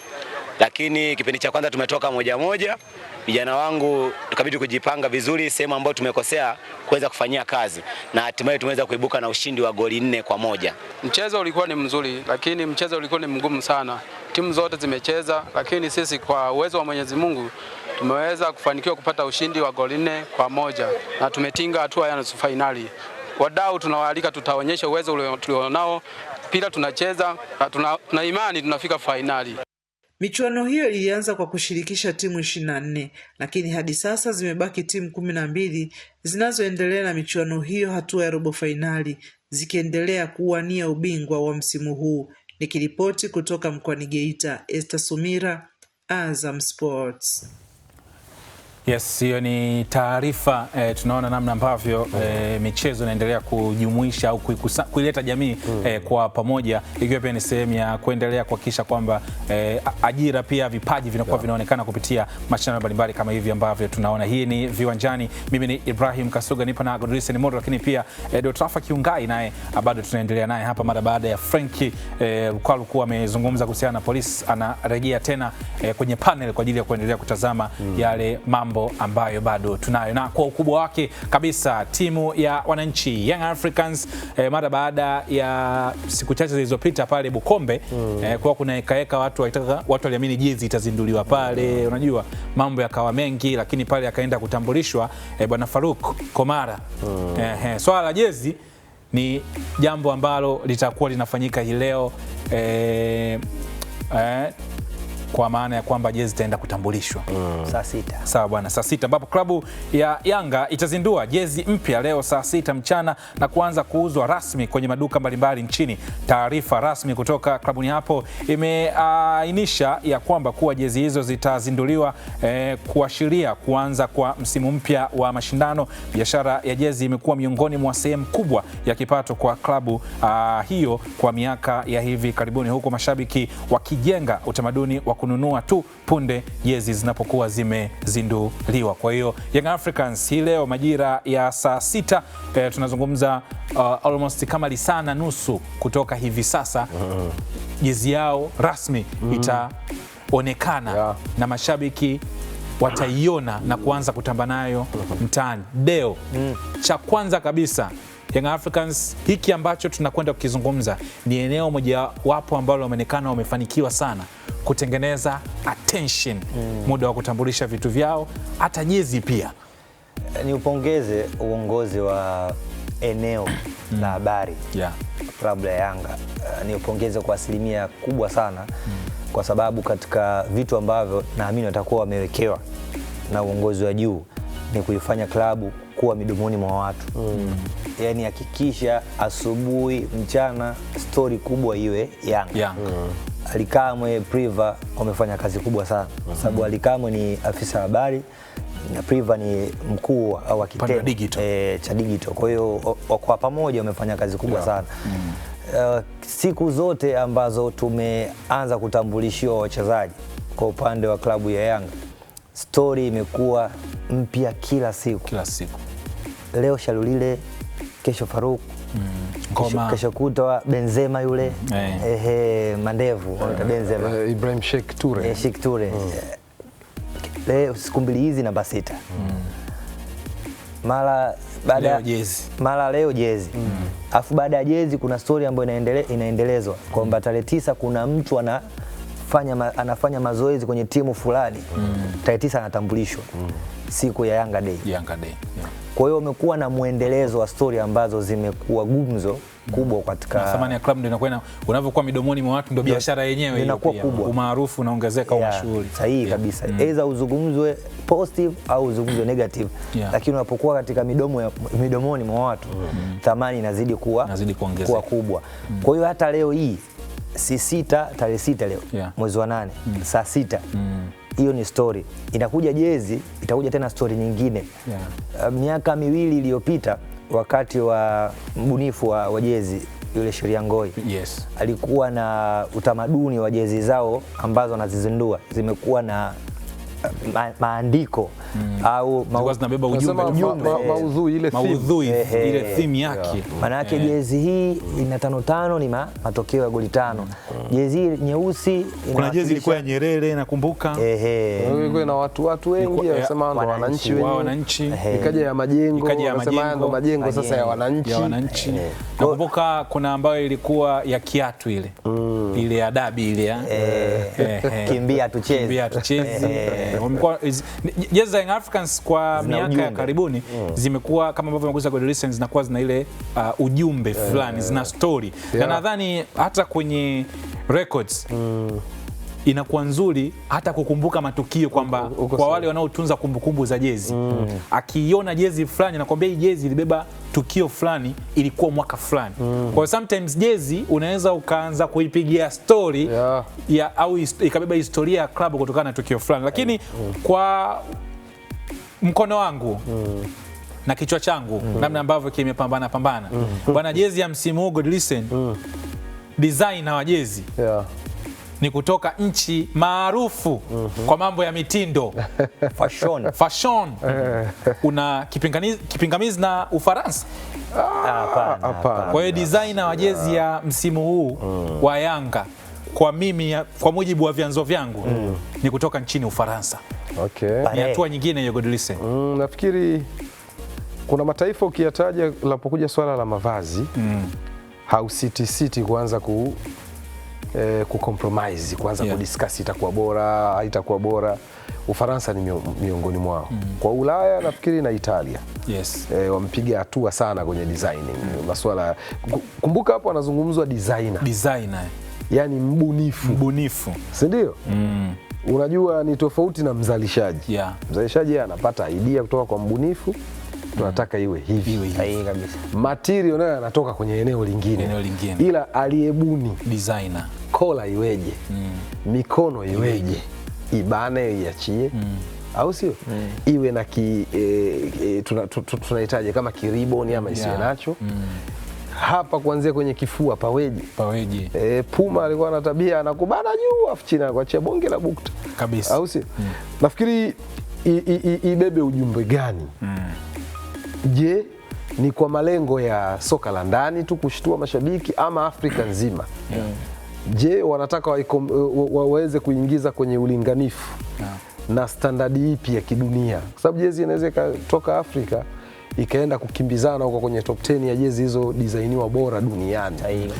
lakini kipindi cha kwanza tumetoka 1-1. Vijana wangu tukabidi kujipanga vizuri sehemu ambayo tumekosea kuweza kufanyia kazi, na hatimaye tumeweza kuibuka na ushindi wa goli 4-1. Mchezo ulikuwa ni mzuri, lakini mchezo ulikuwa ni mgumu sana. Timu zote zimecheza, lakini sisi kwa uwezo wa Mwenyezi Mungu tumeweza kufanikiwa kupata ushindi wa goli 4-1 na tumetinga hatua ya nusu finali. Wadau tunawaalika, tutaonyesha uwezo tulionao, pila tunacheza, tuna imani tunafika finali. Michuano hiyo ilianza kwa kushirikisha timu 24, lakini hadi sasa zimebaki timu 12 zinazoendelea na michuano hiyo hatua ya robo fainali, zikiendelea kuwania ubingwa wa msimu huu. Nikiripoti kutoka mkoani Geita, Esther Sumira, Azam Sports. Yes, hiyo ni taarifa. Tunaona namna ambavyo michezo inaendelea kujumuisha au kuileta jamii kwa pamoja, ikiwa pia ni sehemu ya kuendelea kuhakikisha kwamba ajira pia vipaji vinakuwa vinaonekana kupitia mashindano mbalimbali kama hivi ambavyo tunaona. Hii ni Viwanjani. Mimi ni Ibrahim Kasuga, nipo na Godrisen Modo, lakini pia Dotrafa Kiungai naye bado tunaendelea naye hapa mara baada ya Franki alikuwa amezungumza kuhusiana na Polisi, anarejea tena kwenye panel kwa ajili ya kuendelea kutazama yale mambo mambo ambayo bado tunayo, na kwa ukubwa wake kabisa timu ya wananchi Young Africans mara baada ya siku chache zilizopita pale Bukombe kwa kuna hekaheka, watu waliamini jezi itazinduliwa pale, unajua mambo yakawa mengi, lakini pale akaenda kutambulishwa bwana Farouk Komara. Swala la jezi ni jambo ambalo litakuwa linafanyika hii leo kwa maana ya kwamba jezi itaenda kutambulishwa saa 6. Sawa bwana, saa 6 ambapo klabu ya Yanga itazindua jezi mpya leo saa 6 mchana na kuanza kuuzwa rasmi kwenye maduka mbalimbali nchini. Taarifa rasmi kutoka klabuni hapo imeainisha ya kwamba kuwa jezi hizo zitazinduliwa kuashiria kuanza kwa msimu mpya wa mashindano. Biashara ya jezi imekuwa miongoni mwa sehemu kubwa ya kipato kwa klabu hiyo kwa miaka ya hivi karibuni, huku mashabiki wakijenga utamaduni wa kununua tu punde jezi zinapokuwa zimezinduliwa. Kwa hiyo Young Africans hii leo majira ya saa 6 tunazungumza almost kama lisaa na nusu kutoka hivi sasa jezi yao rasmi itaonekana na mashabiki wataiona na kuanza kutamba nayo mtaani. Deo cha kwanza kabisa Young Africans, hiki ambacho tunakwenda kukizungumza ni eneo moja wapo ambalo wameonekana wamefanikiwa sana kutengeneza attention muda wa kutambulisha vitu vyao, hata jezi pia. Ni upongeze uongozi wa eneo la habari klabu ya Yanga. Ni upongeze kwa asilimia kubwa sana kwa sababu katika vitu ambavyo naamini watakuwa wamewekewa na uongozi wa juu ni kuifanya klabu kuwa midomoni mwa watu. Yani hakikisha asubuhi, mchana, story kubwa iwe Yanga. Alikamwe, Priva wamefanya kazi kubwa sana kwa sababu Alikamwe ni afisa habari na Priva ni mkuu wa kitengo cha digital. Kwa hiyo kwa pamoja wamefanya kazi kubwa sana. Siku zote ambazo tumeanza kutambulishiwa wachezaji kwa upande wa klabu ya Yanga, story imekuwa mpya kila siku. Leo Shalulile, kesho Farouk, kesho kutwa Benzema yule, mandevu Benzema, Ibrahim Sheikh Toure, leo siku mbili hizi namba 6. Mara baada mara leo jezi. Alafu baada ya jezi kuna story ambayo inaendelezwa kwamba tarehe 9 kuna mtu anafanya mazoezi kwenye timu fulani. Tarehe 9 anatambulishwa siku ya Yanga Day. Kwa hiyo umekuwa na muendelezo wa story ambazo zimekuwa gumzo kubwa katika thamani ya club, ndio inakuwa unavyokuwa midomoni mwa watu, ndio biashara yenyewe inakuwa kubwa, umaarufu unaongezeka, mashuhuri. Sahihi kabisa. Aidha uzungumzwe positive au uzungumzwe negative, lakini unapokuwa katika midomoni mwa watu thamani inazidi kuwa kubwa. Kwa hiyo hata leo hii tarehe 6 leo mwezi wa 8 saa 6 hiyo ni story. Inakuja jezi, itakuja tena story nyingine. Miaka miwili iliyopita wakati wa mbunifu wa jezi yule Sheria Ngoi, alikuwa na utamaduni wa jezi zao ambazo anazizindua zimekuwa na maandiko au zinabeba ujumbe, maudhui ile theme yake. Maana yake jezi hii ina 5-5 ni matokeo ya goli 5. Jezi nyeusi kuna jezi ilikuwa ya Nyerere nakumbuka, ilikuwa na watu wengi wanasema ndo wananchi, ikaja ya Majengo wanasema ndo Majengo sasa ya wananchi. Nakumbuka kuna ambayo ilikuwa ya kiatu ile ya dabi ile kimbia tucheze. Jezi za Young Africans kwa miaka ya karibuni zimekuwa kama ambavyo maguza God Listen zinakuwa zina ile ujumbe fulani, zina story. Na nadhani hata kwenye records inakuwa nzuri hata kukumbuka matukio kwamba kwa wale wanaotunza kumbukumbu za jezi, akiiona jezi fulani nakwambia hii jezi ilibeba tukio fulani, ilikuwa mwaka fulani. Kwa sometimes jezi unaweza ukaanza kuipigia story au ikabeba historia ya klabu kutokana na tukio fulani, lakini kwa mkono wangu na kichwa changu namna ambavyo kimepambana bwana, jezi ya msimu huu God Listen, designer wa jezi ni kutoka nchi maarufu kwa mambo ya mitindo fashion. Kuna kipingamizi na Ufaransa? Kwa hiyo designer wa jezi ya msimu huu wa Yanga kwa mimi, kwa mujibu wa vyanzo vyangu, ni kutoka nchini Ufaransa. Okay. Ni hatua nyingine hiyo Godlisten. Nafikiri kuna mataifa ukiyataja lapokuja swala la mavazi hausiti kuanza kucompromise, kuanza kudiscuss itakuwa bora, haitakuwa bora. Ufaransa ni miongoni mwao. Kwa Ulaya nafikiri na Italia. Yes. Wamepiga hatua sana kwenye designing. Masuala kumbuka hapo anazungumzwa designer. Yaani mbunifu. Si ndio? Unajua ni tofauti na mzalishaji. Mzalishaji anapata idea kutoka kwa mbunifu. Tunataka iwe hivi. Sahihi kabisa. Material nayo yanatoka kwenye eneo lingine. Ila aliyebuni designer. Kola iweje? Mikono iweje? Ibane iachie. Au sio? Iwe na tunahitaji kama kiriboni ama isiwe nacho. Hapa kuanzia kwenye kifua paweje. Puma alikuwa na tabia anakubana juu afu chini anakuachia bonge la bukta. Kabisa. Au sio? Nafikiri ibebe ujumbe gani? Je, ni kwa malengo ya soka la ndani tu kushtua mashabiki ama Afrika nzima? Je, wanataka waweze kuingiza kwenye ulinganifu na standardi ipi ya kidunia? Kwa sababu jezi inaweza kutoka Afrika ikaenda kukimbizana huko kwenye top 10 ya jezi hizo designiwa bora duniani.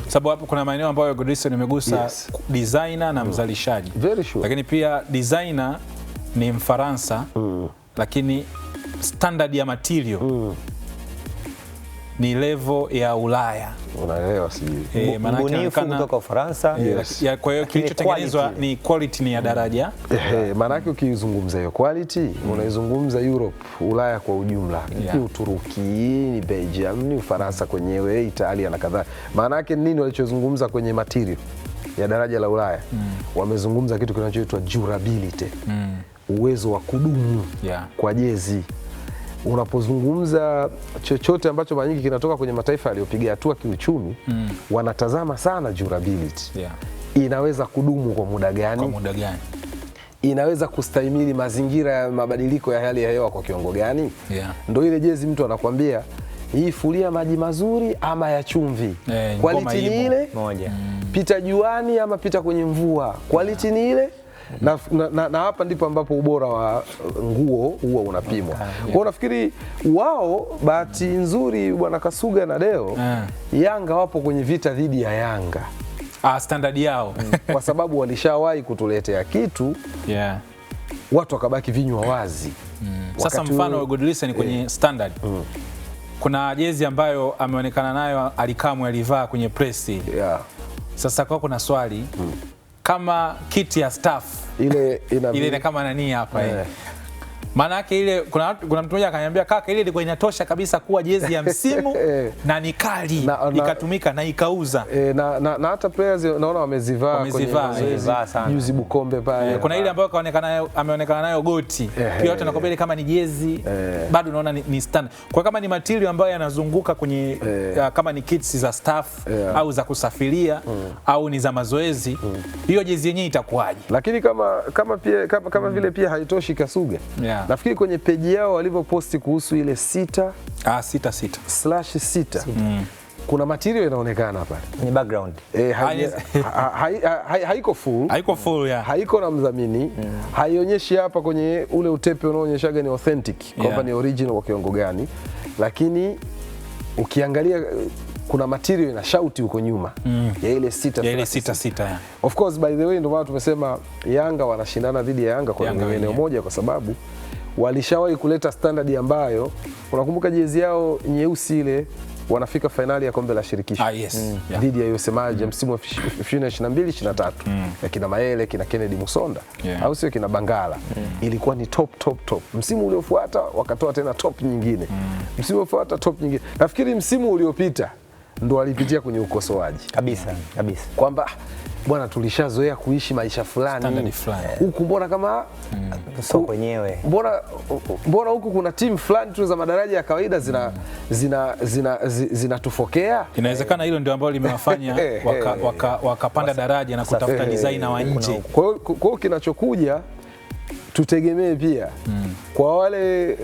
Sababu hapo kuna maeneo ambayo Godlisten imegusa designer na mzalishaji. Very sure. Lakini pia designer ni Mfaransa, lakini standard ya material ni level ya Ulaya. Unaelewa sijui. Mbunifu kutoka Ufaransa. Kwa hiyo kilichotengenezwa ni quality ni ya daraja. Maana yake ukizungumza hiyo quality, unaizungumza Europe, Ulaya kwa ujumla. Ni Uturuki, ni Belgium, ni Ufaransa kwenyewe, Italia na kadhaa. Maana yake nini walichozungumza kwenye material ya daraja la Ulaya? Wamezungumza kitu kinachoitwa durability. Uwezo wa kudumu kwa jezi. Unapozungumza chochote ambacho mara nyingi kinatoka kwenye mataifa yaliyopiga hatua kiuchumi, wanatazama sana durability. Inaweza kudumu kwa muda gani? Inaweza kustahimili mazingira ya mabadiliko ya hali ya hewa kwa kiwango gani? Ndio ile jezi mtu anakuambia hii fulia maji mazuri ama ya chumvi. Quality ni ile moja. Pita juani ama pita kwenye mvua. Quality ni ile. Na hapa ndipo ambapo ubora wa nguo huwa unapimwa. Kwa nafikiri wao bahati nzuri bwana Kasuga na Deo Yanga wapo kwenye vita dhidi ya Yanga. Standard yao. Kwa sababu walishawahi kutuletea kitu. Watu wakabaki vinywa wazi. Sasa mfano wa Godlisten kwenye standard. Kuna jezi ambayo ameonekana nayo Alikamwe alivaa kwenye press. Sasa kwa kuna swali kama kiti ya staff ile kama nani hapa maana yake ile kuna mtu mmoja akaniambia kaka ile ilikuwa inatosha kabisa kuwa jezi ya msimu na ni kali ikatumika na ikauza na hata players naona wamezivaa sana juzi Bukombe pale. Kuna ile ambayo ameonekana nayo Goti pia watu wanakwambia kama ni jezi bado naona ni standard. Kwa kama ni material ambayo yanazunguka kwenye kama ni kits za staff au za kusafiria au ni za mazoezi hiyo jezi yenyewe itakuwaje? Lakini kama vile pia haitoshi Kasuga. Nafikiri kwenye peji yao walivyoposti kuhusu ile 6/6 kuna material inaonekana pale kwenye background. Haiko full, haiko na mdhamini, haionyeshi hapa kwenye ule utepe unaoonyeshaga ni authentic, kwamba ni original kwa kiwango gani, lakini ukiangalia kuna material ina shauti huko nyuma ya ile 6/6. Of course by the way ndio maana tumesema Yanga wanashindana dhidi ya Yanga kwa eneo moja, kwa sababu walishawahi kuleta standard ambayo unakumbuka jezi yao nyeusi ile wanafika finali ya kombe la shirikisho dhidi ya Yosemaji msimu wa 2022-23 kina Maele, kina Kennedy Musonda au sio, kina Bangala. Ilikuwa ni top. Msimu uliofuata wakatoa tena top nyingine, msimu uliofuata top nyingine. Nafikiri msimu uliopita ndo walipitia kwenye ukosoaji kabisa kwamba bwana tulishazoea kuishi maisha fulani huku, mbona kama sio wenyewe, mbona huku kuna timu fulani tu za madaraja ya kawaida zinatufokea. Inawezekana hilo ndio ambalo limewafanya wakapanda daraja na kutafuta designer wa nje. Kwa hiyo kinachokuja tutegemee pia kwa wale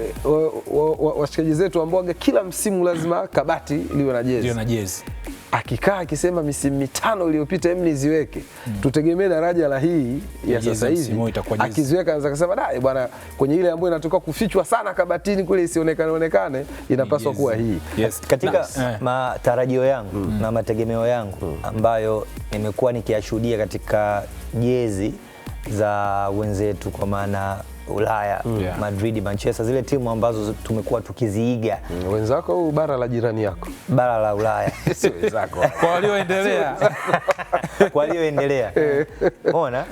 washikaji zetu ambao kila msimu lazima kabati liwe na jezi. akikaa akisema misimu 5 iliyopita niziweke, tutegemee daraja la hii ya sasa hivi akiziweka anaweza kusema dai bwana, kwenye ile ambayo inatoka kufichwa sana kabatini kule isionekane inapaswa kuwa hii. Katika matarajio yangu na mategemeo yangu ambayo nimekuwa nikiyashuhudia katika jezi za wenzetu kwa maana Ulaya, Madrid, Manchester, zile timu ambazo tumekuwa tukiziiga. Wenzako au bara la jirani yako? Bara la Ulaya. Sio wenzako. Kwa walioendelea. Kwa walioendelea. Unaona?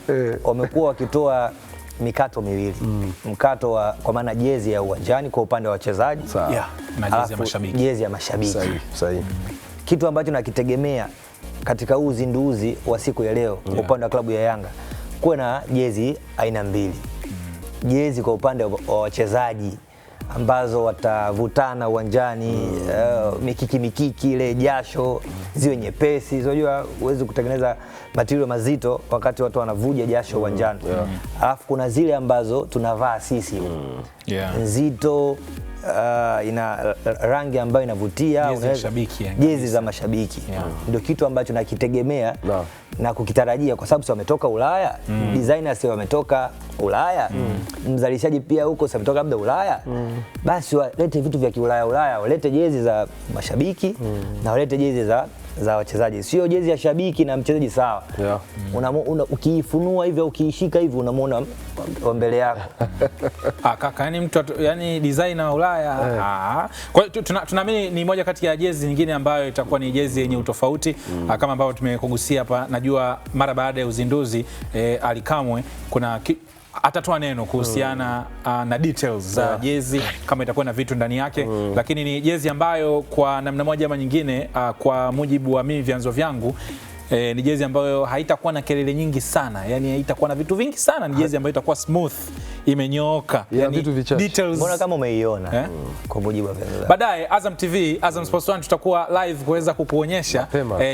Wamekuwa wakitoa mikato miwili. Mkato wa kwa maana jezi ya uwanjani kwa upande wa wachezaji, na jezi ya mashabiki. Jezi ya mashabiki. Sahihi. Kitu ambacho nakitegemea katika uzinduzi wa siku ya leo kwa upande wa klabu ya Yanga, kuwe na jezi aina mbili. Jezi kwa upande wa wachezaji ambazo watavutana uwanjani, mikiki ile jasho ziwe nyepesi. Unajua huwezi kutengeneza material mazito wakati watu wanavuja jasho uwanjani. Alafu kuna zile ambazo tunavaa sisi nzito, ina rangi ambayo inavutia, jezi za mashabiki. Ndio kitu ambacho nakitegemea na kukitarajia, kwa sababu wametoka Ulaya, designers wametoka Ulaya, mzalishaji pia huko ametoka labda Ulaya. Basi walete vitu vya kiulaya, walete jezi za mashabiki na walete jezi za wachezaji. Sio jezi ya shabiki na mchezaji sawa. Ukiifunua hivyo, ukiishika hivyo, unamuona mbele yako. Kaka, yani mtu yani designer wa Ulaya. Kwa hiyo tunaamini ni moja kati ya jezi nyingine ambayo itakuwa ni jezi yenye utofauti, kama ambavyo tumekugusia hapa. Najua mara baada ya uzinduzi Ally Kamwe kuna atatoa neno kuhusiana na details za jezi, kama itakuwa na vitu ndani yake, lakini ni jezi ambayo kwa namna moja ama nyingine, kwa mujibu wa mimi vyanzo vyangu, ni jezi ambayo haitakuwa na kelele nyingi sana, yani haitakuwa na vitu vingi sana. Ni jezi ambayo itakuwa smooth, imenyooka, yani vitu vichache. Details. Mbona kama umeiona kwa mujibu wa vyanzo? Baadaye Azam TV, Azam Sports 1 tutakuwa live kuweza kukuonyesha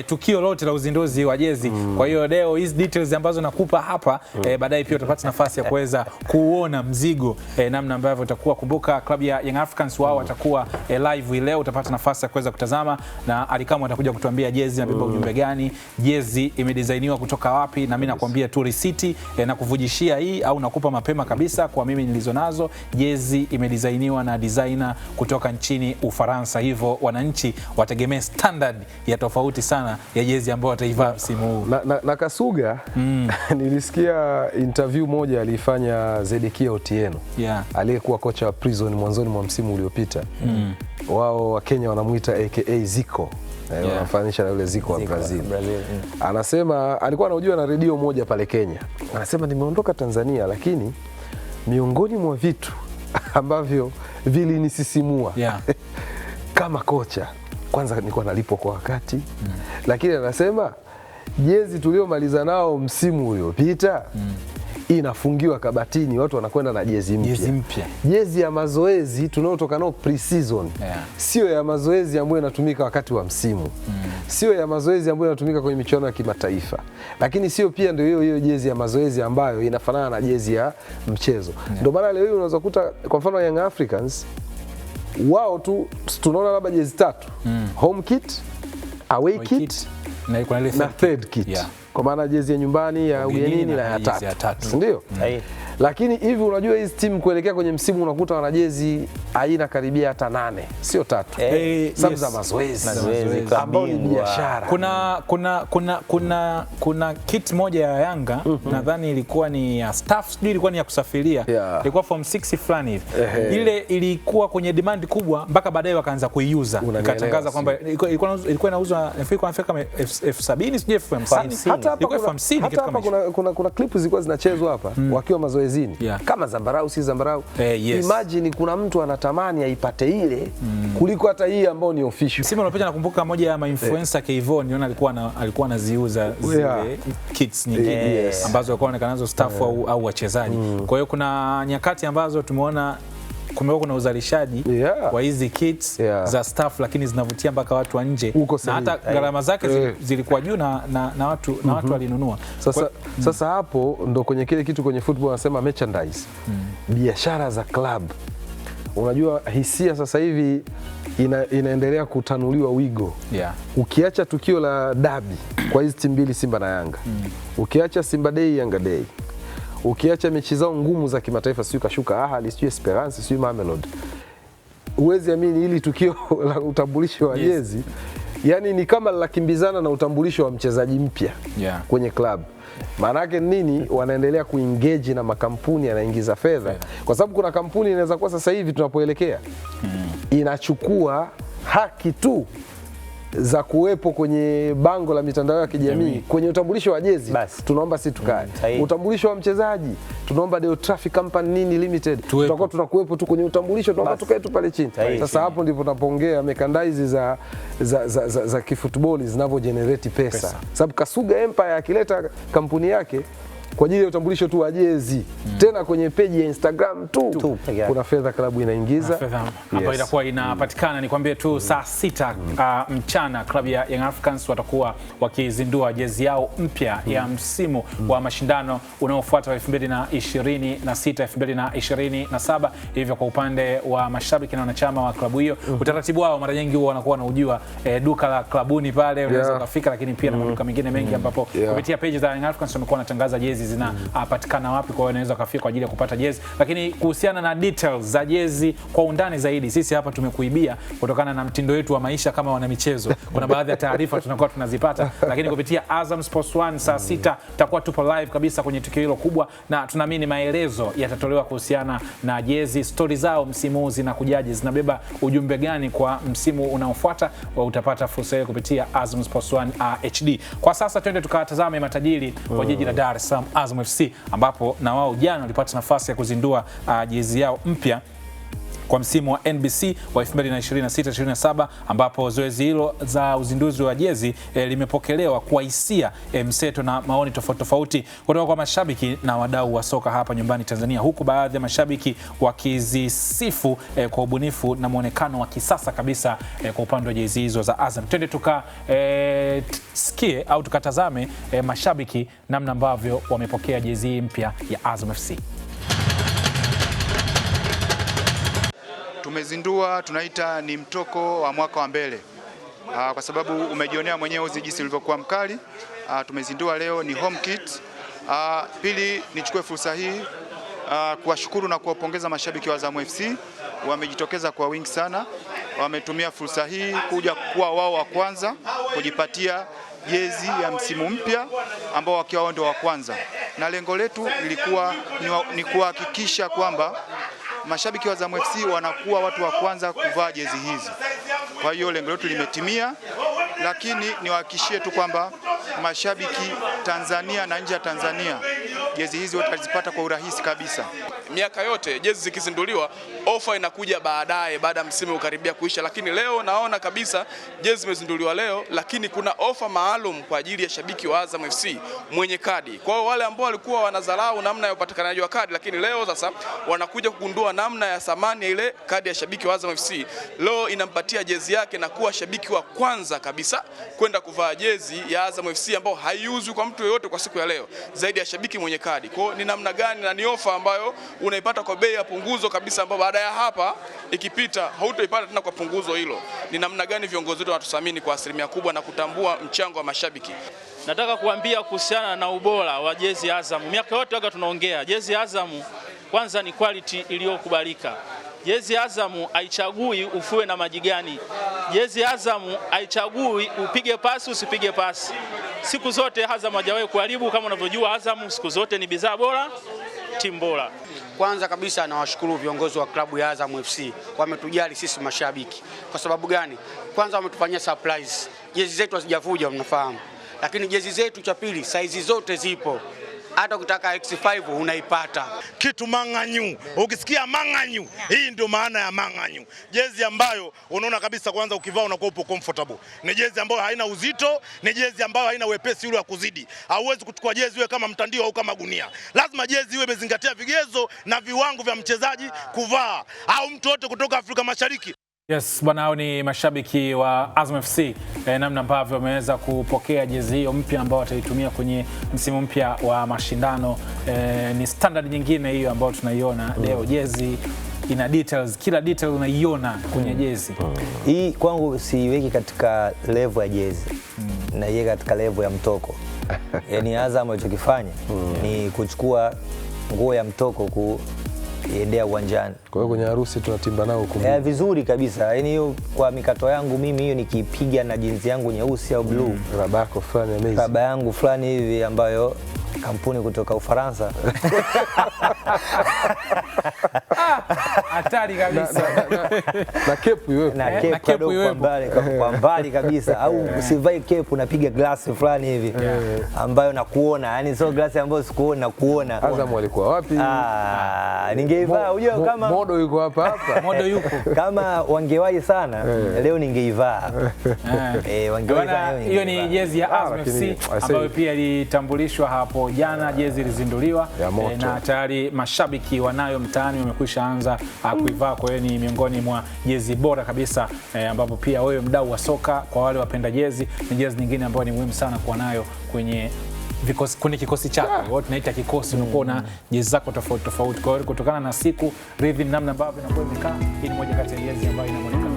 tukio lote la uzinduzi wa jezi. Kwa hiyo leo hizi details ambazo nakupa hapa, baadaye pia utapata nafasi ya kuweza kuona mzigo namna ambavyo utakuwa. Kumbuka klabu ya Young Africans wao watakuwa live leo, utapata nafasi ya kuweza kutazama, na Ally Kamwe atakuja kutuambia jezi inabeba ujumbe gani, jezi imedesigniwa kutoka wapi, na mimi nakwambia tu receipt na kuvujishia hii, au nakupa mapema kabisa kwa mimi nilizo nazo. Jezi imedesigniwa na designer kutoka nchini Ufaransa, hivyo wananchi wategemee standard ya tofauti sana ya jezi ambayo wataivaa msimu huu. Na Kasuga nilisikia interview moja alifanya Zedekia Otieno, aliyekuwa kocha wa Prison mwanzoni mwa msimu uliopita. Wao wa Kenya wanamuita aka Zico. Wanafanisha na yule Zico wa Brazil. Anasema alikuwa anajua na redio moja pale Kenya. Anasema nimeondoka Tanzania, lakini miongoni mwa vitu ambavyo vilinisisimua kama kocha, kwanza nilikuwa nalipo kwa wakati, lakini anasema jezi tuliomaliza nao msimu uliopita inafungiwa kabatini, watu wanakwenda na jezi mpya. Jezi ya mazoezi tunaotoka nao pre-season, sio ya mazoezi ambayo inatumika wakati wa msimu, sio ya mazoezi ambayo inatumika kwenye michuano ya kimataifa, lakini sio pia ndio hiyo jezi ya mazoezi ambayo inafanana na jezi ya mchezo. Ndio maana leo unaweza kukuta kwa mfano Young Africans wao tu tunaona labda jezi 3, home kit, away kit na third kit. Kwa maana jezi ya nyumbani, ya ugenini na ya tatu. Ndio? Lakini hivi unajua hizi timu kuelekea kwenye msimu unakuta wana jezi aina karibia hata 8, sio 3. Sababu za mazoezi ambao ni biashara. Kuna kit moja ya Yanga, nadhani ilikuwa ni ya staff, sijui ilikuwa ni ya kusafiria. Ilikuwa form 6 fulani hivi. Ile ilikuwa kwenye demand kubwa mpaka baadaye wakaanza kuiuza. Ikatangaza kwamba ilikuwa inauzwa kama F70 sijui F50. Hata hapa kuna clip zilikuwa zinachezwa hapa wakiwa mazoezini. Kama zambarau si zambarau. Imagine kuna mtu anatamani aipate ile kuliko hata hii ambayo ni official. Sima unapita, nakumbuka moja ya ma-influencer Kevon, niona alikuwa anaziuza zile kits nyingine ambazo walikuwa wanaonekana nazo staff au wachezaji. Kwa hiyo kuna nyakati ambazo tumeona kumekuwa kuna uzalishaji wa hizi kits za staff, lakini zinavutia mpaka watu wa nje, na hata gharama zake zilikuwa juu na watu walinunua. Sasa hapo ndo kwenye kile kitu kwenye football wanasema merchandise, biashara za club. Unajua hisia sasa hivi inaendelea kutanuliwa wigo. Ukiacha tukio la dabi kwa hizi timu mbili Simba na Yanga, ukiacha Simba Day Yanga Day, ukiacha mechi zao ngumu za kimataifa, sio kashuka Ahali, sio Esperance, sio Mamelodi, huwezi amini hili tukio la utambulisho wa jezi yani ni kama la kimbizana na utambulisho wa mchezaji mpya kwenye club. Maana yake nini? Wanaendelea kuengage na makampuni yanaingiza fedha, kwa sababu kuna kampuni inaweza kuwa sasa hivi tunapoelekea inachukua haki tu za kuwepo kwenye bango la mitandao ya kijamii kwenye utambulisho wa jezi. Tunaomba si tukae. Utambulisho wa mchezaji tunaomba Deo Traffic Company nini limited, tutakuwa tunakuwepo tu kwenye utambulisho, tunaomba tukae tu pale chini. Sasa hapo ndipo tunapoongea merchandise za kifootball zinavyo generate pesa. Sababu Kasuga Empire akileta kampuni yake kwa ajili ya utambulisho tu wa jezi, tena kwenye peji ya Instagram tu kuna fedha klabu inaingiza ambayo itakuwa inapatikana. Nikwambie tu saa 6 mchana klabu ya Young Africans watakuwa wakizindua jezi yao mpya ya msimu wa mashindano unaofuata wa 2026 2027. Hivyo kwa upande wa mashabiki na wanachama wa klabu hiyo, utaratibu wao mara nyingi huwa wanakuwa wanaujua duka la klabuni pale unaweza kufika, lakini pia na maduka mengine mengi ambapo kupitia page za Young Africans wamekuwa wanatangaza jezi zinapatikana wapi, kwa hiyo unaweza kufika kwa ajili ya kupata jezi. Lakini kuhusiana na details za jezi kwa undani zaidi, sisi hapa tumekuibia kutokana na mtindo wetu wa maisha kama wana michezo. Kuna baadhi ya taarifa tunakuwa tunazipata, lakini kupitia Azam Sports 1 saa 6 tutakuwa tupo live kabisa kwenye tukio hilo kubwa, na tunaamini maelezo yatatolewa kuhusiana na jezi, story zao msimu zinakujaje, zinabeba ujumbe gani kwa msimu unaofuata. Utapata fursa hiyo kupitia Azam Sports 1 HD. Kwa sasa twende tukatazame matajiri wa jiji la Dar es Salaam, Azam FC, ambapo na wao jana walipata nafasi ya kuzindua jezi yao mpya kwa msimu wa NBC wa 2026-2027, ambapo zoezi hilo za uzinduzi wa jezi limepokelewa kwa hisia mseto na maoni tofauti tofauti kutoka kwa mashabiki na wadau wa soka hapa nyumbani Tanzania, huku baadhi ya mashabiki wakizisifu kwa ubunifu na muonekano wa kisasa kabisa kwa upande wa jezi hizo za Azam. Twende tukasikie au tukatazame mashabiki namna ambavyo wamepokea jezi mpya ya Azam FC. Tumezindua, tunaita ni mtoko wa mwaka wa mbele, kwa sababu umejionea mwenyewe uzi jinsi ulivyokuwa mkali. Tumezindua leo ni home kit. Pili, nichukue fursa hii kuwashukuru na kuwapongeza mashabiki wa Azam FC, wamejitokeza kwa wingi sana, wametumia fursa hii kuja kuwa wao wa kwanza kujipatia jezi ya msimu mpya ambao wakiwa wao ndio wa kwanza, na lengo letu lilikuwa ni kuhakikisha kwamba mashabiki wa Azam FC wanakuwa watu wa kwanza kuvaa jezi hizi. Kwa hiyo lengo letu limetimia, lakini niwahakikishie tu kwamba mashabiki Tanzania na nje ya Tanzania jezi hizi watazipata kwa urahisi kabisa. Miaka yote jezi zikizinduliwa ofa inakuja baadaye baada ya msimu ukaribia kuisha, lakini leo naona kabisa jezi zimezinduliwa leo, lakini kuna ofa maalum kwa ajili ya shabiki wa Azam FC mwenye kadi. Kwa hiyo wale ambao walikuwa wanadharau namna ya upatikanaji wa kadi, lakini leo sasa wanakuja kugundua namna ya thamani ya ile kadi ya shabiki wa Azam FC. Leo inampatia jezi yake na kuwa shabiki wa kwanza kabisa kwenda kuvaa jezi ya Azam FC ambao haiuzwi kwa mtu yeyote kwa siku ya leo zaidi ya shabiki mwenye kadi. Kwa hiyo ni namna gani, na ni ofa ambayo unaipata kwa bei ya punguzo kabisa, ambao baada ya hapa ikipita hautoipata tena kwa punguzo hilo. Ni namna gani viongozi wetu wanatuthamini kwa asilimia kubwa na kutambua mchango wa mashabiki. Nataka kuambia kuhusiana na ubora wa jezi Azam. Miaka yote waga tunaongea jezi Azam kwanza ni quality iliyokubalika. Jezi Azam haichagui ufue na maji gani. Jezi Azam haichagui upige pasi usipige pasi. Siku zote Azam hajawahi kuharibu. Kama unavyojua Azam siku zote ni bidhaa bora, timu bora. Kwanza kabisa nawashukuru viongozi wa klabu ya Azam FC, wametujali sisi mashabiki. Kwa sababu gani? Kwanza wametufanyia surprise. Jezi zetu hazijavuja mnafahamu. Lakini jezi zetu cha pili saizi zote zipo. Hata ukitaka X5 unaipata. Kitu manganyu. Ukisikia manganyu, hii ndio maana ya manganyu. Jezi ambayo unaona kabisa kwanza ukivaa unakuwa upo comfortable. Ni jezi ambayo haina uzito, ni jezi ambayo haina wepesi ule wa kuzidi. Hauwezi kuchukua jezi iwe kama mtandio au kama gunia. Lazima jezi iwe imezingatia vigezo na viwango vya mchezaji kuvaa au mtu wote kutoka Afrika Mashariki. Yes, bwana, hao ni mashabiki wa Azam FC namna ambavyo wameweza kupokea jezi hiyo mpya ambao wataitumia kwenye msimu mpya wa mashindano. Ni standard nyingine hiyo ambayo tunaiona leo, jezi ina details, kila detail unaiona kwenye jezi. Hii kwangu siweki katika level ya jezi, naiweka katika level ya mtoko. Yaani Azam alichokifanya ni kuchukua nguo ya mtoko kuendea uwanjani. Kwa hiyo kwenye harusi tunatimba nao vizuri kabisa. Yaani hiyo kwa mikato yangu mimi, hiyo nikipiga na jinsi yangu nyeusi au blue, rabako fulani amazing, raba yangu fulani hivi ambayo kampuni kutoka Ufaransa. Hatari kabisa. Na kepu wewe. Na kepu kwa mbali kabisa, au usivai kepu unapiga glasi fulani hivi ambayo nakuona, yani sio glasi ambayo sikuona na kuona. Azam walikuwa wapi? Ningeivaa, unajua kama modo yuko hapa. Modo yuko. Kama wangewahi sana leo ningeivaa. Wangewahi. Hiyo ni jezi ya Azam FC ambayo pia ilitambulishwa hapo jana. Jezi ilizinduliwa na tayari mashabiki wanayo mtaani wamekwisha anza kuivaa. Kwa hiyo ni miongoni mwa jezi bora kabisa, ambapo pia wewe mdau wa soka, kwa wale wapenda jezi, ni jezi nyingine ambayo ni muhimu sana kuwa nayo kwenye kikosi chako. Wao tunaita kikosi, unakuwa na jezi zako tofauti tofauti. Kwa hiyo kutokana na siku rhythm, namna ambavyo inakuwa imekaa, hii ni moja kati ya jezi ambayo inaonekana